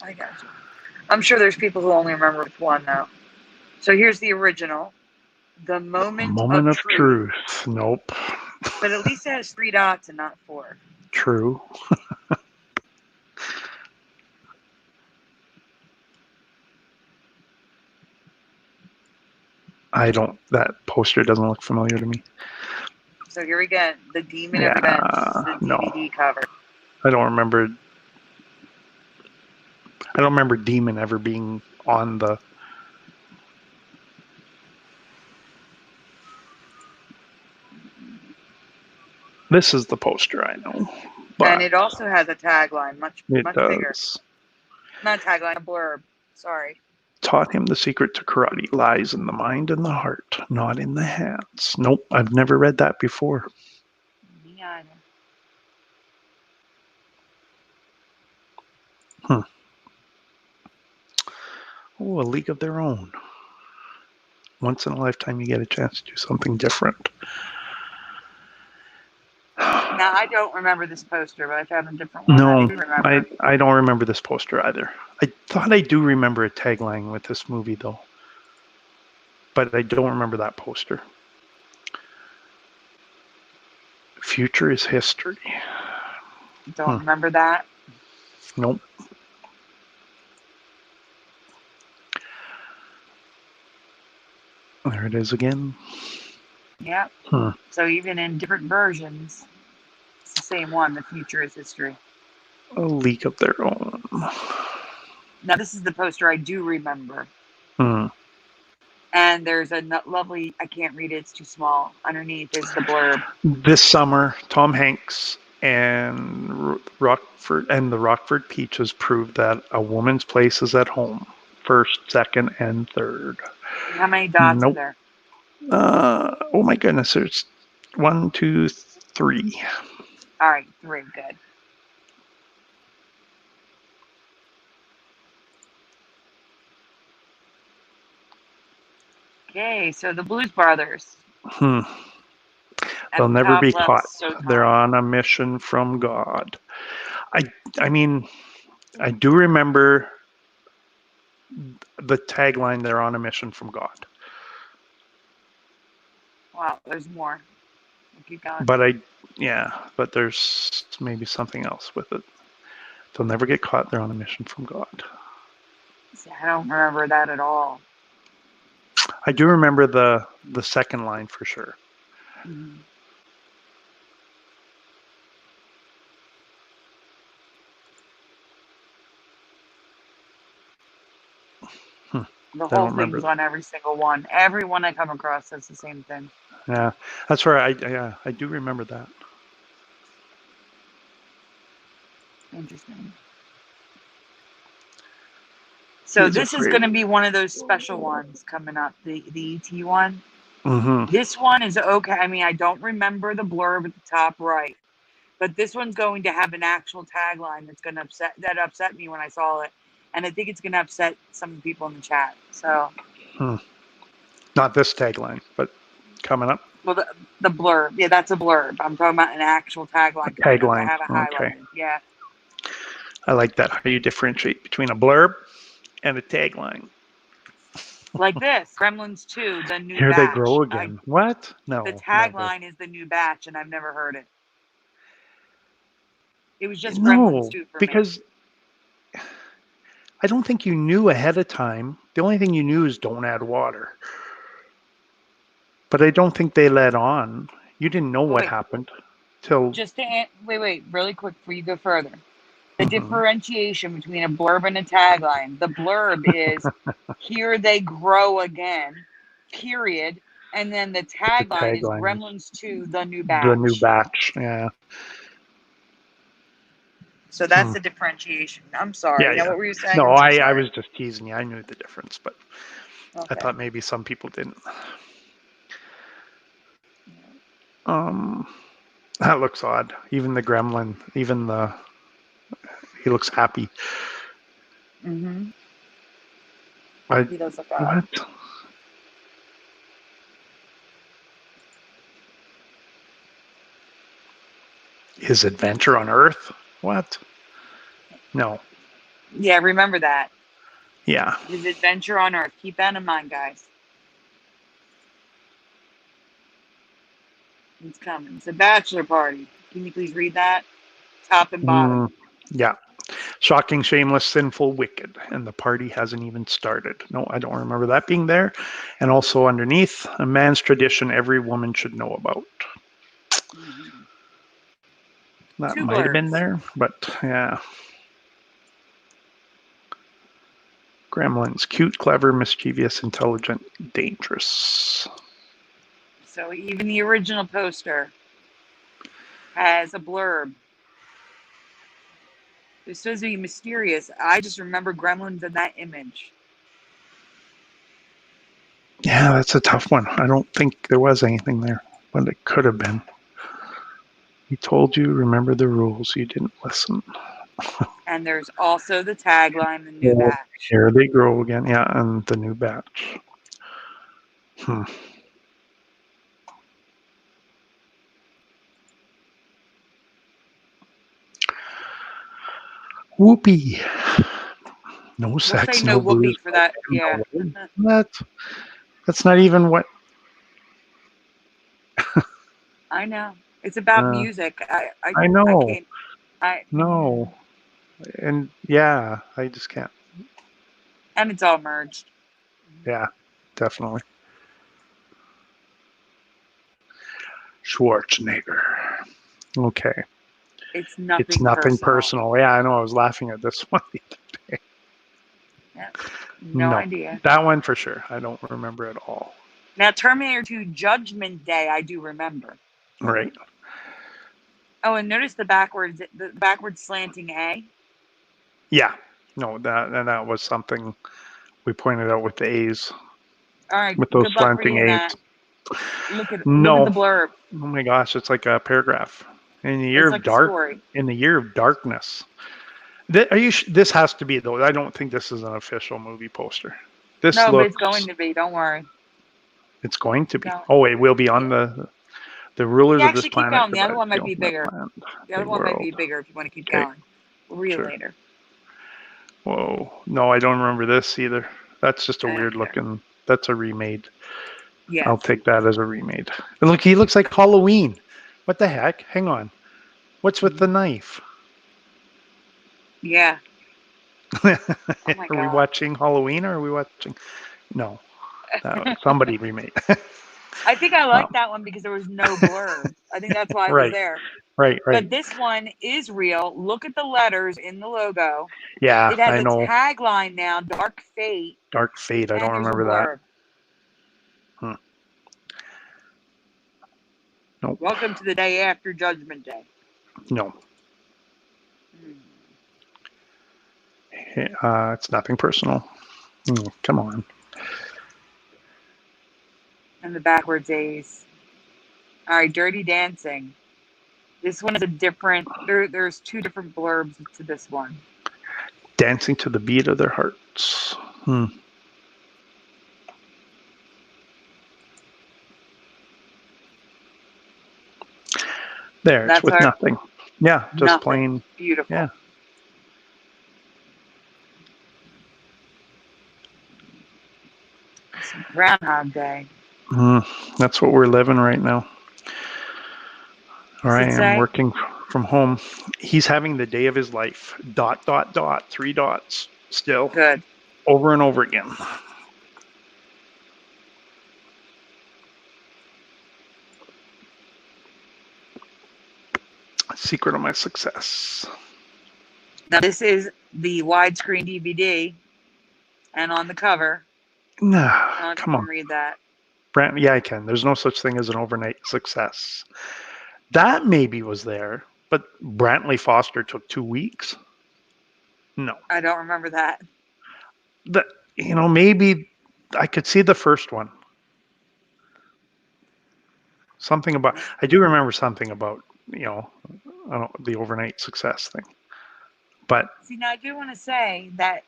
I got you. I'm sure there's people who only remember which one, though. So here's the original. The Moment of Truth. Nope. But at least it has 3 dots and not 4. True. That poster doesn't look familiar to me. So here we go. The Demon of Revenge. The DVD cover. I don't remember Demon ever being on the. This is the poster I know. And it also has a tagline, much bigger. Not a tagline, a blurb. Sorry. Taught him the secret to karate lies in the mind and the heart, not in the hands. Nope, I've never read that before. Me either. Oh, A League of Their Own. Once in a lifetime, you get a chance to do something different. Now, I don't remember this poster, but I found a different one. No, I I don't remember this poster either. I thought I do remember a tagline with this movie, though. But I don't remember that poster. Future is history. Don't remember that. Nope. There it is again. Yep. So even in different versions, it's the same one. The future is history. A League of Their Own. Now, this is the poster I do remember. And there's a lovely, I can't read it, it's too small. Underneath is the blurb. This summer, Tom Hanks and the Rockford Peaches proved that a woman's place is at home. First, second, and third. How many dots are there? Oh my goodness, there's 1, 2, 3. All right, 3. Good. Okay, so the Blues Brothers. Hmm. At They'll the never top be left, caught. so They're time. on a mission from God. I mean, I do remember the tagline, they're on a mission from God. Wow, there's more. We'll keep going. But there's maybe something else with it. They'll never get caught, they're on a mission from God. See, I don't remember that at all. I do remember the second line for sure. Mhm. The I whole don't remember thing's that. on every single one. Every one I come across says the same thing. Yeah, that's where I do remember that. Interesting. So He's this is afraid. going to be one of those special ones coming up, the ET one. Mm-hmm. This one is okay. I mean, I don't remember the blurb at the top right, but this one's going to have an actual tagline that's going to upset me when I saw it, and I think it's going to upset some people in the chat. So, Not this tagline, but coming up. well, the blurb, yeah, that's a blurb. I'm talking about an actual tagline coming up. I Tagline. have it Okay. highlighted. Yeah, I like that. How you differentiate between a blurb and a tagline. like this, Gremlins 2, the new Here they batch. grow again. What? The No, never. tagline is the new batch, and I've never heard it. It was just Gremlins No, 2 for me. because I don't think you knew ahead of time. The only thing you knew is don't add water. But I don't think they let on. You didn't know what Wait. happened till. Just to wait, really quick before you go further. The Mhm. differentiation between a blurb and a tagline. The blurb is "Here they grow again," period, and then the tagline is tagline is "Gremlins 2: The new batch." the new batch. Yeah. So that's the differentiation. I'm sorry. Yeah. Now, what were you saying? No, I'm so I sorry. was just teasing you. I knew the difference, but I Okay. thought maybe some people didn't. That looks odd. Even the gremlin, he looks happy. Mm-hmm. I, He does look odd. what? His adventure on Earth? What? No. Yeah, remember that. Yeah. His adventure on Earth. Keep that in mind, guys. It's coming. It's a bachelor party. Can you please read that? Top and bottom. Yeah. Shocking, shameless, sinful, wicked. And the party hasn't even started. No, I don't remember that being there. And also underneath, a man's tradition every woman should know about. Mm-hmm. That 2 might have been blurbs. there, but yeah. Gremlins. Cute, clever, mischievous, intelligent, dangerous. So even the original poster has a blurb. It's supposed to be mysterious. I just remember Gremlins in that image. Yeah, that's a tough one. I don't think there was anything there, but it could have been. He told you, remember the rules. You didn't listen. And there's also the tagline, the new batch. Here they grow again. Yeah, and the new batch. Whoopee. No We'll sex, say no no whoopee booze. for that. No Yeah. what? That's not even what. I know. It's about music. I know. can't. No. And yeah, I just can't. And it's all merged. Yeah, definitely. Schwarzenegger. Okay. It's nothing. It's nothing personal. personal. Yeah, I know. I was laughing at this one the other day. Yeah. No idea. That one for sure. I don't remember at all. Now, Terminator 2 Judgment Day, I do remember. Right. Oh, and notice the backwards slanting A. Yeah. No, that was something we pointed out with the A's. All right. With those Good luck slanting reading A's. that. Look at No. the blurb. Oh my gosh, it's like a paragraph. In the year It's of like a story. in the year of darkness. This has to be though. I don't think this is an official movie poster. This No, but looks. it's going to be. Don't worry. It's going to be. No. Oh, it will be on the rulers Yeah, of this actually, keep planet. going. The other one might be bigger. Land, The other one might be bigger if you want to keep Okay. going. We'll read it Sure. later. Whoa. No, I don't remember this either. That's just a I don't weird either. looking. That's a remade. Yeah. I'll take that as a remade. And look, he looks like Halloween. What the heck? Hang on. What's with the knife? Yeah. Oh my Are we God. watching Halloween or are we watching? No. Somebody remade. I think I like that one because there was no blurb. I think that's why it was Right. there. Right. But this one is real. Look at the letters in the logo. Yeah, It has I a know. tagline now, Dark Fate. Dark Fate. I And don't there's a remember that. blurb. Nope. Welcome to the day after Judgment Day. No. Hmm. It's nothing personal. Come on. And the backwards A's. All right, Dirty Dancing. This one is a different. There's two different blurbs to this one. Dancing to the beat of their hearts. There, it's That's with our- nothing. Yeah, just Nothing. plain. Beautiful. Yeah. It's Groundhog Day. That's what we're living right now. Or I Does it am say? working from home. He's having the day of his life. ... 3 dots. Still. Good. Over and over again. Secret of my success. Now this is the widescreen DVD, and on the cover, Nah, I don't know if come you on. can read that. Brant, yeah, I can. There's no such thing as an overnight success. That maybe was there, but Brantley Foster took 2 weeks. No. I don't remember that. Maybe I could see the first one. Something about, I do remember something about, the overnight success thing. But See, now I do want to say that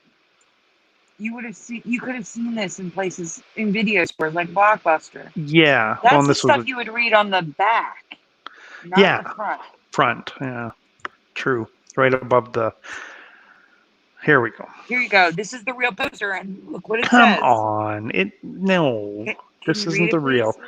you could have seen this in places, in video stores like Blockbuster. yeah, That's the stuff you would read on the back, not the front. Front, yeah, true. Right above the. Here we go. Here you go. This is the real poster, and look what it Come says. on, no, Can this you read isn't it, the real. please?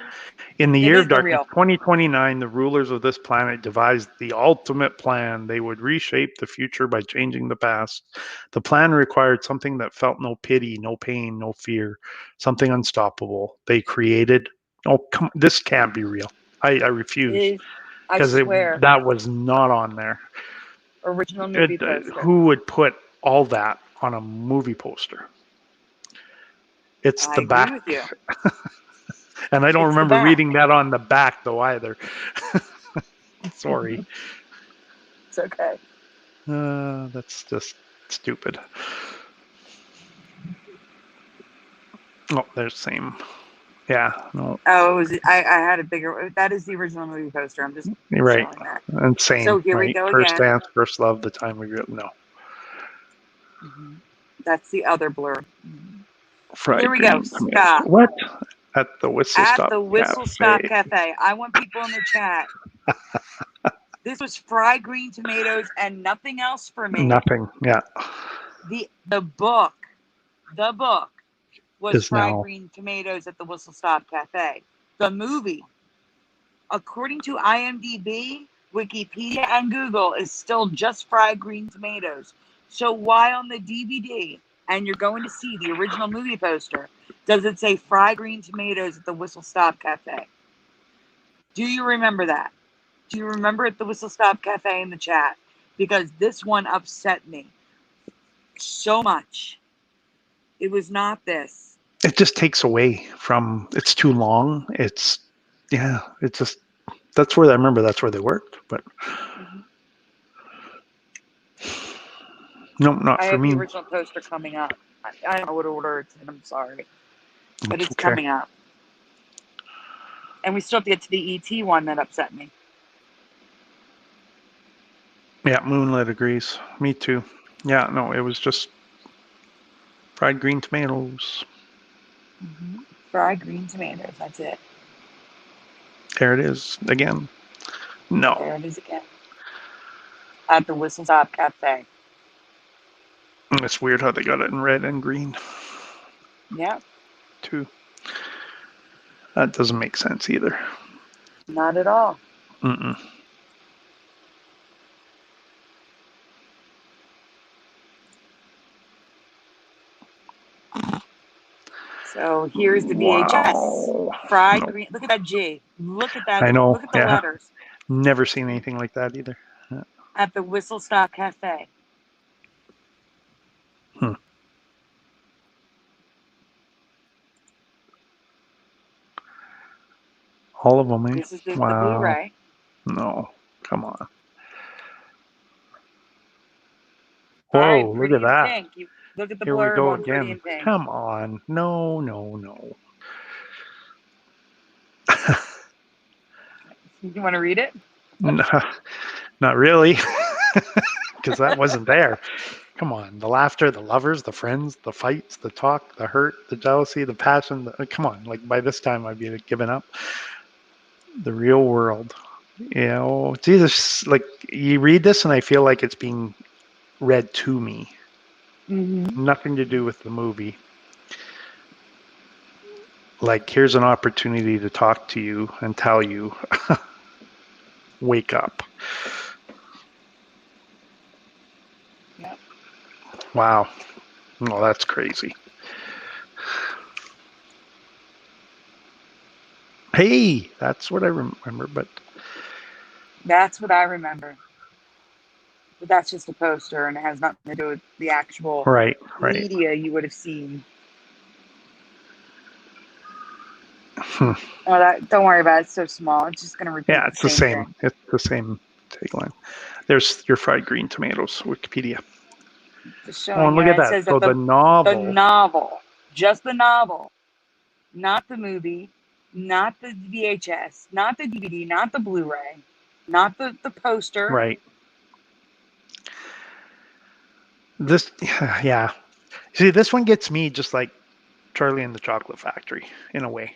In the It year is of the darkness, real. 2029, the rulers of this planet devised the ultimate plan. They would reshape the future by changing the past. The plan required something that felt no pity, no pain, no fear, something unstoppable. They created. Oh, come! This can't be real. I refuse. I Because swear. that was not on there. Original movie poster. Who would put all that on a movie poster? It's I the back. agree with you. And I don't It's the remember back. reading that on the back, though, either. Sorry. It's okay. That's just stupid. Oh, there's same. Yeah, no. Oh, I had a bigger. That is the original movie poster. I'm just You're right. showing that. And same. So here right? we go First again. dance, first love, the time we grew up. No. Mm-hmm. That's the other blur. Fried Here we green go. tomatoes. Stop. What? At the Whistle At Stop the Whistle Cafe. Stop Cafe. I want people in the chat. This was fried green tomatoes and nothing else for me. Nothing. Yeah. The book was Is fried now. green tomatoes at the Whistle Stop Cafe. The movie, according to IMDb, Wikipedia, and Google, is still just fried green tomatoes. So why on the DVD, and you're going to see the original movie poster, does it say fried green tomatoes at the Whistle Stop Cafe? Do you remember that? Do you remember at the Whistle Stop Cafe in the chat? Because this one upset me so much. It was not this. It just takes away from, it's too long. It's just, that's where I remember that's where they worked, but no, not I for have me. the original poster coming up. I don't know what order it's in. I'm sorry. But It's it's okay. coming up. And we still have to get to the ET one that upset me. Yeah, Moonlit agrees. Me too. Yeah, no, it was just fried green tomatoes. Fried green tomatoes. That's it. There it is again. No. There it is again. At the Whistle Stop Cafe. It's weird how they got it in red and green Yeah, too. That doesn't make sense either. not at all. Mm-mm. So here's the VHS. Wow. Fried No. green. Look at that G. Look at that. I know. Look at the Yeah. letters. Never seen anything like that either. Yeah. At the Whistle Stop Cafe. All of them, eh? This is the Wow. Blu-ray. No. Come on. All Whoa, right, look pretty at in that. pink. You look at the Here we blurb go on Pretty again. in Pink. Come on. No, no, no. You want to read it? No, not really. Because that wasn't there. Come on. The laughter, the lovers, the friends, the fights, the talk, the hurt, the jealousy, the passion. Come on. Like by this time, I'd be given up. The real world. You know, Jesus, like you read this and I feel like it's being read to me. Mm-hmm. Nothing to do with the movie. Like, here's an opportunity to talk to you and tell you, wake up. Yep. Wow. Well, that's crazy. Hey, that's what I remember, but That's what I remember. But that's just a poster, and it has nothing to do with the actual right. media you would have seen. Hmm. Oh, don't worry about it. It's so small. It's just going to repeat Yeah, it's the same. thing. It's the same tagline. There's your fried green tomatoes, Wikipedia. Just Oh, showing and you. look at It that. says So that the the novel. novel, just the novel, not the movie, not the VHS, not the DVD, not the Blu-ray, not the poster. Right. This, yeah. See, this one gets me just like Charlie and the Chocolate Factory in a way.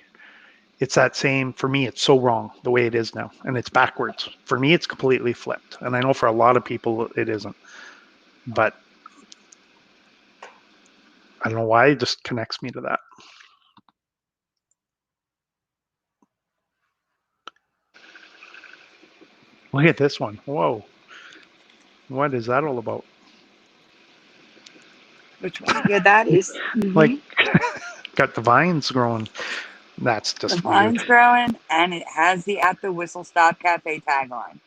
It's that same, for me, it's so wrong the way it is now. And it's backwards. For me, it's completely flipped. And I know for a lot of people, it isn't. But I don't know why it just connects me to that. Look at this one. Whoa. What is that all about? Which one? Yeah, that is. Like, got the vines growing. That's The just vine's weird. growing, and it has the At the Whistle Stop Cafe tagline.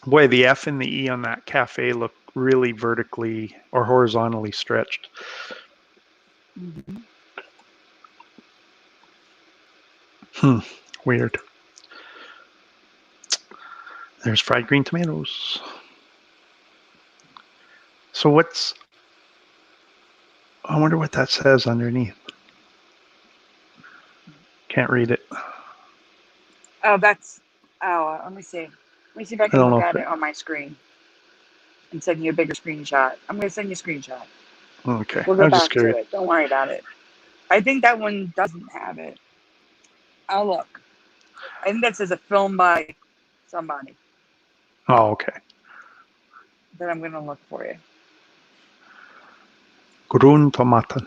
Boy, the F and the E on that cafe look really vertically or horizontally stretched. Weird. There's fried green tomatoes. So what's... I wonder what that says underneath. Can't read it. Oh, that's. Oh, let me see. Let me see if I I can don't look know at if it on my screen and send you a bigger screenshot. I'm going to send you a screenshot. Okay. We'll I go was just back to curious. it. Don't worry about it. I think that one doesn't have it. I'll look. I think that says a film by somebody. Oh, okay. But I'm going to look for you. Grundtomaten.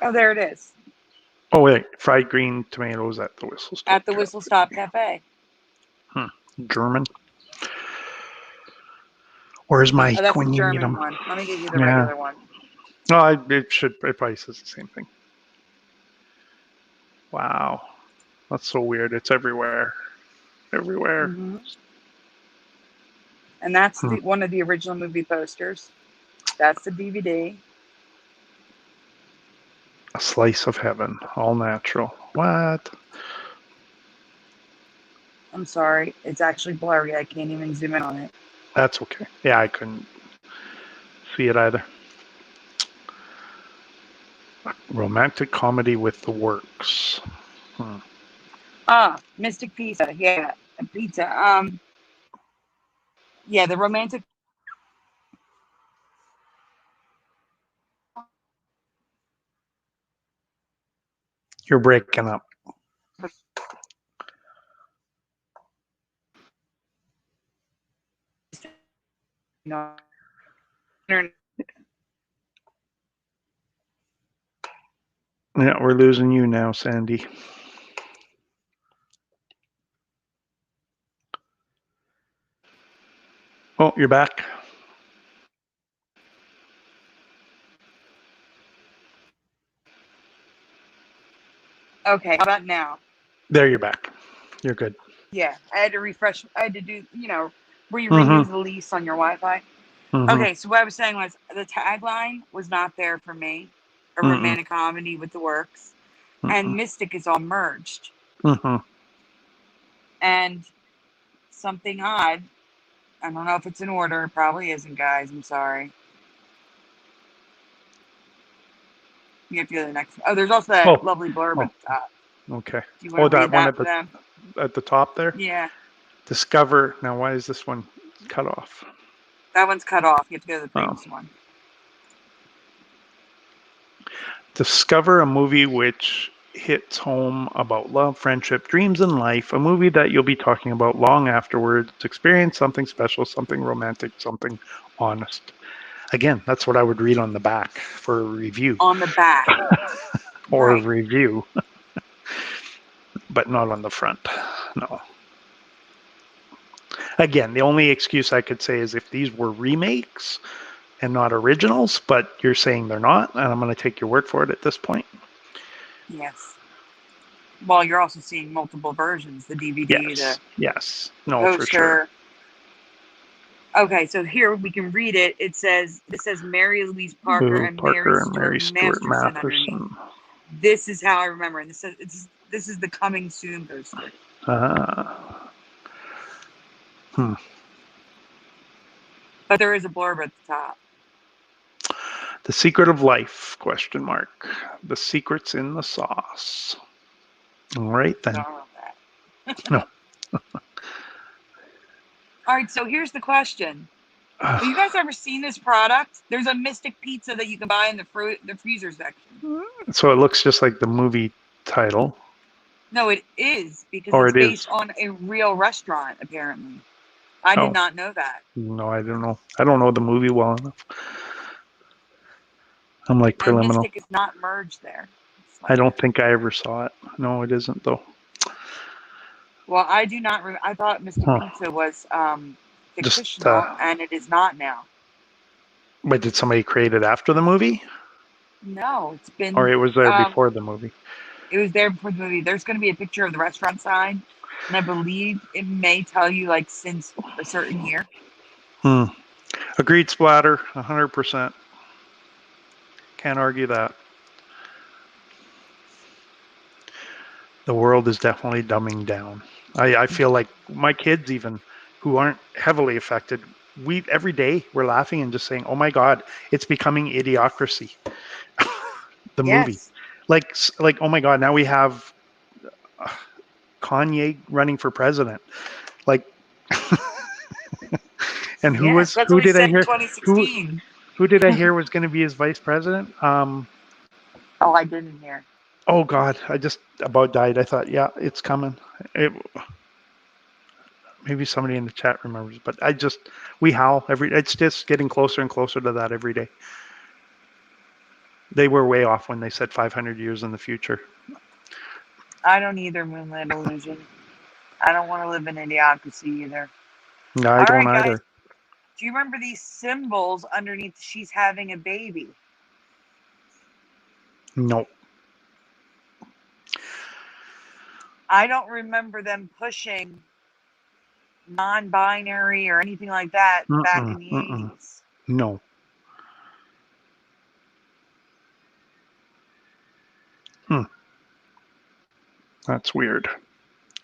Oh, there it is. Oh, wait. Fried green tomatoes at the Whistle Stop. At the Whistle Stop Cafe. German. Where's my Oh, that's when the you need German them? one. Let me get you the Yeah. regular one. No, it probably says the same thing. Wow. That's so weird. It's everywhere. Everywhere. Mm-hmm. And that's one of the original movie posters. That's the DVD. A slice of heaven. All natural. What? I'm sorry. It's actually blurry. I can't even zoom in on it. That's okay. Yeah, I couldn't see it either. Romantic comedy with the works. Mystic Pizza. Yeah, pizza. Yeah, the romantic. You're breaking up. No, Yeah, we're losing you now, Sandy. Oh, you're back. okay, how about now? There, you're back. You're good. Yeah, I had to refresh. I had to do, where you Mm-hmm. renew the lease on your Wi-Fi. Mm-hmm. Okay, so what I was saying was the tagline was not there for me. A romantic comedy with the works. And Mystic is all merged. Mm-hmm. And something odd. I don't know if it's in order. It probably isn't, guys. I'm sorry. You have to go to the next. Oh, there's also that lovely blurb at the top. Okay. Do you want to read one that for them? at the top there? Yeah. Discover. Now, why is this one cut off? That one's cut off. You have to go to the previous one. Discover a movie which hits home about love, friendship, dreams, and life. A movie that you'll be talking about long afterwards. Experience something special, something romantic, something honest. Again, that's what I would read on the back for a review. On the back. Or Right. a review. But not on the front. No. Again, the only excuse I could say is if these were remakes and not originals, but you're saying they're not, and I'm going to take your word for it at this point. Yes. Well, you're also seeing multiple versions, the DVD, yes. the No, poster. for sure. Okay, so here we can read it. It says Mary Louise Parker Lou and Parker Mary and Stuart Mary Stuart underneath. Matheson. This is how I remember. And this is the coming soon poster. But there is a blurb at the top. The Secret of Life, ? The secret's in the sauce. All right, then. No. All right, so here's the question. Have you guys ever seen this product? There's a Mystic Pizza that you can buy in the freezer section. So it looks just like the movie title. No, it is, because Or it's it based is. on a real restaurant, apparently. I did not know that. No, I don't know. I don't know the movie well enough. I'm like And preliminary. Mystic is not merged there. I don't think I ever saw it. No, it isn't, though. Well, I do not. I thought Mystic Pizza was fictional, and it is not now. But did somebody create it after the movie? No, it's been. Or it was there before the movie? It was there before the movie. There's going to be a picture of the restaurant sign, and I believe it may tell you like since a certain year. Agreed, Splatter. 100%. Can't argue that. The world is definitely dumbing down. I feel like my kids, even who aren't heavily affected, every day we're laughing and just saying, "Oh my God, it's becoming Idiocracy." The movie, like oh my God, now we have Kanye running for president. Like, and who did I hear? 2016. Who did I hear was going to be his vice president? Oh, I didn't hear. Oh God, I just about died. I thought, yeah, it's coming. Maybe somebody in the chat remembers, but we howl it's just getting closer and closer to that every day. They were way off when they said 500 years in the future. I don't either, Moonlit Illusion. I don't want to live in Idiocracy either. No, I don't either. Guys, do you remember these symbols underneath she's having a baby? No. I don't remember them pushing non-binary or anything like that back in the 80s. No. That's weird.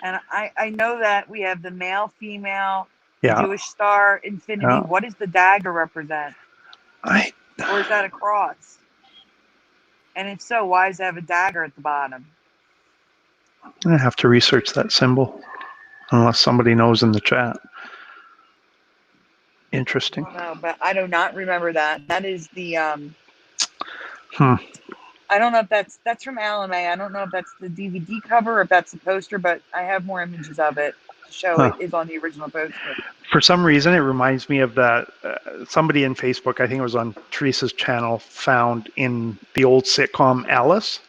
And I know that we have the male, female, Yeah. Jewish star, infinity. Yeah. What does the dagger represent? Or is that a cross? And if so, why does it have a dagger at the bottom? I have to research that symbol, unless somebody knows in the chat. I Interesting. don't know, but I do not remember that. That is the Hmm. I don't know if that's from LMA. I don't know if that's the DVD cover or if that's the poster, but I have more images of it to show Huh. it is on the original poster. For some reason, it reminds me of that. Somebody in Facebook, I think it was on Theresa's channel, found in the old sitcom Alice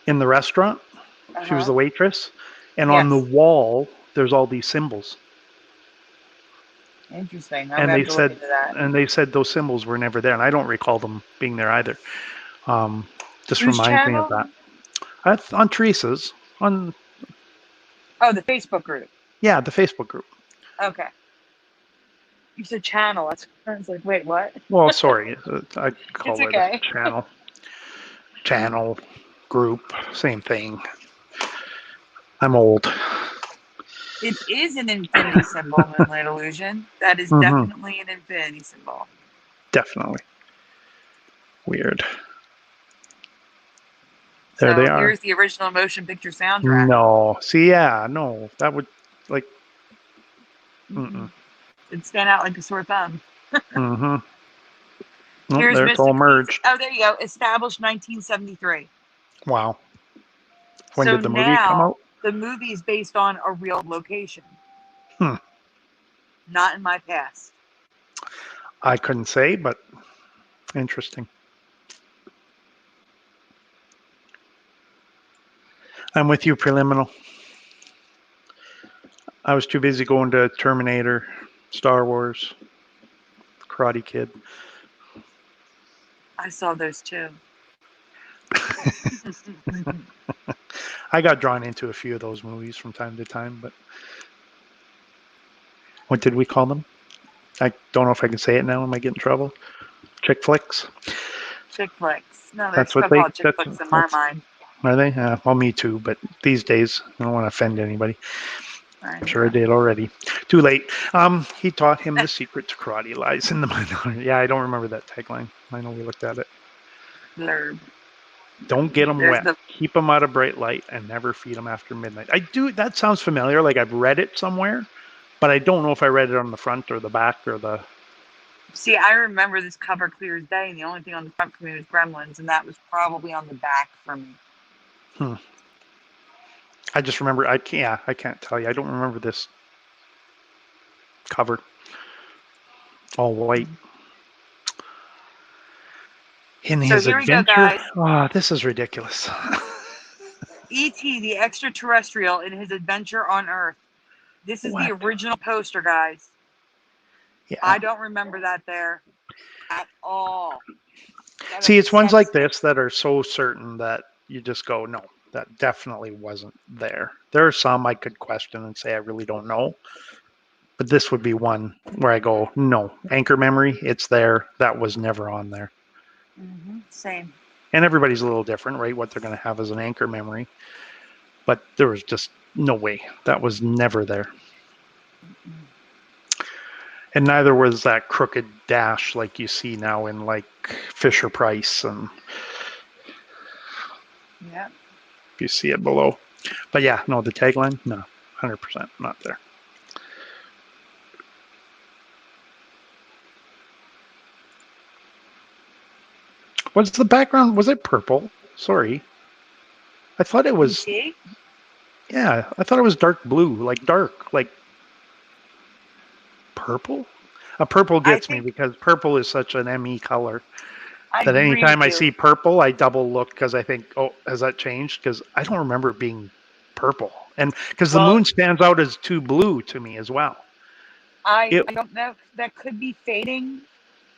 in the restaurant. She was the waitress. And on the Yes. wall, there's all these symbols. Interesting. I'm And gonna they have to look said, into that. those symbols were never there. And I don't recall them being there either. Just Whose reminds me of channel? that. On Theresa's, on, Oh, the Facebook group. yeah, the Facebook group. Okay. You said channel. I was like, wait, what? Well, sorry. I It's call it okay. a channel. Channel, group, same thing. I'm old. It is an infinity symbol, Moonlight Illusion. That is Mm-hmm. definitely an infinity symbol. Definitely. Weird. There So they are. here's the original motion picture soundtrack. No. See, yeah, no. That would, like, Mm-mm. It'd stand out like a sore thumb. mm-hmm. Nope, Here's there it's all Mystic merged. Beats. Oh, there you go. Established 1973. Wow. When So did the movie come now out? the movie is based on a real location. Hmm. Not in my past. I couldn't say, but interesting. I'm with you, Preliminal. I was too busy going to Terminator, Star Wars, Karate Kid. I saw those too. I got drawn into a few of those movies from time to time, but what did we call them? I don't know if I can say it now. Am I getting in trouble? Chick flicks? Chick flicks. No, they're That's what still they. called chick flicks in my mind. Are they? Well, me too. But these days, I don't want to offend anybody. I'm sure I did already. Too late. He taught him the secret to karate lies in the minority. Yeah, I don't remember that tagline. I know we looked at it. Blurb. Don't get them There's wet. the- Keep them out of bright light and never feed them after midnight. I do. That sounds familiar. Like I've read it somewhere, but I don't know if I read it on the front or the back or the. See, I remember this cover clear as day, and the only thing on the front for me was Gremlins, and that was probably on the back for me. I just remember. I can't tell you. I don't remember this cover. All white. In his here we go, adventure. guys. Oh, this is ridiculous. E.T. the extraterrestrial in his adventure on Earth. This is the original poster, guys. Yeah. I don't remember that there at all. See, it's ones like this that are so certain that you just go, no, that definitely wasn't there. There are some I could question and say I really don't know. But this would be one where I go, no, anchor memory, it's there. That was never on there. Same. And everybody's a little different, right? What they're going to have as an anchor memory. But there was just no way. That was never there. And neither was that crooked dash like you see now in like Fisher Price and yeah, if you see it below. But yeah, no, the tagline, no, 100% not there. What's the background? Was it purple? Sorry. I thought it was. Yeah, I thought it was dark blue, like purple. Purple gets me because purple is such an ME color that anytime I see purple, I double look because I think, oh, has that changed? Because I don't remember it being purple, and because the moon stands out as too blue to me as well. I don't know. That could be fading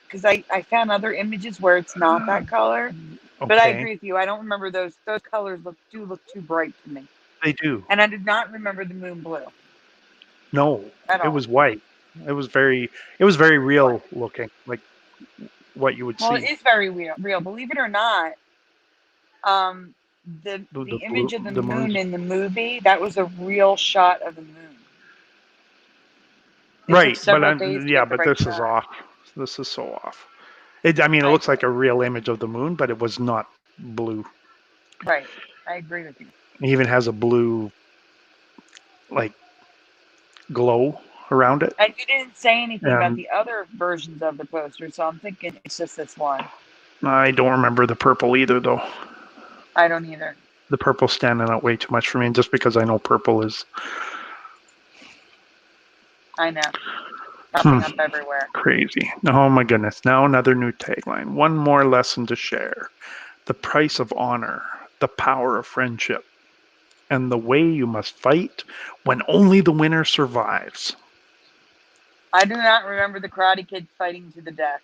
because I found other images where it's not that color. Okay. But I agree with you. I don't remember those. Those colors look too bright to me. They do. And I did not remember the moon blue. No, it was white. It was very real looking, like what you would see. Well, it is very real. Believe it or not, the image of the moon in the movie, that was a real shot of the moon. Right, but but this is off. This is so off. I mean, it looks like a real image of the moon, but it was not blue. Right. I agree with you. It even has a blue, like, glow around it. And you didn't say anything about And the other versions of the poster, so I'm thinking it's just this one. I don't remember the purple either, though. I don't either. The purple's standing out way too much for me, just because I know purple is I know. Popping up everywhere. crazy. Oh my goodness. Now another new tagline. One more lesson to share. The price of honor, the power of friendship, and the way you must fight when only the winner survives. I do not remember the Karate Kid fighting to the death.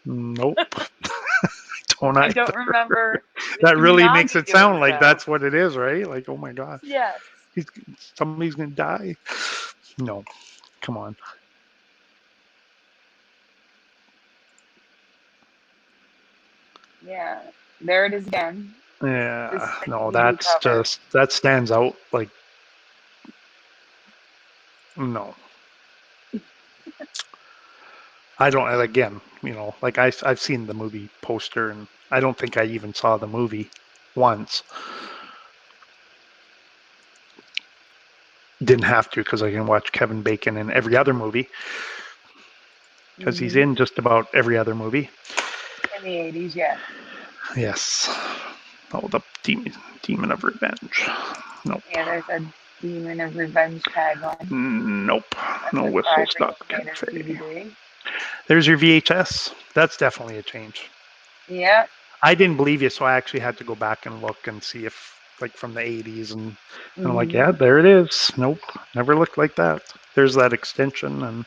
Nope. Don't I don't remember. That really Miyagi makes it doing sound like so. that's what it is, right? Like, oh my gosh, Yes. somebody's gonna die. No, come on. Yeah. There it is again. Yeah, This no, new that's cover. just, that stands out like, no. I don't, and again, like I've seen the movie poster, and I don't think I even saw the movie once. Didn't have to, because I can watch Kevin Bacon in every other movie, because he's in just about every other movie. In the 80s, yeah. Yes. Oh, the Demon of Revenge. Nope. Yeah, there's a Demon of Revenge tagline. Nope. That's No a whistle 5 stop millimeter cafe. DVD. There's your VHS. That's definitely a change. Yeah. I didn't believe you, so I actually had to go back and look and see if, like, from the 80s, and I'm like, yeah, there it is. Nope, never looked like that. There's that extension and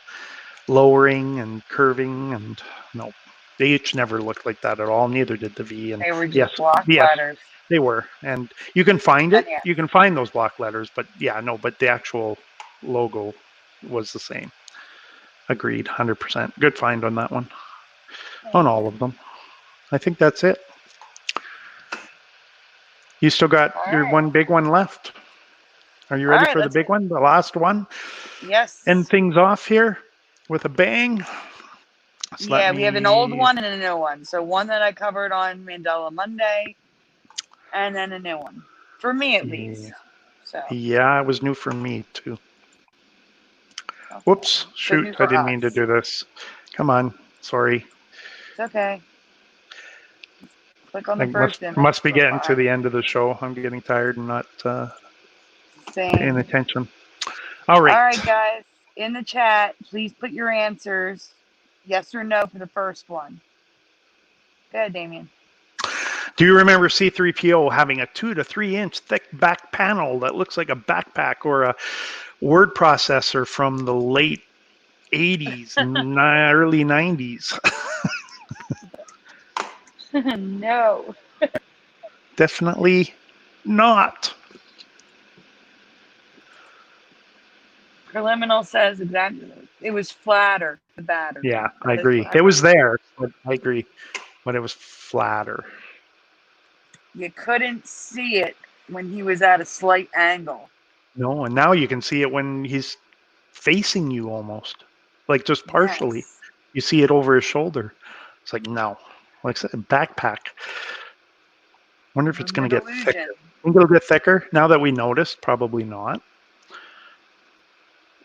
lowering and curving, and nope. The H never looked like that at all. Neither did the V. And They were yes, just block yes, letters. they were. And you can find it. Yeah. You can find those block letters, but yeah, no, but the actual logo was the same. Agreed, 100%. Good find on that one. On all of them. I think that's it. You still got your one big one left. Are you ready for the big one? The last one? Yes. End things off here with a bang. Yeah, we have an old one and a new one. So one that I covered on Mandela Monday, and then a new one. For me, at least. So. Yeah, it was new for me, too. Okay. Whoops. Shoot, I didn't mean to do this. Come on. Sorry. It's okay. Click on the first image. Must be getting to the end of the show. I'm getting tired and not paying attention. All right. All right, guys. In the chat, please put your answers, yes or no, for the first one. Go ahead, Damian. Do you remember C3PO having a 2 to 3 inch thick back panel that looks like a backpack or a word processor from the late 80s, early 90s? No. Definitely not. Preliminal says exactly. It was flatter, the battery. Yeah, I agree. It was there. I agree. But it was flatter. You couldn't see it when he was at a slight angle. No, and now you can see it when he's facing you almost. Like just partially. Yes. You see it over his shoulder. It's like, no. Like I said, backpack. Wonder if it's going to get thicker. Think it'll get thicker now that we noticed? Probably not.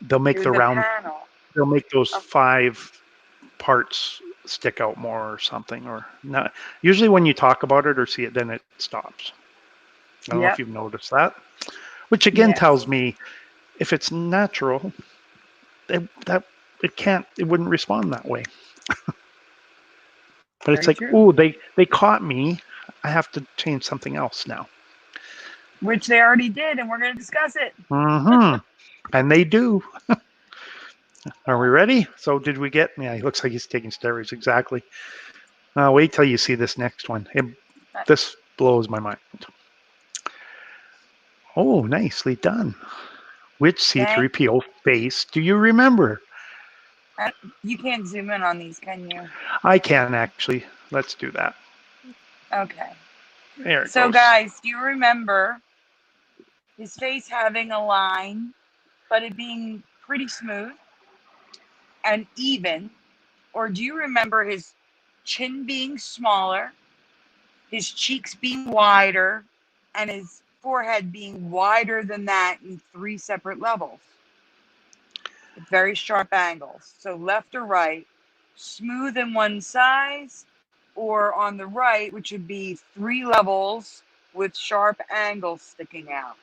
They'll make the round. Panel. They'll make those 5 parts stick out more or something, or not. Usually when you talk about it or see it, then it stops. I don't know if you've noticed that. Which again tells me, if it's natural, it wouldn't respond that way. But it's like, oh, they caught me. I have to change something else now. Which they already did, and we're going to discuss it. Mm-hmm. And they do. Are we ready? So did we get... Yeah, he looks like he's taking steroids. Exactly. Wait till you see this next one. This blows my mind. Oh, nicely done. Which C3PO face do you remember? You can't zoom in on these, can you? I can, actually. Let's do that. Okay. There it so, goes. guys, do you remember his face having a line, but it being pretty smooth and even? Or do you remember his chin being smaller, his cheeks being wider, and his forehead being wider than that in 3 separate levels with very sharp angles. So left or right, smooth in one size, or on the right, which would be 3 levels with sharp angles sticking out.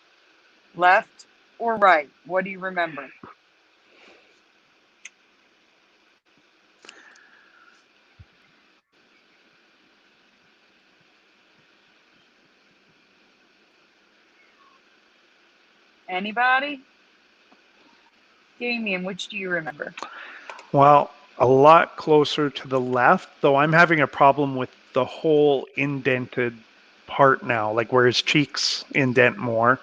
Left or right? What do you remember? Anybody? Damian, which do you remember? Well, a lot closer to the left, though I'm having a problem with the whole indented part now, like where his cheeks indent more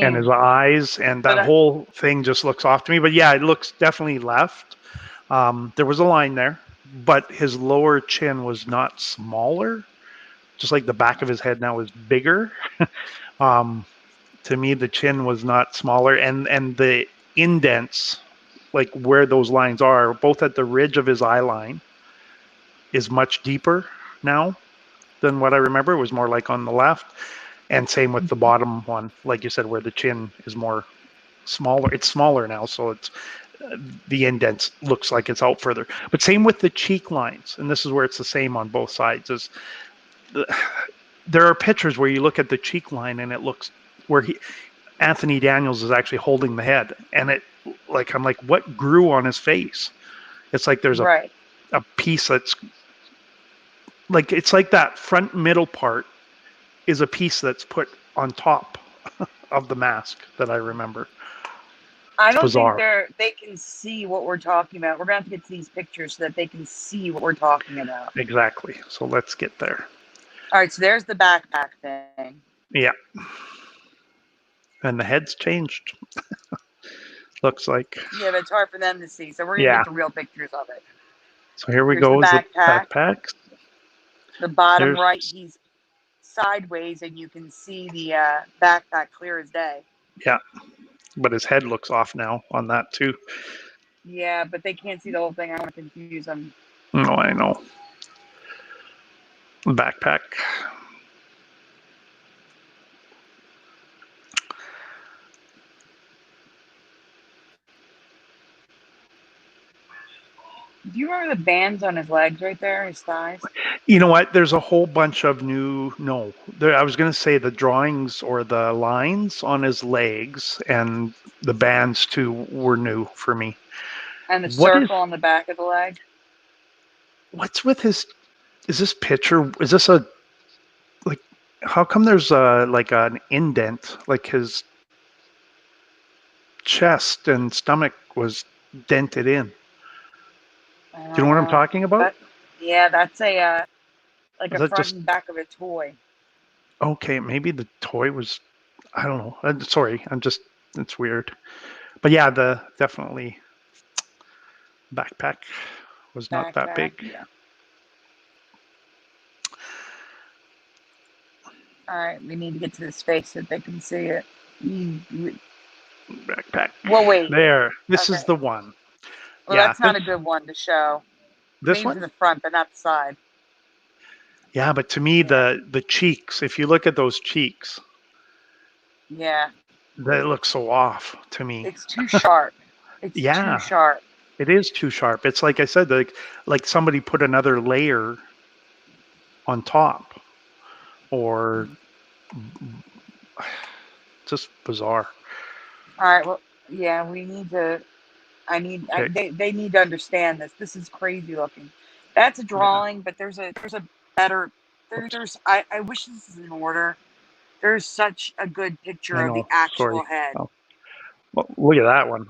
and his Same. eyes, and that But whole thing just looks off to me. But yeah, it looks definitely left. There was a line there, but his lower chin was not smaller, just like the back of his head now is bigger. To me, the chin was not smaller, and the indents, like where those lines are, both at the ridge of his eye line, is much deeper now than what I remember. It was more like on the left, and same with the bottom one, like you said, where the chin is more smaller. It's smaller now, so it's the indents looks like it's out further. But same with the cheek lines, and this is where it's the same on both sides. Is there are pictures where you look at the cheek line and it looks where Anthony Daniels is actually holding the head, and it like I'm like, what grew on his face? It's like there's right. a piece that's like it's like that front middle part is a piece that's put on top of the mask that I remember. I It's don't think bizarre. they can see what we're talking about. We're going to have to get to these pictures so that they can see what we're talking about. Exactly. So let's get there. All right, so there's the backpack thing. Yeah. And the head's changed. Looks like. Yeah, but it's hard for them to see, so we're going to Yeah. get the real pictures of it. So here we Here's go. the Is the backpack. backpacks? The bottom There's right, he's sideways, and you can see the backpack clear as day. yeah, but his head looks off now on that too. Yeah, but they can't see the whole thing. I don't want to confuse them. No, I know. Backpack. Do you remember the bands on his legs right there, his thighs? You know what? There's a whole bunch of new. No, there. I was going to say the drawings or the lines on his legs and the bands too were new for me. And the What is? circle on the back of the leg? What's with his? Is this picture? Is this a like? How come there's a like an indent? Like his chest and stomach was dented in. Do you know what I'm talking about? Yeah, that's a like Is a that front just and back of a toy. okay? Maybe the toy was. I don't know. Sorry, I'm just. It's weird. But yeah, the definitely backpack was not that Backpack. big. Yeah. All right, we need to get to this face so that they can see it. Backpack. Well, wait. There. This Okay. is the one. Well, Yeah. that's not a good one to show. This Maybe one? from the front, but not the side. Yeah, but to me, Yeah. the cheeks. If you look at those cheeks, Yeah. they look so off to me. It's too sharp. It's too Yeah, sharp. it is too sharp. It's like I said, like somebody put another layer on top, or just bizarre. All right. Well, yeah, we need to. Okay. They need to understand this. This is crazy looking. That's a Yeah. drawing, but there's a better. I wish this is in order. There's such a good picture I of the know. actual Sorry. head. Oh, well, look at that one.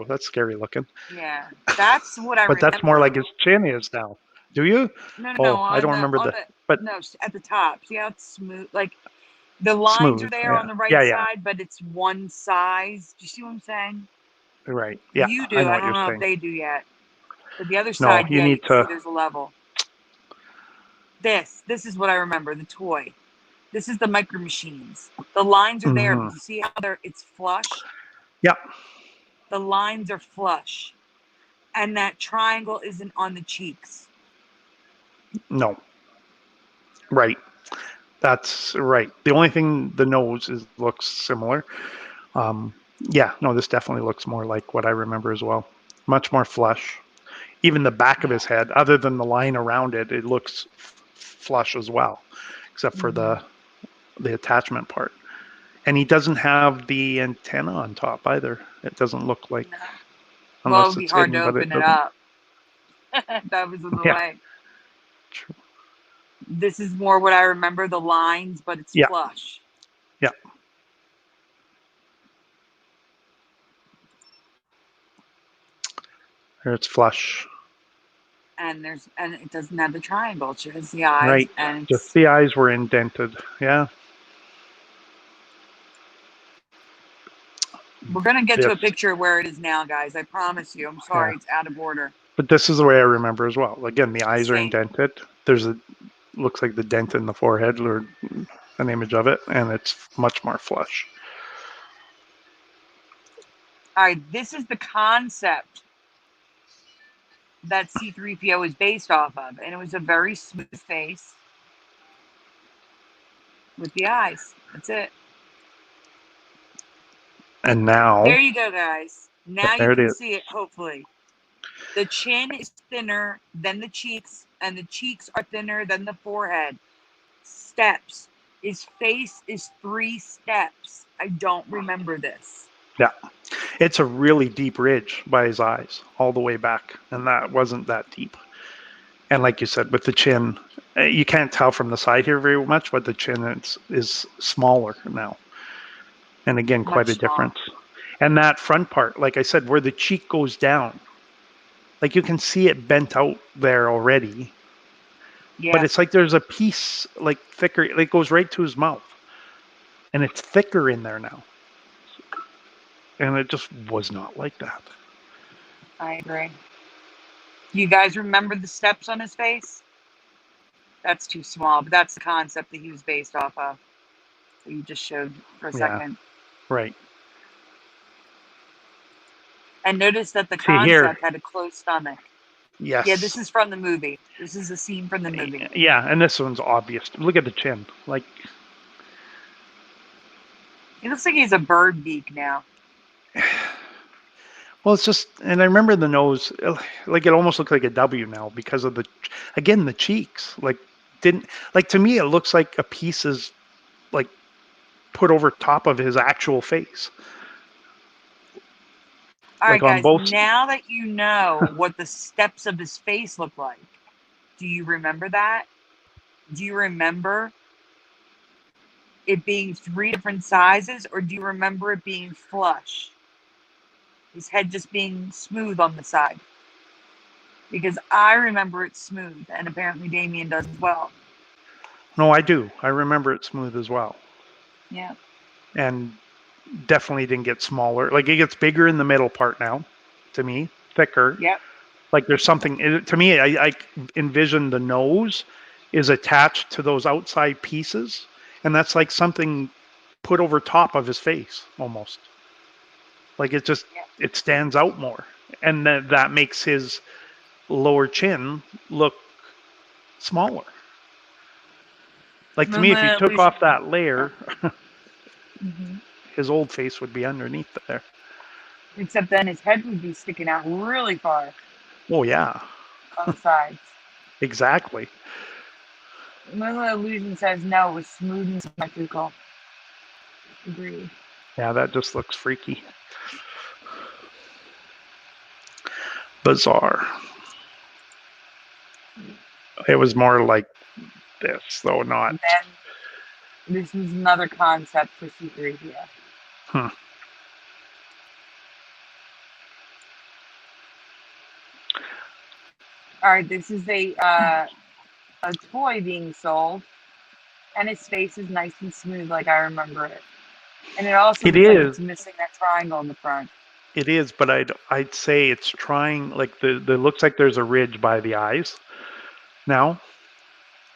That's scary looking. Yeah, that's what I But that's more remember. like his chin is now. Do you? No, Oh, I don't remember but no, at the top. See how it's smooth? Like the lines are smooth. there Yeah. on the right Yeah. Yeah. side, but it's one size. Do you see what I'm saying? Right. Yeah. You I do. know I what don't you're know if saying. they do yet. But the other No, side, you yeah, you need can see to. there's a level. This is what I remember. The toy. This is the micro machines. The lines are there, Hmm. but you see how it's flush? Yeah. The lines are flush. And that triangle isn't on the cheeks. No. Right. That's right. The only thing, the nose looks similar. Yeah, no, this definitely looks more like what I remember as well. Much more flush. Even the back of his head, other than the line around it, it looks flush as well, except for the attachment part. And he doesn't have the antenna on top either. It doesn't look like, No. Well, it unless would be it's hard to hidden, but it open it doesn't. up. That was in the Yeah. way. True. This is more what I remember, the lines, but it's Yeah. flush. Yeah. Here it's flush. And it doesn't have the triangle. It just has the eyes, Right. and Just it's, the eyes were indented. Yeah. we're gonna get to a This, picture where it is now, guys. I promise you. I'm sorry, yeah. it's out of order. But this is the way I remember as well. Again, the eyes are Same. indented. There's a, looks like the dent in the forehead or an image of it, and it's much more flush. All right, this is the concept that C3PO is based off of, and it was a very smooth face with the eyes. That's it. And now, There you go, guys. Now you there it can is. see it, hopefully. The chin is thinner than the cheeks, and the cheeks are thinner than the forehead. Steps. His face is 3 steps. I don't remember this. Yeah. It's a really deep ridge by his eyes all the way back, and that wasn't that deep. And like you said, with the chin, you can't tell from the side here very much, but the chin is smaller now. And again, quite a Much smaller. difference. And that front part, like I said, where the cheek goes down, like you can see it bent out there already, but Yeah. it's like there's a piece like thicker, it goes right to his mouth, and it's thicker in there now. And it just was not like that. I agree. You guys remember the steps on his face? That's too small, but that's the concept that he was based off of. That you just showed for a Yeah, second. right. And notice that the See here, concept had a closed stomach. yes. Yeah, this is from the movie. This is a scene from the movie. Yeah, and this one's obvious. Look at the chin. Like, It looks like he's a bird beak now. well, it's just, and I remember the nose, like it almost looks like a W now because of the, again, the cheeks. Like, didn't, like to me, it looks like a piece is like put over top of his actual face. All right, Like on guys, both. now that you know what the steps of his face look like, do you remember that? Do you remember it being 3 different sizes, or do you remember it being flush? His head just being smooth on the side. Because I remember it smooth, and apparently Damian does as well. No, I do. I remember it smooth as well. Yeah. And definitely didn't get smaller. Like it gets bigger in the middle part now, to me, thicker. Yep. Like there's something, to me, I envision the nose is attached to those outside pieces. And that's like something put over top of his face almost. Like it just, it stands out more. And that makes his lower chin look smaller. Like to me, if you took off that layer, his old face would be underneath there. Except then his head would be sticking out really far Oh, yeah, on the sides. exactly. Lila Illusion says no, it was smooth and symmetrical. Agreed. Yeah, that just looks freaky. Bizarre. It was more like this, though, not. And then this is another concept for C3PO. Hmm. All right, this is a toy being sold, and his face is nice and smooth like I remember it. And it also It looks like is. it's missing that triangle in the front. It is, but I'd say it's trying, like the looks like there's a ridge by the eyes now,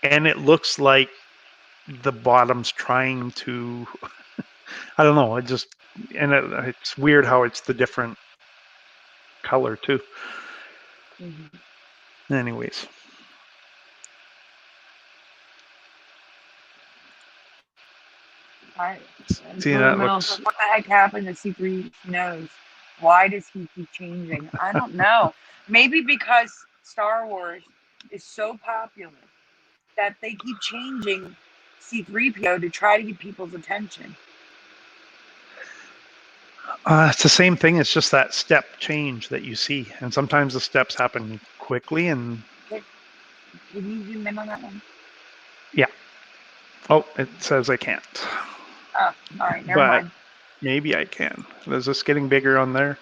and it looks like the bottom's trying to, I don't know, it's weird how it's the different color too. Anyways, I, See, Blue that Middle looks. says, what the heck happened to C3 knows? Why does he keep changing? I don't know. Maybe because Star Wars is so popular that they keep changing C3PO to try to get people's attention. It's the same thing. It's just that step change that you see, and sometimes the steps happen quickly. And Can you zoom in on that one? oh, it says I can't, Oh, all right, never but mind. maybe I can. Is this getting bigger on there?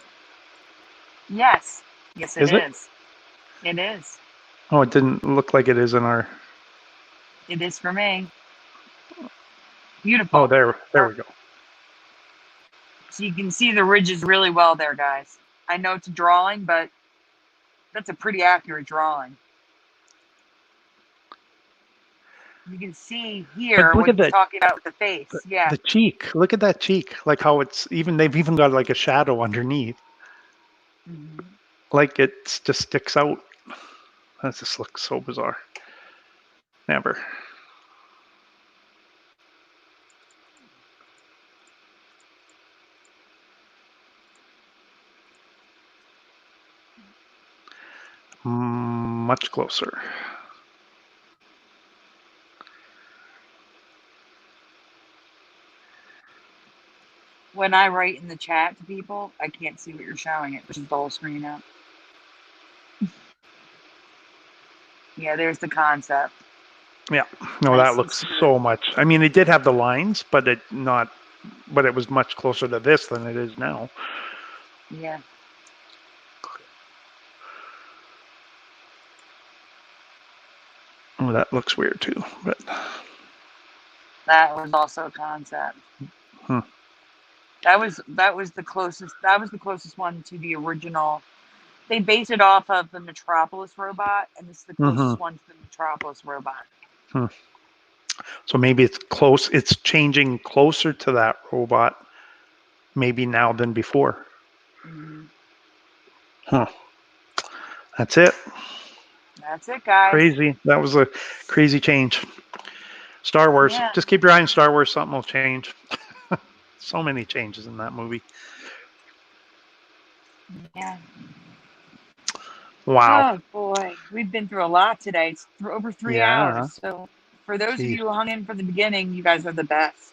Yes. Yes, it Is it? is. It is. Oh, it didn't look like it is in our. It is for me. Beautiful. Oh, there we go. So you can see the ridges really well there, guys. I know it's a drawing, but that's a pretty accurate drawing. You can see here But look what at he's that. talking about with the face. Yeah. The cheek. Look at that cheek. Like how it's even. They've even got like a shadow underneath. Mhm. Like it just sticks out. That just looks so bizarre. Never. Much closer. When I write in the chat to people, I can't see what you're showing. It pushes the whole screen up. Yeah, there's the concept. Yeah. No, Nice that and looks smooth. so much. I mean, they did have the lines, but it not. But it was much closer to this than it is now. Yeah. Oh, that looks weird too. But That was also a concept. hmm. That was the closest one to the original. They based it off of the Metropolis robot, and this is the closest one to the Metropolis robot. Hmm. So maybe it's close. It's changing closer to that robot, maybe now than before. Mm-hmm. Huh. That's it. That's it, guys. Crazy. That was a crazy change. Star Wars. Yeah. Just keep your eye on Star Wars. Something will change. So many changes in that movie. Yeah. Wow. Oh boy, we've been through a lot today. It's over 3 hours. Yeah. So for those of Gee. you who hung in from the beginning, you guys are the best.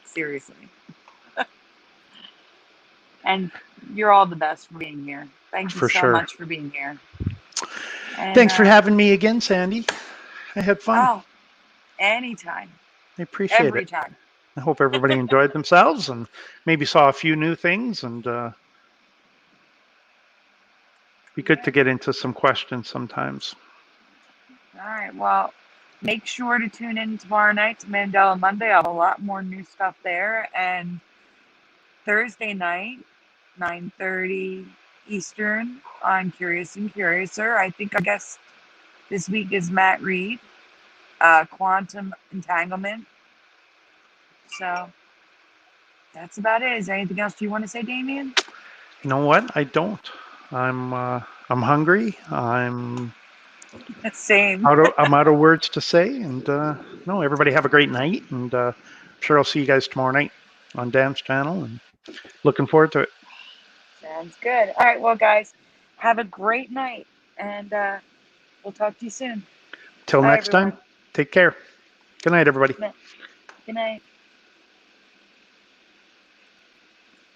Seriously. And you're all the best for being here. Thank you For so sure. much for being here. And Thanks for having me again, Sandy. I had fun. oh, anytime. I appreciate Every it. time. I hope everybody enjoyed themselves and maybe saw a few new things, and be good to get into some questions sometimes. All right. Well, make sure to tune in tomorrow night to Mandela Monday. I'll have a lot more new stuff there. And Thursday night, 9:30 Eastern on Curious and Curiouser. I think our guest this week is Matt Reed, Quantum Entanglement. So that's about it. Is there anything else you want to say, Damian? You know what? I don't. I'm hungry. Same. I'm out of words to say. And no, everybody have a great night. And I'm sure I'll see you guys tomorrow night on Dan's channel. And looking forward to it. Sounds good. All right. Well, guys, have a great night. And we'll talk to you soon. Till Bye, next everyone. time, take care. Good night, everybody. Good night.